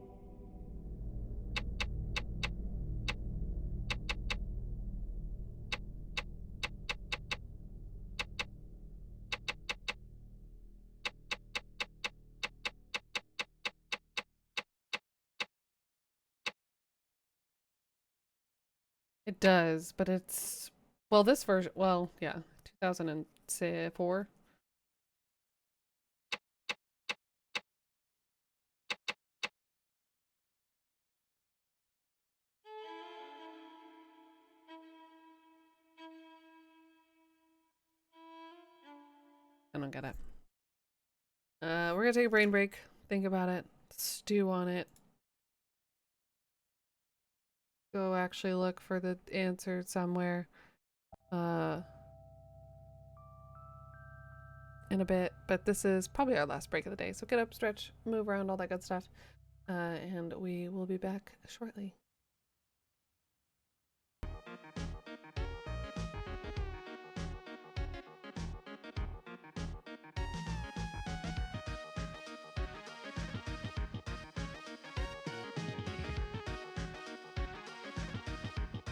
A: It does, but it's... Well, this version... Well, yeah. 2004. I don't get it. We're gonna take a brain break. Think about it. Stew on it. Go actually look for the answer somewhere. In a bit, but this is probably our last break of the day. So get up, stretch, move around, all that good stuff. And we will be back shortly.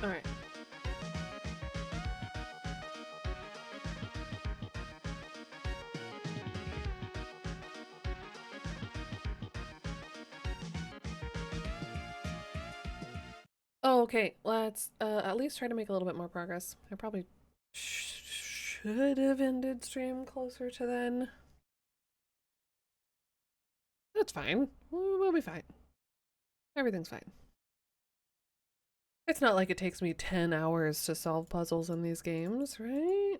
A: All right. Oh, okay. Let's at least try to make a little bit more progress. I probably should have ended stream closer to then. That's fine. We'll be fine. Everything's fine. It's not like it takes me 10 hours to solve puzzles in these games, right?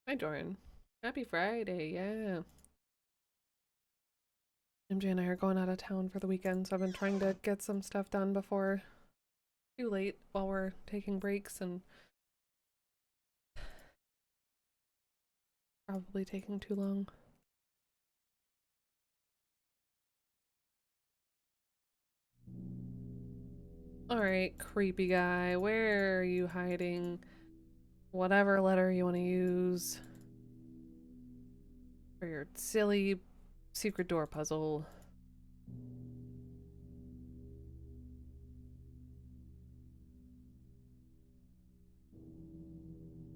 A: Hi, Doran. Happy Friday, yeah. MJ and I are going out of town for the weekend, so I've been trying to get some stuff done before too late while we're taking breaks and probably taking too long. Alright, creepy guy, where are you hiding? Whatever letter you want to use for your silly secret door puzzle.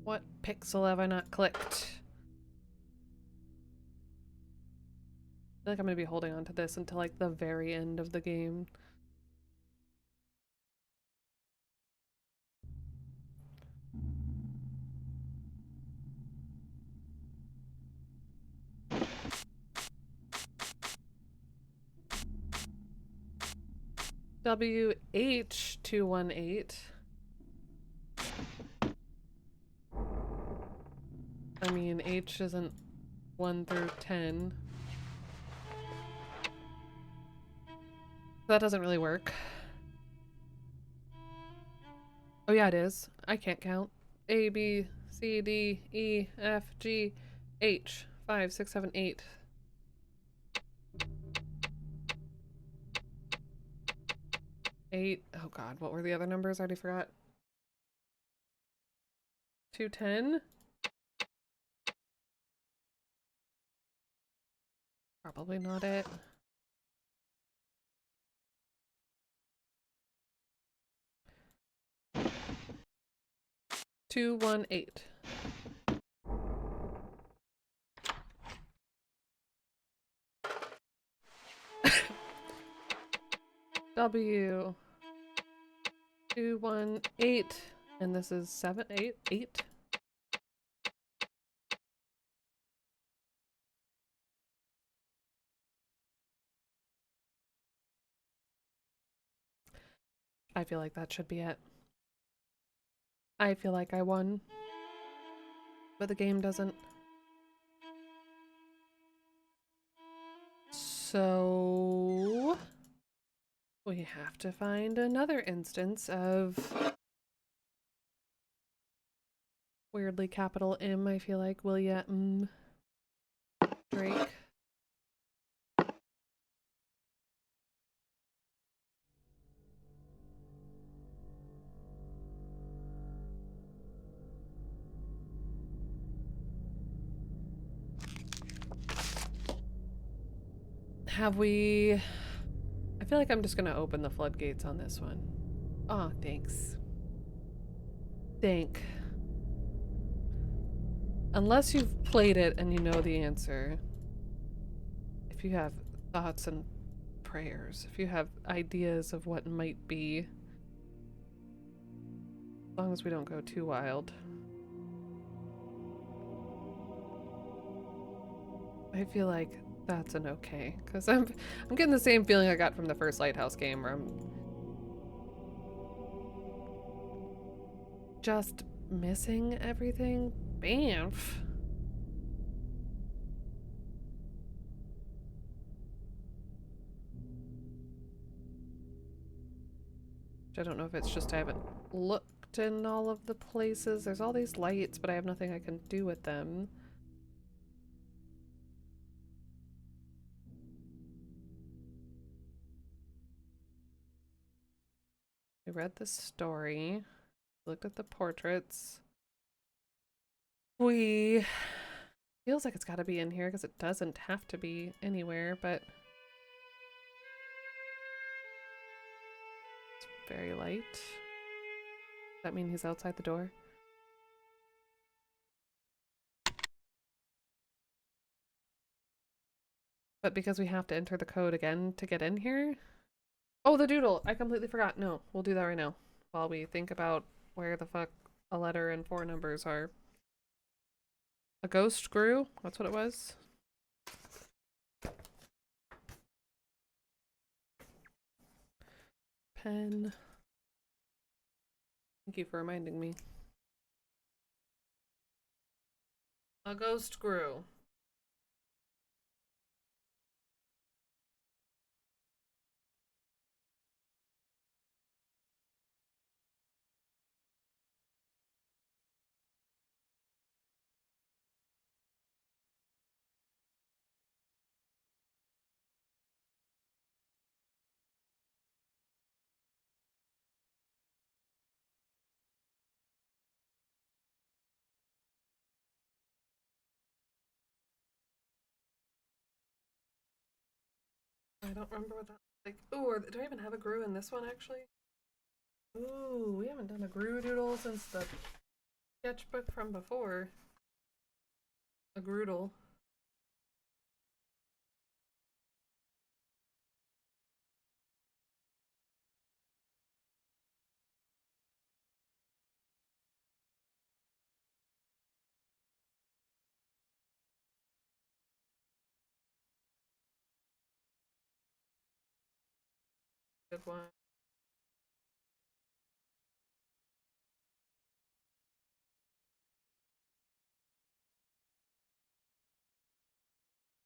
A: What pixel have I not clicked? I feel like I'm gonna be holding on to this until like the very end of the game. WH218. I mean, H isn't 1 through 10. That doesn't really work. Oh yeah, it is. I can't count. A, B, C, D, E, F, G, H. 5, 6, 7, 8. Eight. Oh god, what were the other numbers? I already forgot. 210? Probably not it. Two, 1, 8. W 2, 1, 8. And this is 7, 8, 8. I feel like that should be it. I feel like I won. But the game doesn't. So we have to find another instance of weirdly capital M, I feel like, William Drake. Have we... I feel like I'm just gonna open the floodgates on this one. Oh, thanks. Thank. Unless you've played it and you know the answer. If you have thoughts and prayers, if you have ideas of what might be. As long as we don't go too wild. I feel like that's an okay, because I'm getting the same feeling I got from the first Lighthouse game where just missing everything? Bamf. I don't know if it's just I haven't looked in all of the places. There's all these lights, but I have nothing I can do with them. We read the story, looked at the portraits. We... Feels like it's gotta be in here because it doesn't have to be anywhere, but... It's very light. Does that mean he's outside the door? But because we have to enter the code again to get in here? Oh, the doodle! I completely forgot. No, we'll do that right now. While we think about where the fuck a letter and 4 numbers are. A ghost grew? That's what it was? Pen. Thank you for reminding me. A ghost grew. I don't remember what that like. Ooh, do I even have a grew in this one actually? Ooh, we haven't done a grew doodle since the sketchbook from before. A groodle. Good one.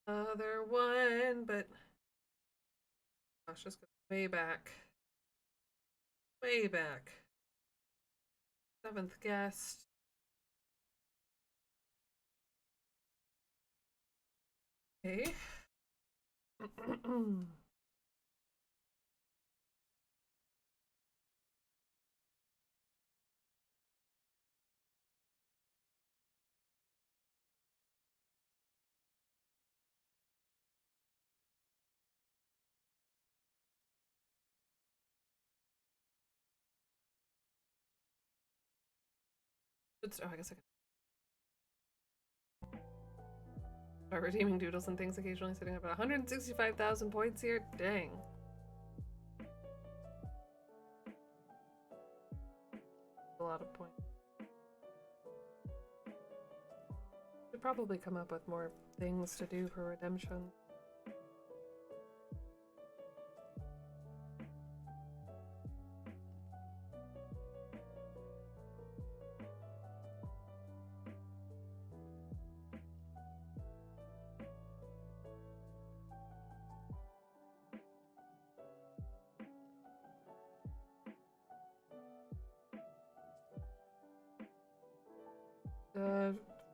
A: Other one, but gosh, just go way back. Way back. 7th guest. Okay. Oh, I guess I can start redeeming doodles and things occasionally, sitting up at 165,000 points here. Dang. A lot of points. Should probably come up with more things to do for redemption.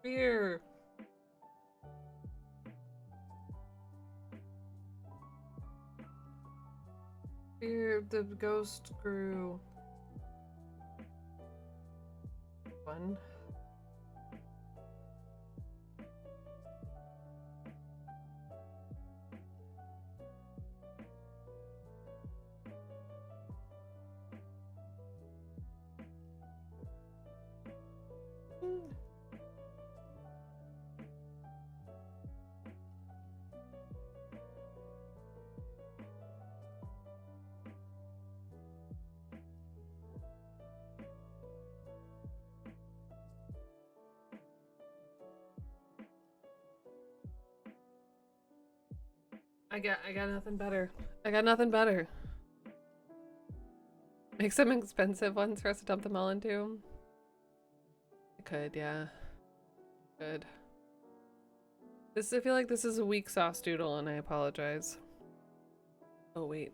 A: Fear. Fear the ghost grew. One. I got nothing better. I got nothing better. Make some expensive ones for us to dump them all into. could, yeah. Good. This, I feel like this is a weak sauce doodle, and I apologize. Oh, wait.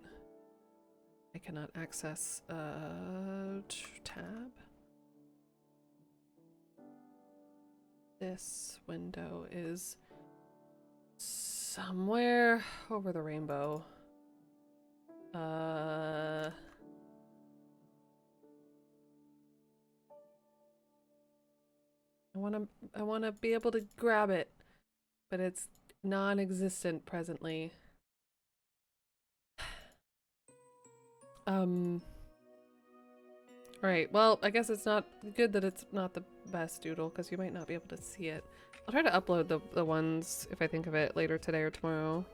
A: I cannot access, tab. This window is somewhere over the rainbow. I wanna be able to grab it, but it's non-existent presently. Right, well, I guess it's not good that it's not the best doodle, because you might not be able to see it. I'll try to upload the ones, if I think of it, later today or tomorrow.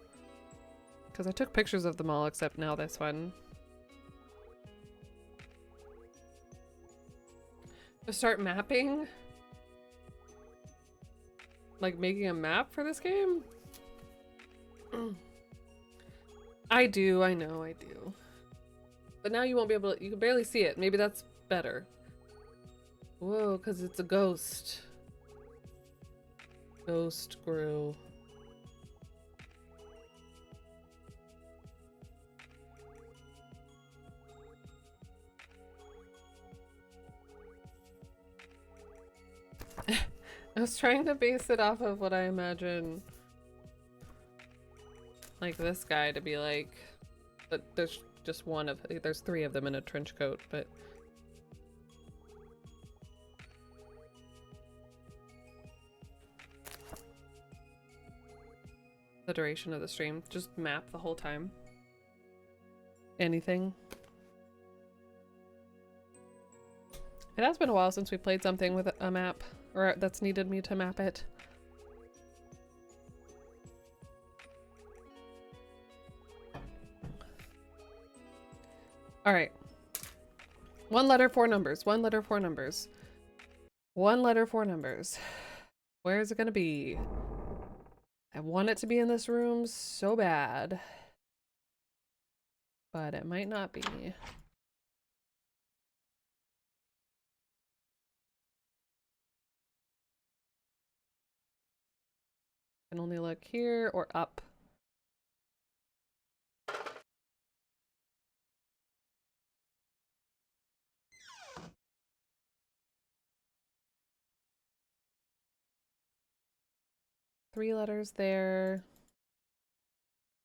A: Because I took pictures of them all, except now this one. To start mapping? Like making a map for this game? I do, I know, I do. But now you won't be able to, you can barely see it. Maybe that's better. Whoa, because it's a ghost. Ghost grew. I was trying to base it off of what I imagine like this guy to be like, but there's just one of, there's 3 of them in a trench coat, but the duration of the stream, just map the whole time. Anything. It has been a while since we played something with a map, or that's needed me to map it. All right. 1 letter, 4 numbers. 1 letter, 4 numbers. 1 letter, 4 numbers. Where is it gonna be? I want it to be in this room so bad. But it might not be. I can only look here or up. Three letters there.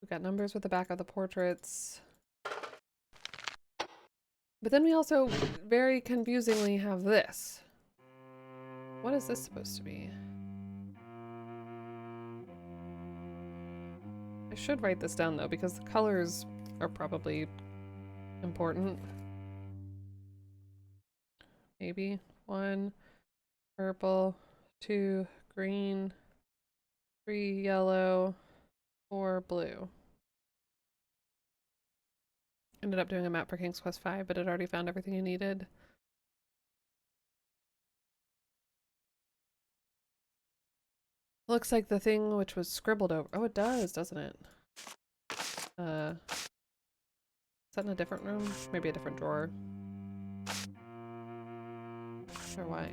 A: We've got numbers with the back of the portraits. But then we also very confusingly have this. What is this supposed to be? I should write this down though, because the colors are probably important. Maybe 1 purple, 2 green, 3 yellow, 4 blue. Ended up doing a map for King's Quest V, but it already found everything you needed. Looks like the thing which was scribbled over. Oh, it does, doesn't it? Is that in a different room? Maybe a different drawer. Not sure why.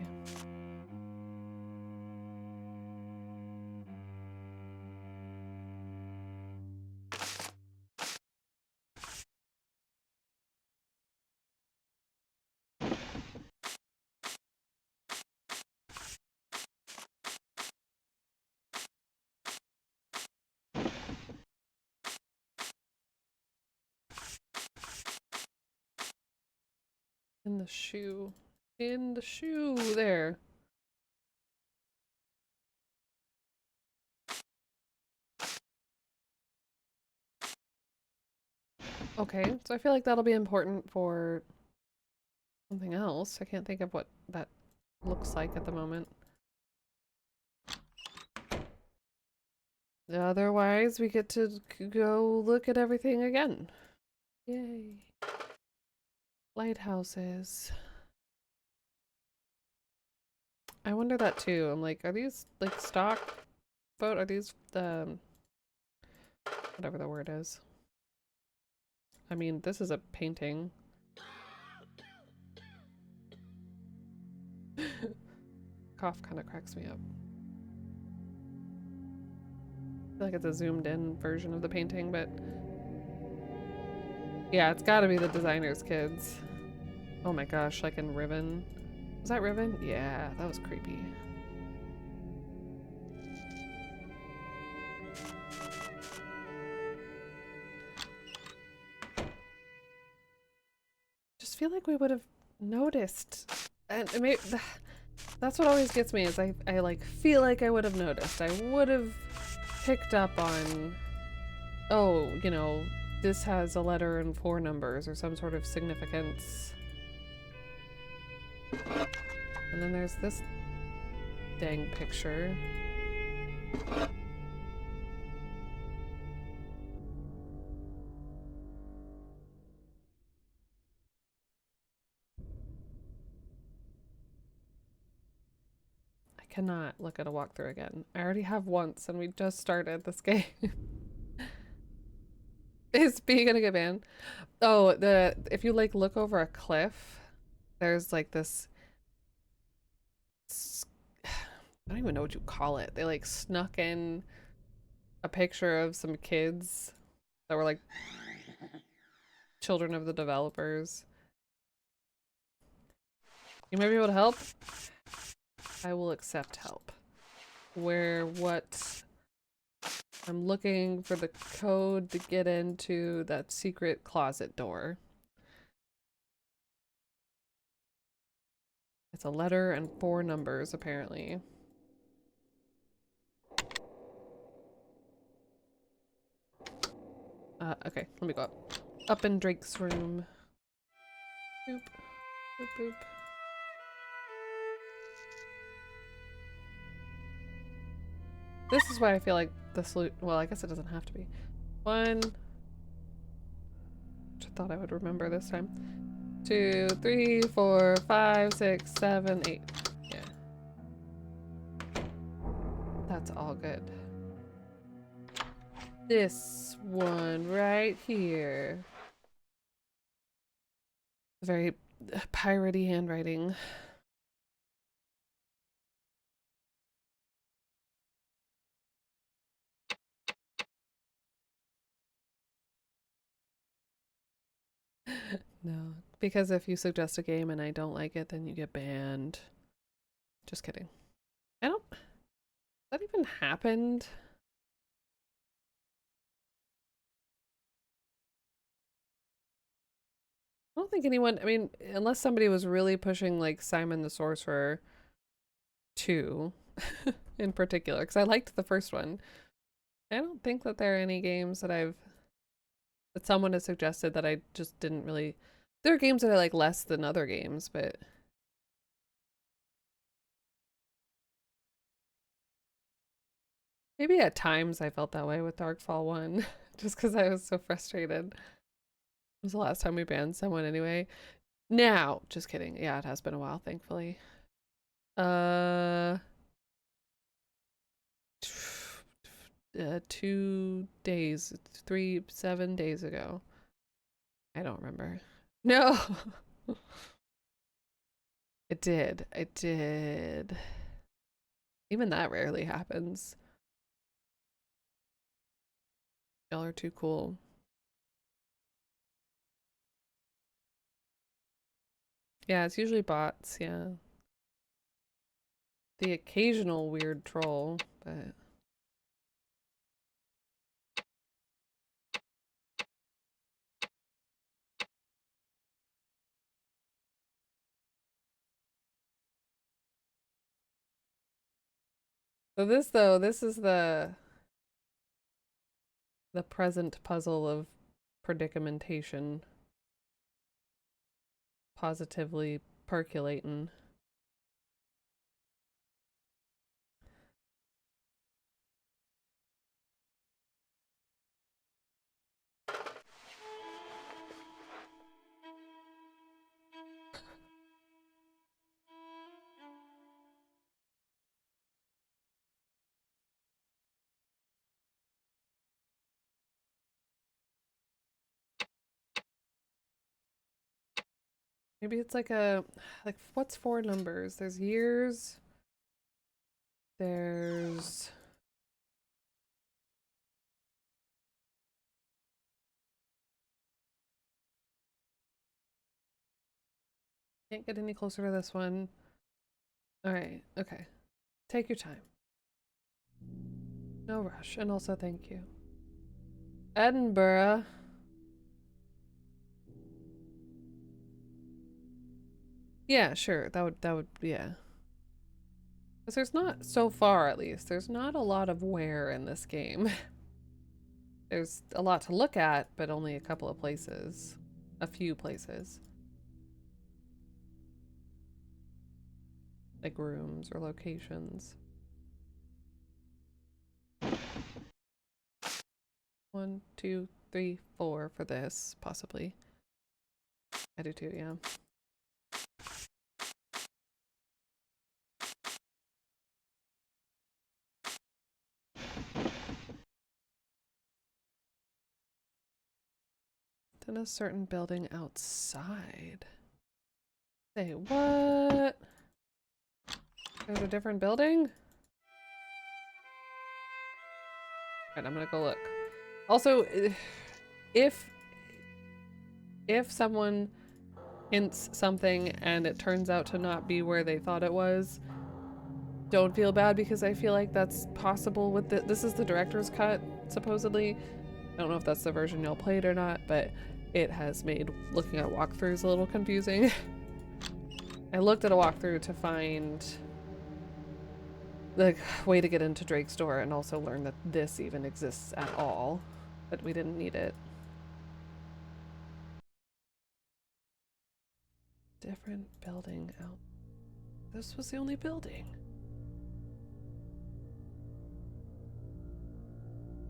A: In the shoe. In the shoe there. Okay, so I feel like that'll be important for something else. I can't think of what that looks like at the moment. Otherwise, we get to go look at everything again. Yay. Lighthouses. I wonder that too. I'm like, are these like stock photo? Are these whatever the word is? I mean, this is a painting. cough kind of cracks me up. I feel like it's a zoomed in version of the painting, but yeah, it's gotta be the designer's kids. Oh my gosh, like in Riven. Was that Riven? Yeah, that was creepy. Just feel like we would have noticed. And maybe that's what always gets me is I like feel like I would have noticed. I would have picked up on, oh, you know, this has a letter and 4 numbers or some sort of significance. And then there's this dang picture. I cannot look at a walkthrough again. I already have once and we just started this game. Is B gonna get banned? Oh, if you like look over a cliff, there's like this I don't even know what you call it. They like snuck in a picture of some kids that were like children of the developers. You might be able to help. I will accept help. What? I'm looking for the code to get into that secret closet door. It's a letter and 4 numbers, apparently. Okay, let me go up. Up in Drake's room. Boop. Boop, boop. This is why I feel like the salute. Well, I guess it doesn't have to be. 1. Which I thought I would remember this time. 2, 3, 4, 5, 6, 7, 8. Yeah. That's all good. This one right here. Very piratey handwriting. No, because if you suggest a game and I don't like it, then you get banned. Just kidding. I don't. That even happened? I don't think anyone. I mean, unless somebody was really pushing like Simon the Sorcerer 2 in particular, because I liked the first one. I don't think that there are any games that someone has suggested that I just didn't really. There are games that I like less than other games, but maybe at times I felt that way with Darkfall 1, just because I was so frustrated. It was the last time we banned someone anyway. Now, just kidding. Yeah, it has been a while, thankfully. 2 days, 7 days ago. I don't remember. No! It did. It did. Even that rarely happens. Y'all are too cool. Yeah, it's usually bots, yeah. The occasional weird troll, but... So this, though, this is the present puzzle of predicamentation. Positively percolating. Maybe it's like what's 4 numbers? There's years, There's... Can't get any closer to this one. Alright, okay. Take your time. No rush, and also thank you. Edinburgh. Yeah, sure. That would, yeah. Because there's not, so far at least, there's not a lot of where in this game. There's a lot to look at, but only a couple of places. A few places. Like rooms or locations. 1, 2, 3, 4 for this, possibly. I do too, yeah. Then a certain building outside. Say what? There's a different building? Alright, I'm gonna go look. Also, if someone hints something and it turns out to not be where they thought it was, don't feel bad, because I feel like that's possible with this is the director's cut, supposedly. I don't know if that's the version y'all played or not, but it has made looking at walkthroughs a little confusing. I looked at a walkthrough to find the way to get into Drake's door and also learn that this even exists at all, but we didn't need it. Different building out. This was the only building.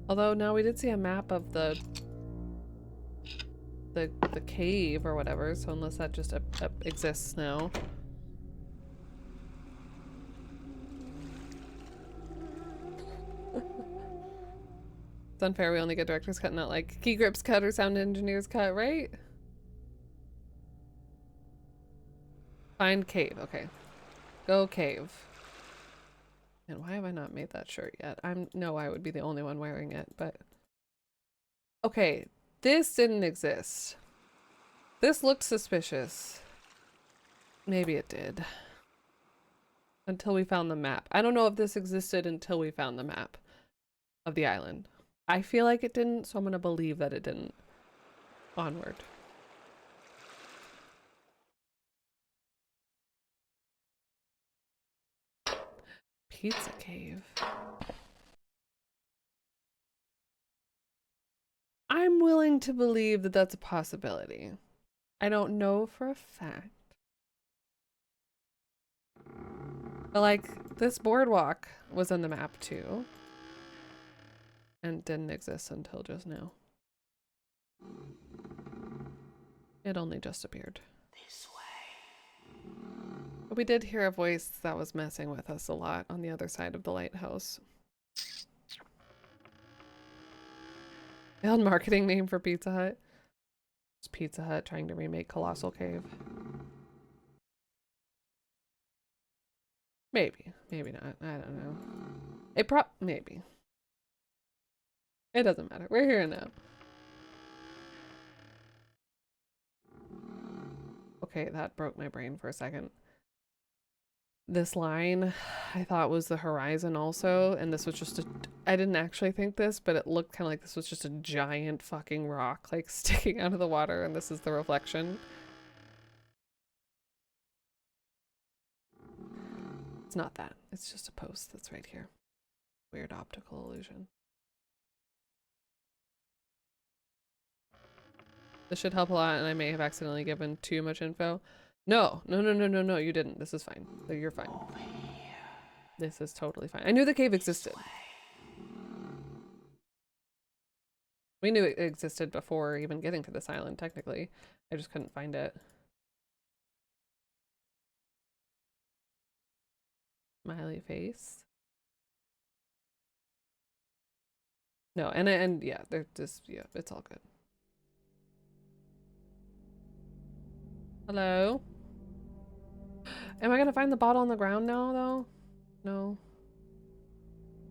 A: Although now we did see a map of the cave or whatever, so unless that just exists now. It's unfair we only get director's cut, not like key grips cut or sound engineer's cut, right? Find cave, okay. Go cave. And why have I not made that shirt yet? No, I would be the only one wearing it, but... Okay, this didn't exist. This looked suspicious. Maybe it did. Until we found the map. I don't know if this existed until we found the map of the island. I feel like it didn't, so I'm gonna believe that it didn't. Onward. Pizza cave. I'm willing to believe that that's a possibility. I don't know for a fact. But like, this boardwalk was on the map too. And didn't exist until just now. It only just appeared.
F: This way.
A: But we did hear a voice that was messing with us a lot on the other side of the lighthouse. Failed marketing name for Pizza Hut. It's Pizza Hut trying to remake Colossal Cave. Maybe. Maybe not. I don't know. Maybe. It doesn't matter. We're here now. Okay, that broke my brain for a second. This line I thought was the horizon also, and this was just I didn't actually think this, but it looked kind of like this was just a giant fucking rock like sticking out of the water, and this is the reflection. It's not that. It's just a post that's right here. Weird optical illusion. This should help a lot, and I may have accidentally given too much info. No, you didn't. This is fine. You're fine. This is totally fine. I knew the cave existed. We knew it existed before even getting to this island, technically. I just couldn't find it. Smiley face. No, and yeah, they're just, yeah, it's all good. Hello? Am I gonna find the bottle on the ground now, though? No.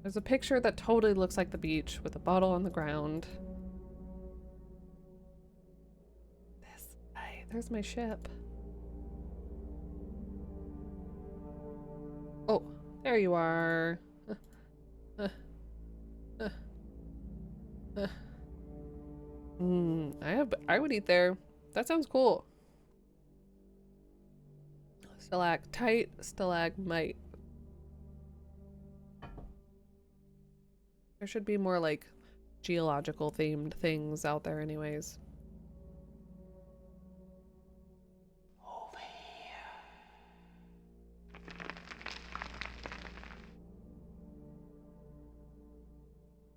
A: There's a picture that totally looks like the beach with a bottle on the ground. Hey, there's my ship. Oh, there you are. I would eat there. That sounds cool. Stalactite, stalagmite. There should be more like geological themed things out there anyways.
F: Over here.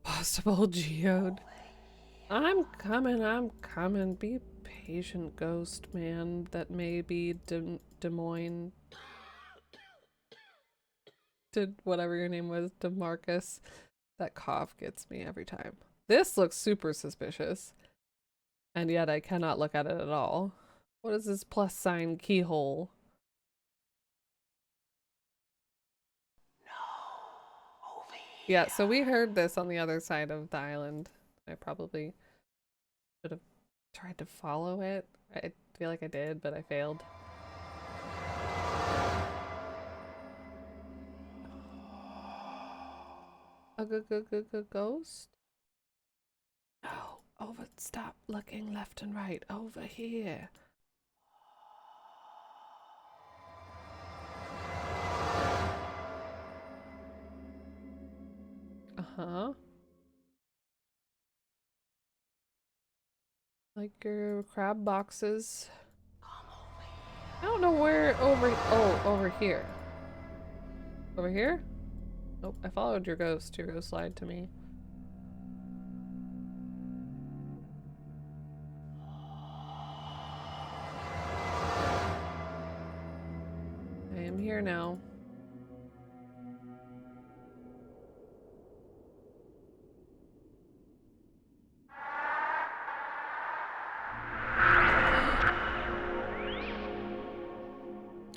A: Possible geode. I'm coming. Be patient, ghost man that may be Des Moines. Did whatever your name was, DeMarcus. That cough gets me every time. This looks super suspicious. And yet I cannot look at it at all. What is this plus sign keyhole?
F: No. Over here.
A: Yeah, so we heard this on the other side of the island. I probably should have tried to follow it. I feel like I did, but I failed. A ghost? No, over. Stop looking left and right. Over here. Uh-huh. Like your crab boxes. I don't know where over. Oh, over here. Over here? Nope, I followed your ghost. Your ghost lied to me. I am here now.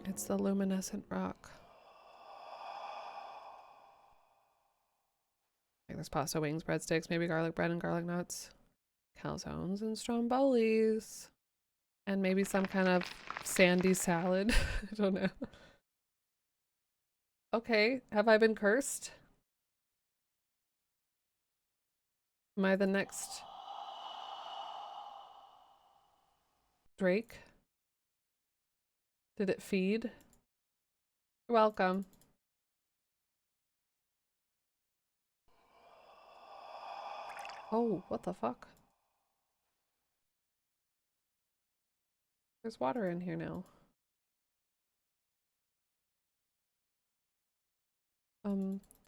A: It's the luminescent rock. Like there's pasta, wings, breadsticks, maybe garlic bread and garlic nuts, calzones and strombolis, and maybe some kind of sandy salad. I don't know. Okay, have I been cursed? Am I the next Drake? Did it feed? You're welcome. Oh, what the fuck? There's water in here now.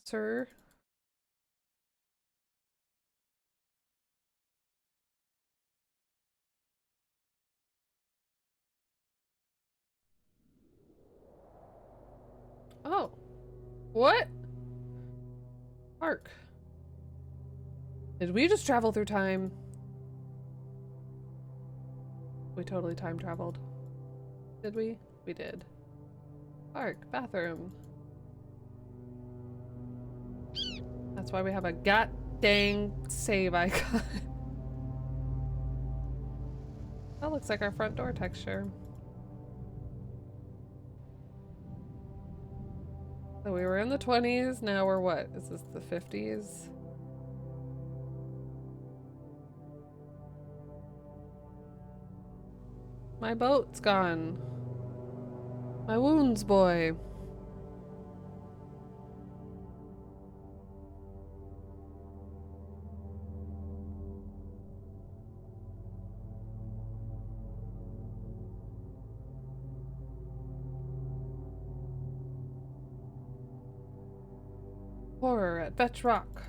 A: Sir? Oh. What? Park. Did we just travel through time? We totally time traveled. Did we? We did. Park. Bathroom. That's why we have a god dang save icon. That looks like our front door texture. So we were in the 20s, now we're what? Is this the 50s? My boat's gone. My wounds, boy. Horror at Vetch Rock.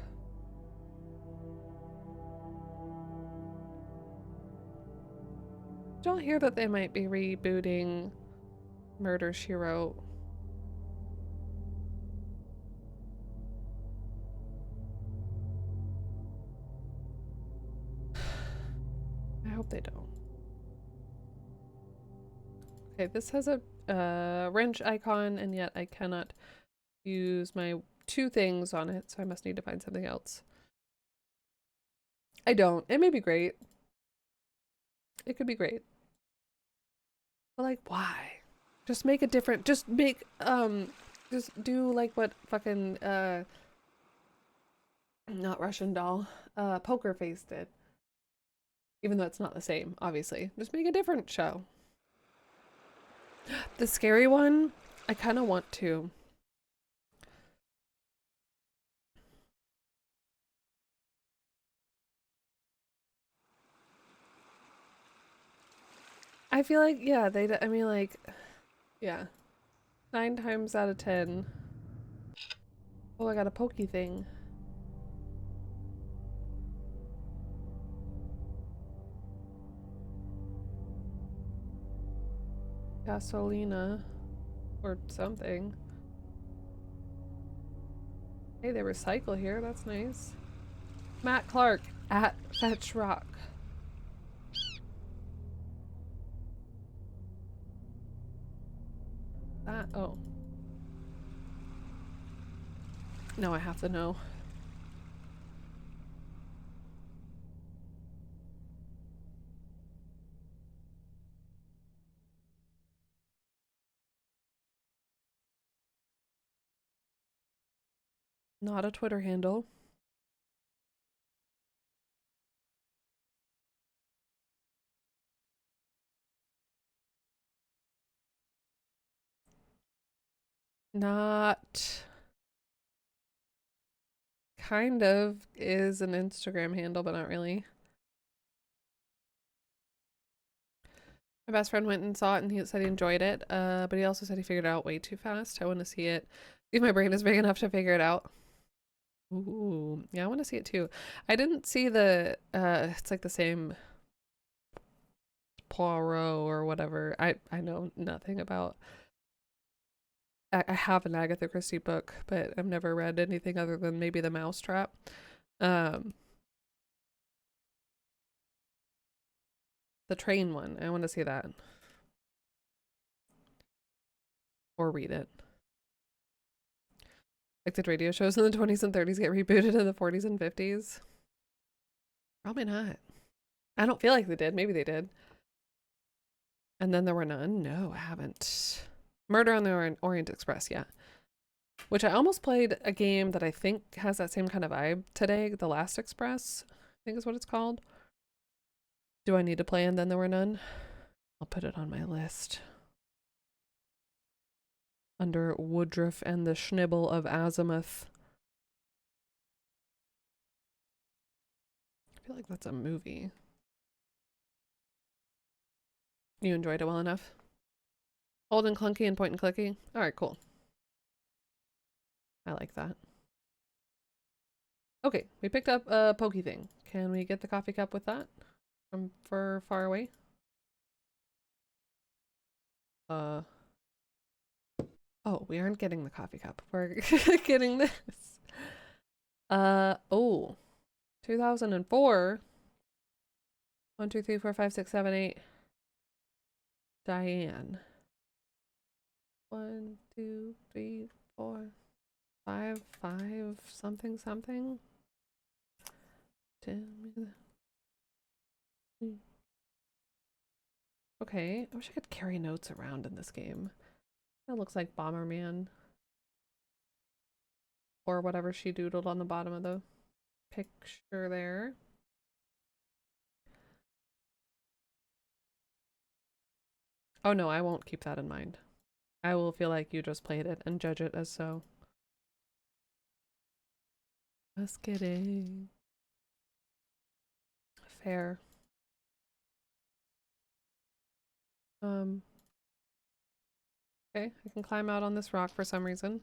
A: Don't hear that they might be rebooting Murder, She Wrote. I hope they don't. Okay, this has a wrench icon, and yet I cannot use my 2 things on it, so I must need to find something else. I don't. It may be great. It could be great. But like, why? Just make a different, just do like what fucking, not Russian Doll, Poker Face did. Even though it's not the same, obviously. Just make a different show. The scary one, I kind of want to. I feel like, yeah, I mean, like, yeah. 9 times out of 10. Oh, I got a pokey thing. Gasolina. Or something. Hey, they recycle here. That's nice. Matt Clark at Fetch Rock. Oh. No, I have to know. Not a Twitter handle. Not. Kind of is an Instagram handle, but not really. My best friend went and saw it and he said he enjoyed it, but he also said he figured it out way too fast. I want to see it. If my brain is big enough to figure it out. Ooh, yeah, I want to see it too. I didn't see the, it's like the same Poirot or whatever. I know nothing about. I have an Agatha Christie book, but I've never read anything other than maybe The Mousetrap. The train one. I want to see that. Or read it. Like, did radio shows in the 20s and 30s get rebooted in the 40s and 50s? Probably not. I don't feel like they did. Maybe they did. And then there were none? No, I haven't. Murder on the Orient Express, yeah. Which I almost played a game that I think has that same kind of vibe today. The Last Express, I think is what it's called. Do I need to play And Then There Were None? I'll put it on my list. Under Woodruff and the Schnibble of Azimuth. I feel like that's a movie. You enjoyed it well enough? Old and clunky and point and clicky? Alright, cool. I like that. Okay, we picked up a pokey thing. Can we get the coffee cup with that? From far away? Oh, we aren't getting the coffee cup. We're getting this. Oh. 2004. 1, 2, 3, 4, 5, 6, 7, 8. Diane. 1, 2, 3, 4, 5, 5, something, something. Okay, I wish I could carry notes around in this game. That looks like Bomberman. Or whatever she doodled on the bottom of the picture there. Oh no, I won't keep that in mind. I will feel like you just played it and judge it as so. Just kidding. Fair. Okay, I can climb out on this rock for some reason.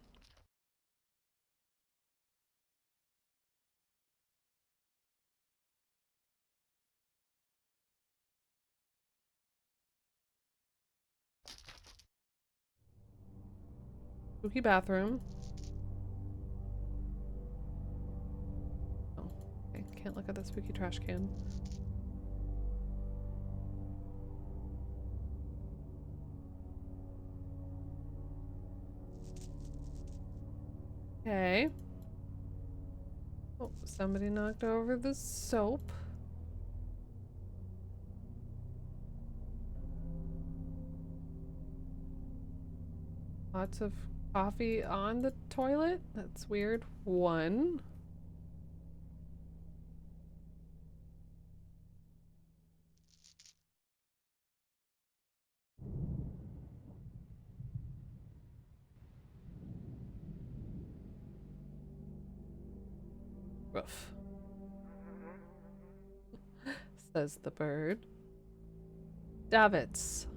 A: Spooky bathroom. Oh, okay, can't look at the spooky trash can. Okay. Oh, somebody knocked over the soap. Lots of coffee on the toilet. That's weird. One. Woof. Says the bird. Davits.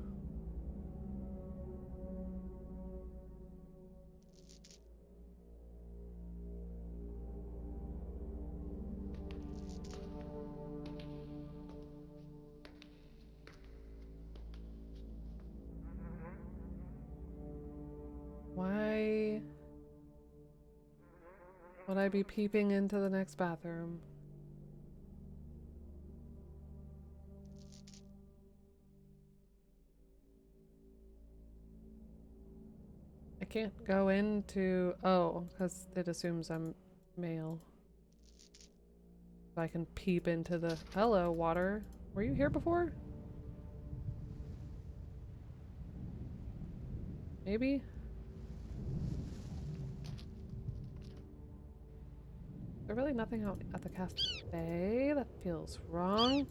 A: Why would I be peeping into the next bathroom? I can't go into... Oh, because it assumes I'm male. So I can peep into the... Hello, water. Were you here before? Maybe? Is there really nothing out at the cafe? That feels wrong.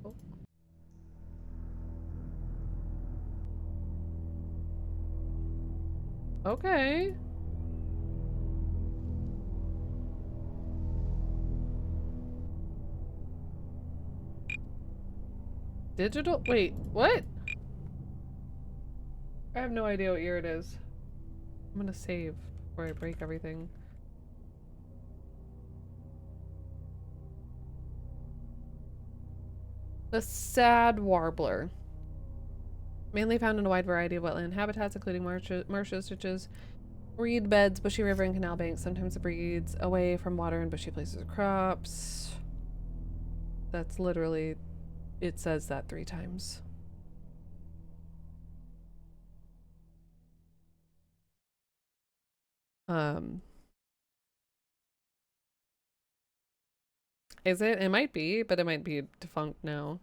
A: Oh. Okay. Digital? Wait, what? I have no idea what year it is. I'm gonna save before I break everything. The sad warbler. Mainly found in a wide variety of wetland habitats, including marshes, ditches, reed beds, bushy river, and canal banks. Sometimes it breeds away from water in bushy places of crops. That's literally, it says that 3 times. Um, is it? It might be, but it might be defunct now.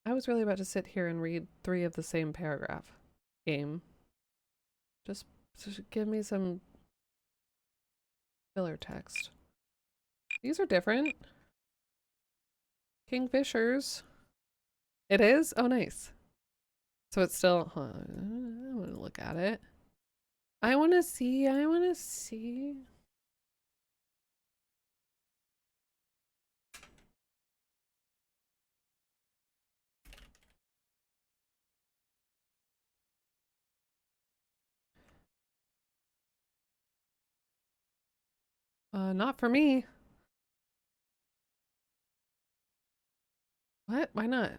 A: I was really about to sit here and read 3 of the same paragraph. Game. Just give me some filler text. These are different. Kingfishers. It is? Oh, nice. So it's still, hold on, I want to look at it. I want to see. Not for me. What? Why not?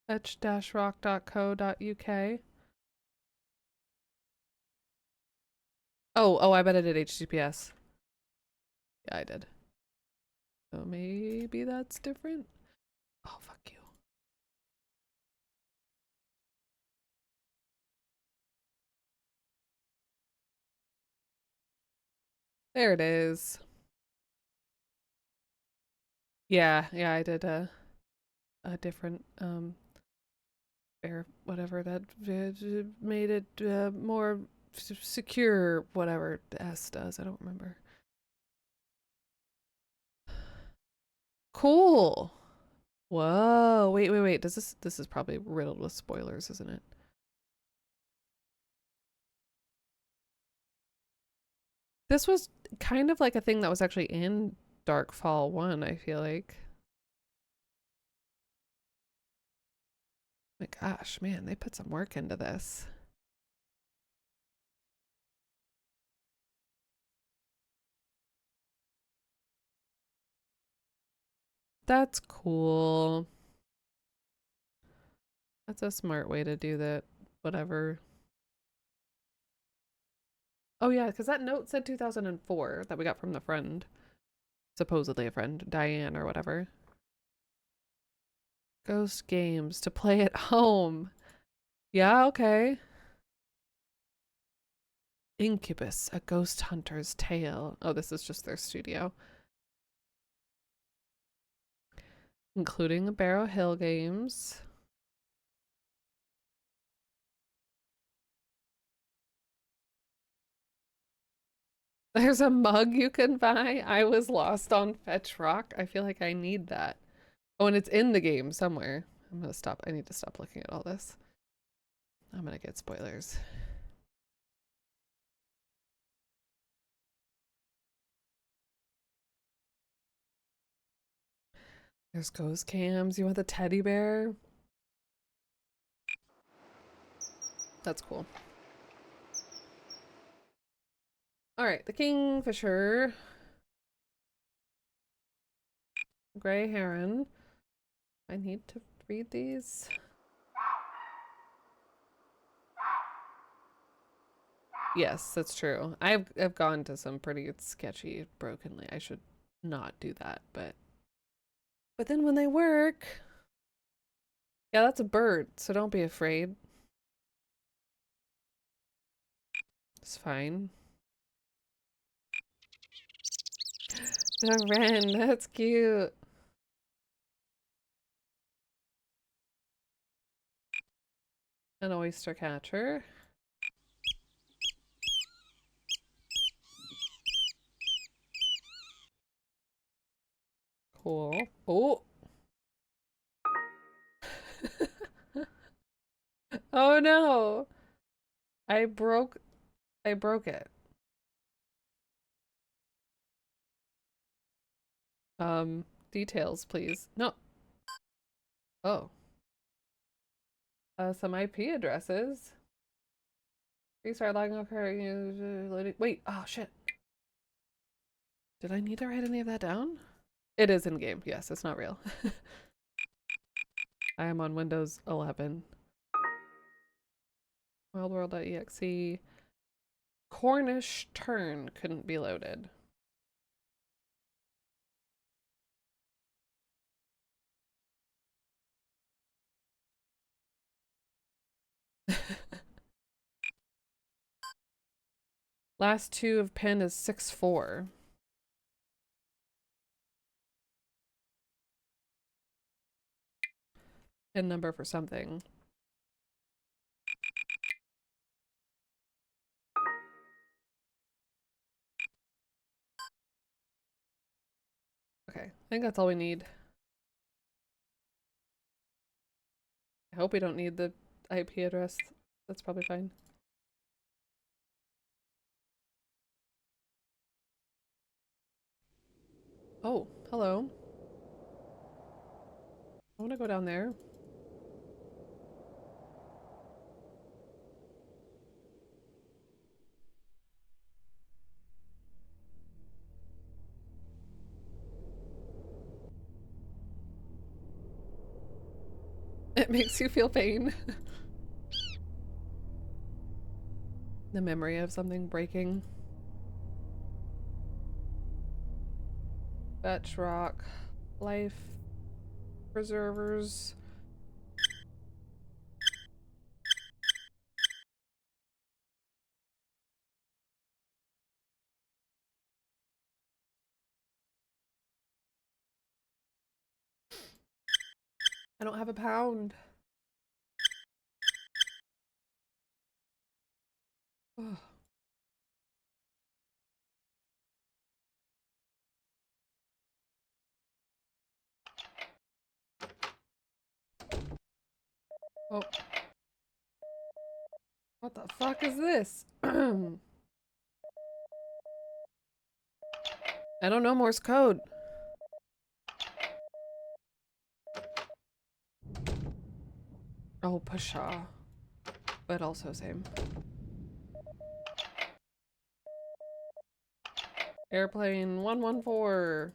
A: Fetch-rock.co.uk. Oh, I bet I did HTTPS. Yeah, I did. So maybe that's different. Oh, fuck you. There it is. Yeah, I did a different whatever that made it more secure, whatever S does. I don't remember. Cool. Whoa. Wait. This is probably riddled with spoilers, isn't it? This was kind of like a thing that was actually in Darkfall 1, I feel like. My gosh, man, they put some work into this. That's cool. That's a smart way to do that. whatever. Oh yeah, because that note said 2004 that we got from the friend. Supposedly a friend, Diane or whatever. Ghost games to play at home. Yeah, okay. Incubus, a ghost hunter's tale. Oh, this is just their studio. Including the Barrow Hill games. There's a mug you can buy. I was lost on Fetch Rock. I feel like I need that. Oh, and it's in the game somewhere. I'm gonna stop. I need to stop looking at all this. I'm gonna get spoilers. There's ghost cams. You want the teddy bear? That's cool. All right, the Kingfisher. Gray Heron. I need to read these. Yes, that's true. I've gone to some pretty sketchy brokenly. I should not do that, but then when they work, yeah, that's a bird, so don't be afraid. It's fine. The wren, that's cute. An oyster catcher. Cool. Oh. Oh no. I broke it. Details, please. No. Oh. Some IP addresses. Restart logging occurring. Wait, oh shit. Did I need to write any of that down? It is in game. Yes, it's not real. I am on Windows 11. Wildworld.exe. Cornish Tern couldn't be loaded. Last two of pin is 6-4. Pin number for something. Okay, I think that's all we need. I hope we don't need the IP address. That's probably fine. Oh, hello. I want to go down there. It makes you feel pain. The memory of something breaking. Fetch rock. Life preservers. I don't have a pound. Oh. Oh. What the fuck is this? I don't know Morse code. Oh, Pasha. But also same. Airplane 114.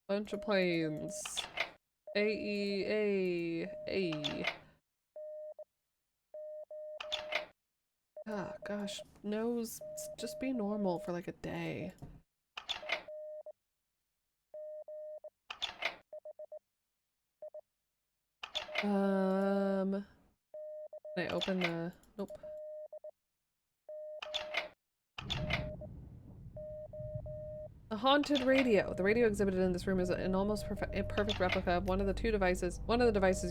A: Bunch of planes. A. Ah, gosh. Nose, just be normal for like a day. Can I open the... Nope. A haunted radio. The radio exhibited in this room is an almost perfect replica of one of the devices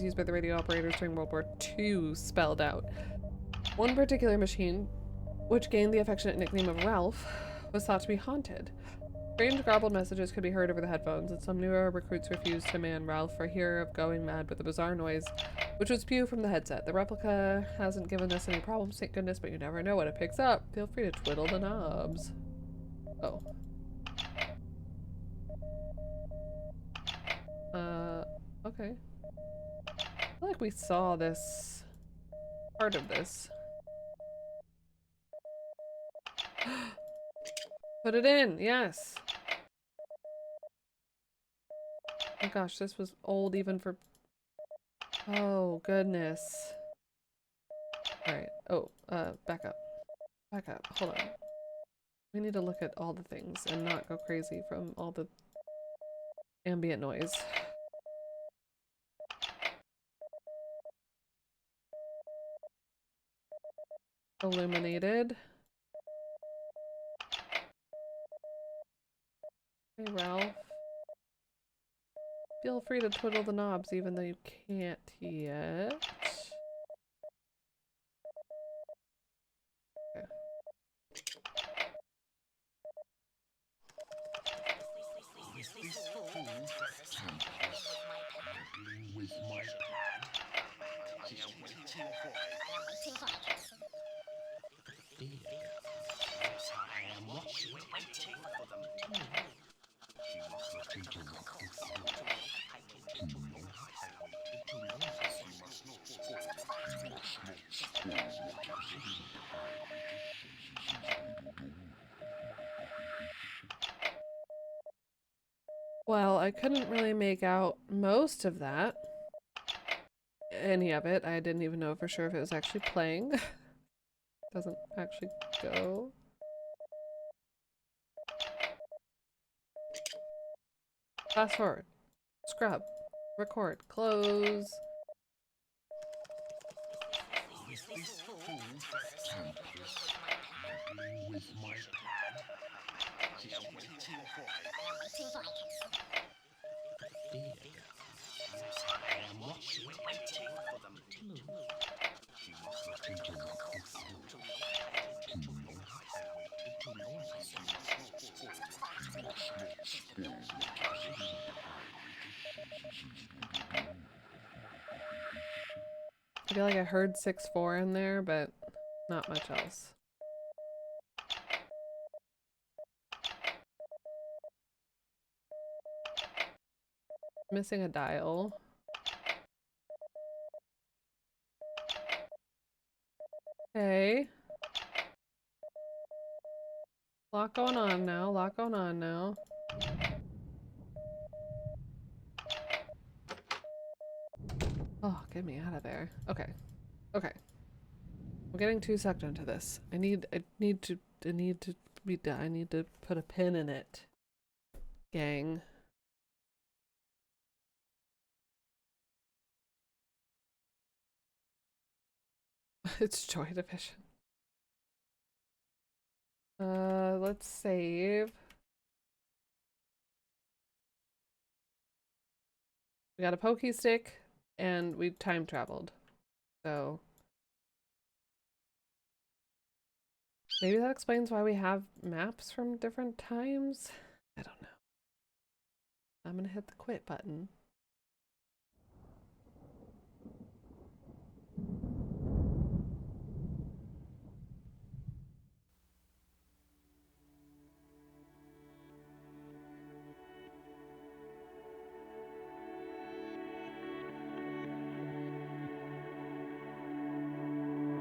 A: used by the radio operators during World War II, spelled out. One particular machine, which gained the affectionate nickname of Ralph, was thought to be haunted. Strange garbled messages could be heard over the headphones, and some newer recruits refused to man Ralph for fear of going mad with the bizarre noise, which would spew from the headset. The replica hasn't given us any problems, thank goodness, but you never know what it picks up. Feel free to twiddle the knobs. Oh. Okay. I feel like we saw this part of this. Put it in, yes. Oh gosh, this was old even for... Oh, goodness. Alright. Oh, back up. Back up. Hold on. We need to look at all the things and not go crazy from all the ambient noise. Illuminated. Hey, Ralph. Feel free to twiddle the knobs even though you can't yet. Okay. Well, I couldn't really make out most of that. Any of it. I didn't even know for sure if it was actually playing. Doesn't actually go. Fast forward. Scrub. Record. Close. I feel like I heard 6-4 in there, but not much else. Missing a dial. Okay. Lot going on now, lot going on now. Oh, get me out of there. Okay. Okay. I'm getting too sucked into this. I need to be done. I need to put a pin in it. Gang. It's Joy Division. Let's save. We got a pokey stick and we time traveled. So maybe that explains why we have maps from different times. I don't know. I'm gonna hit the quit button.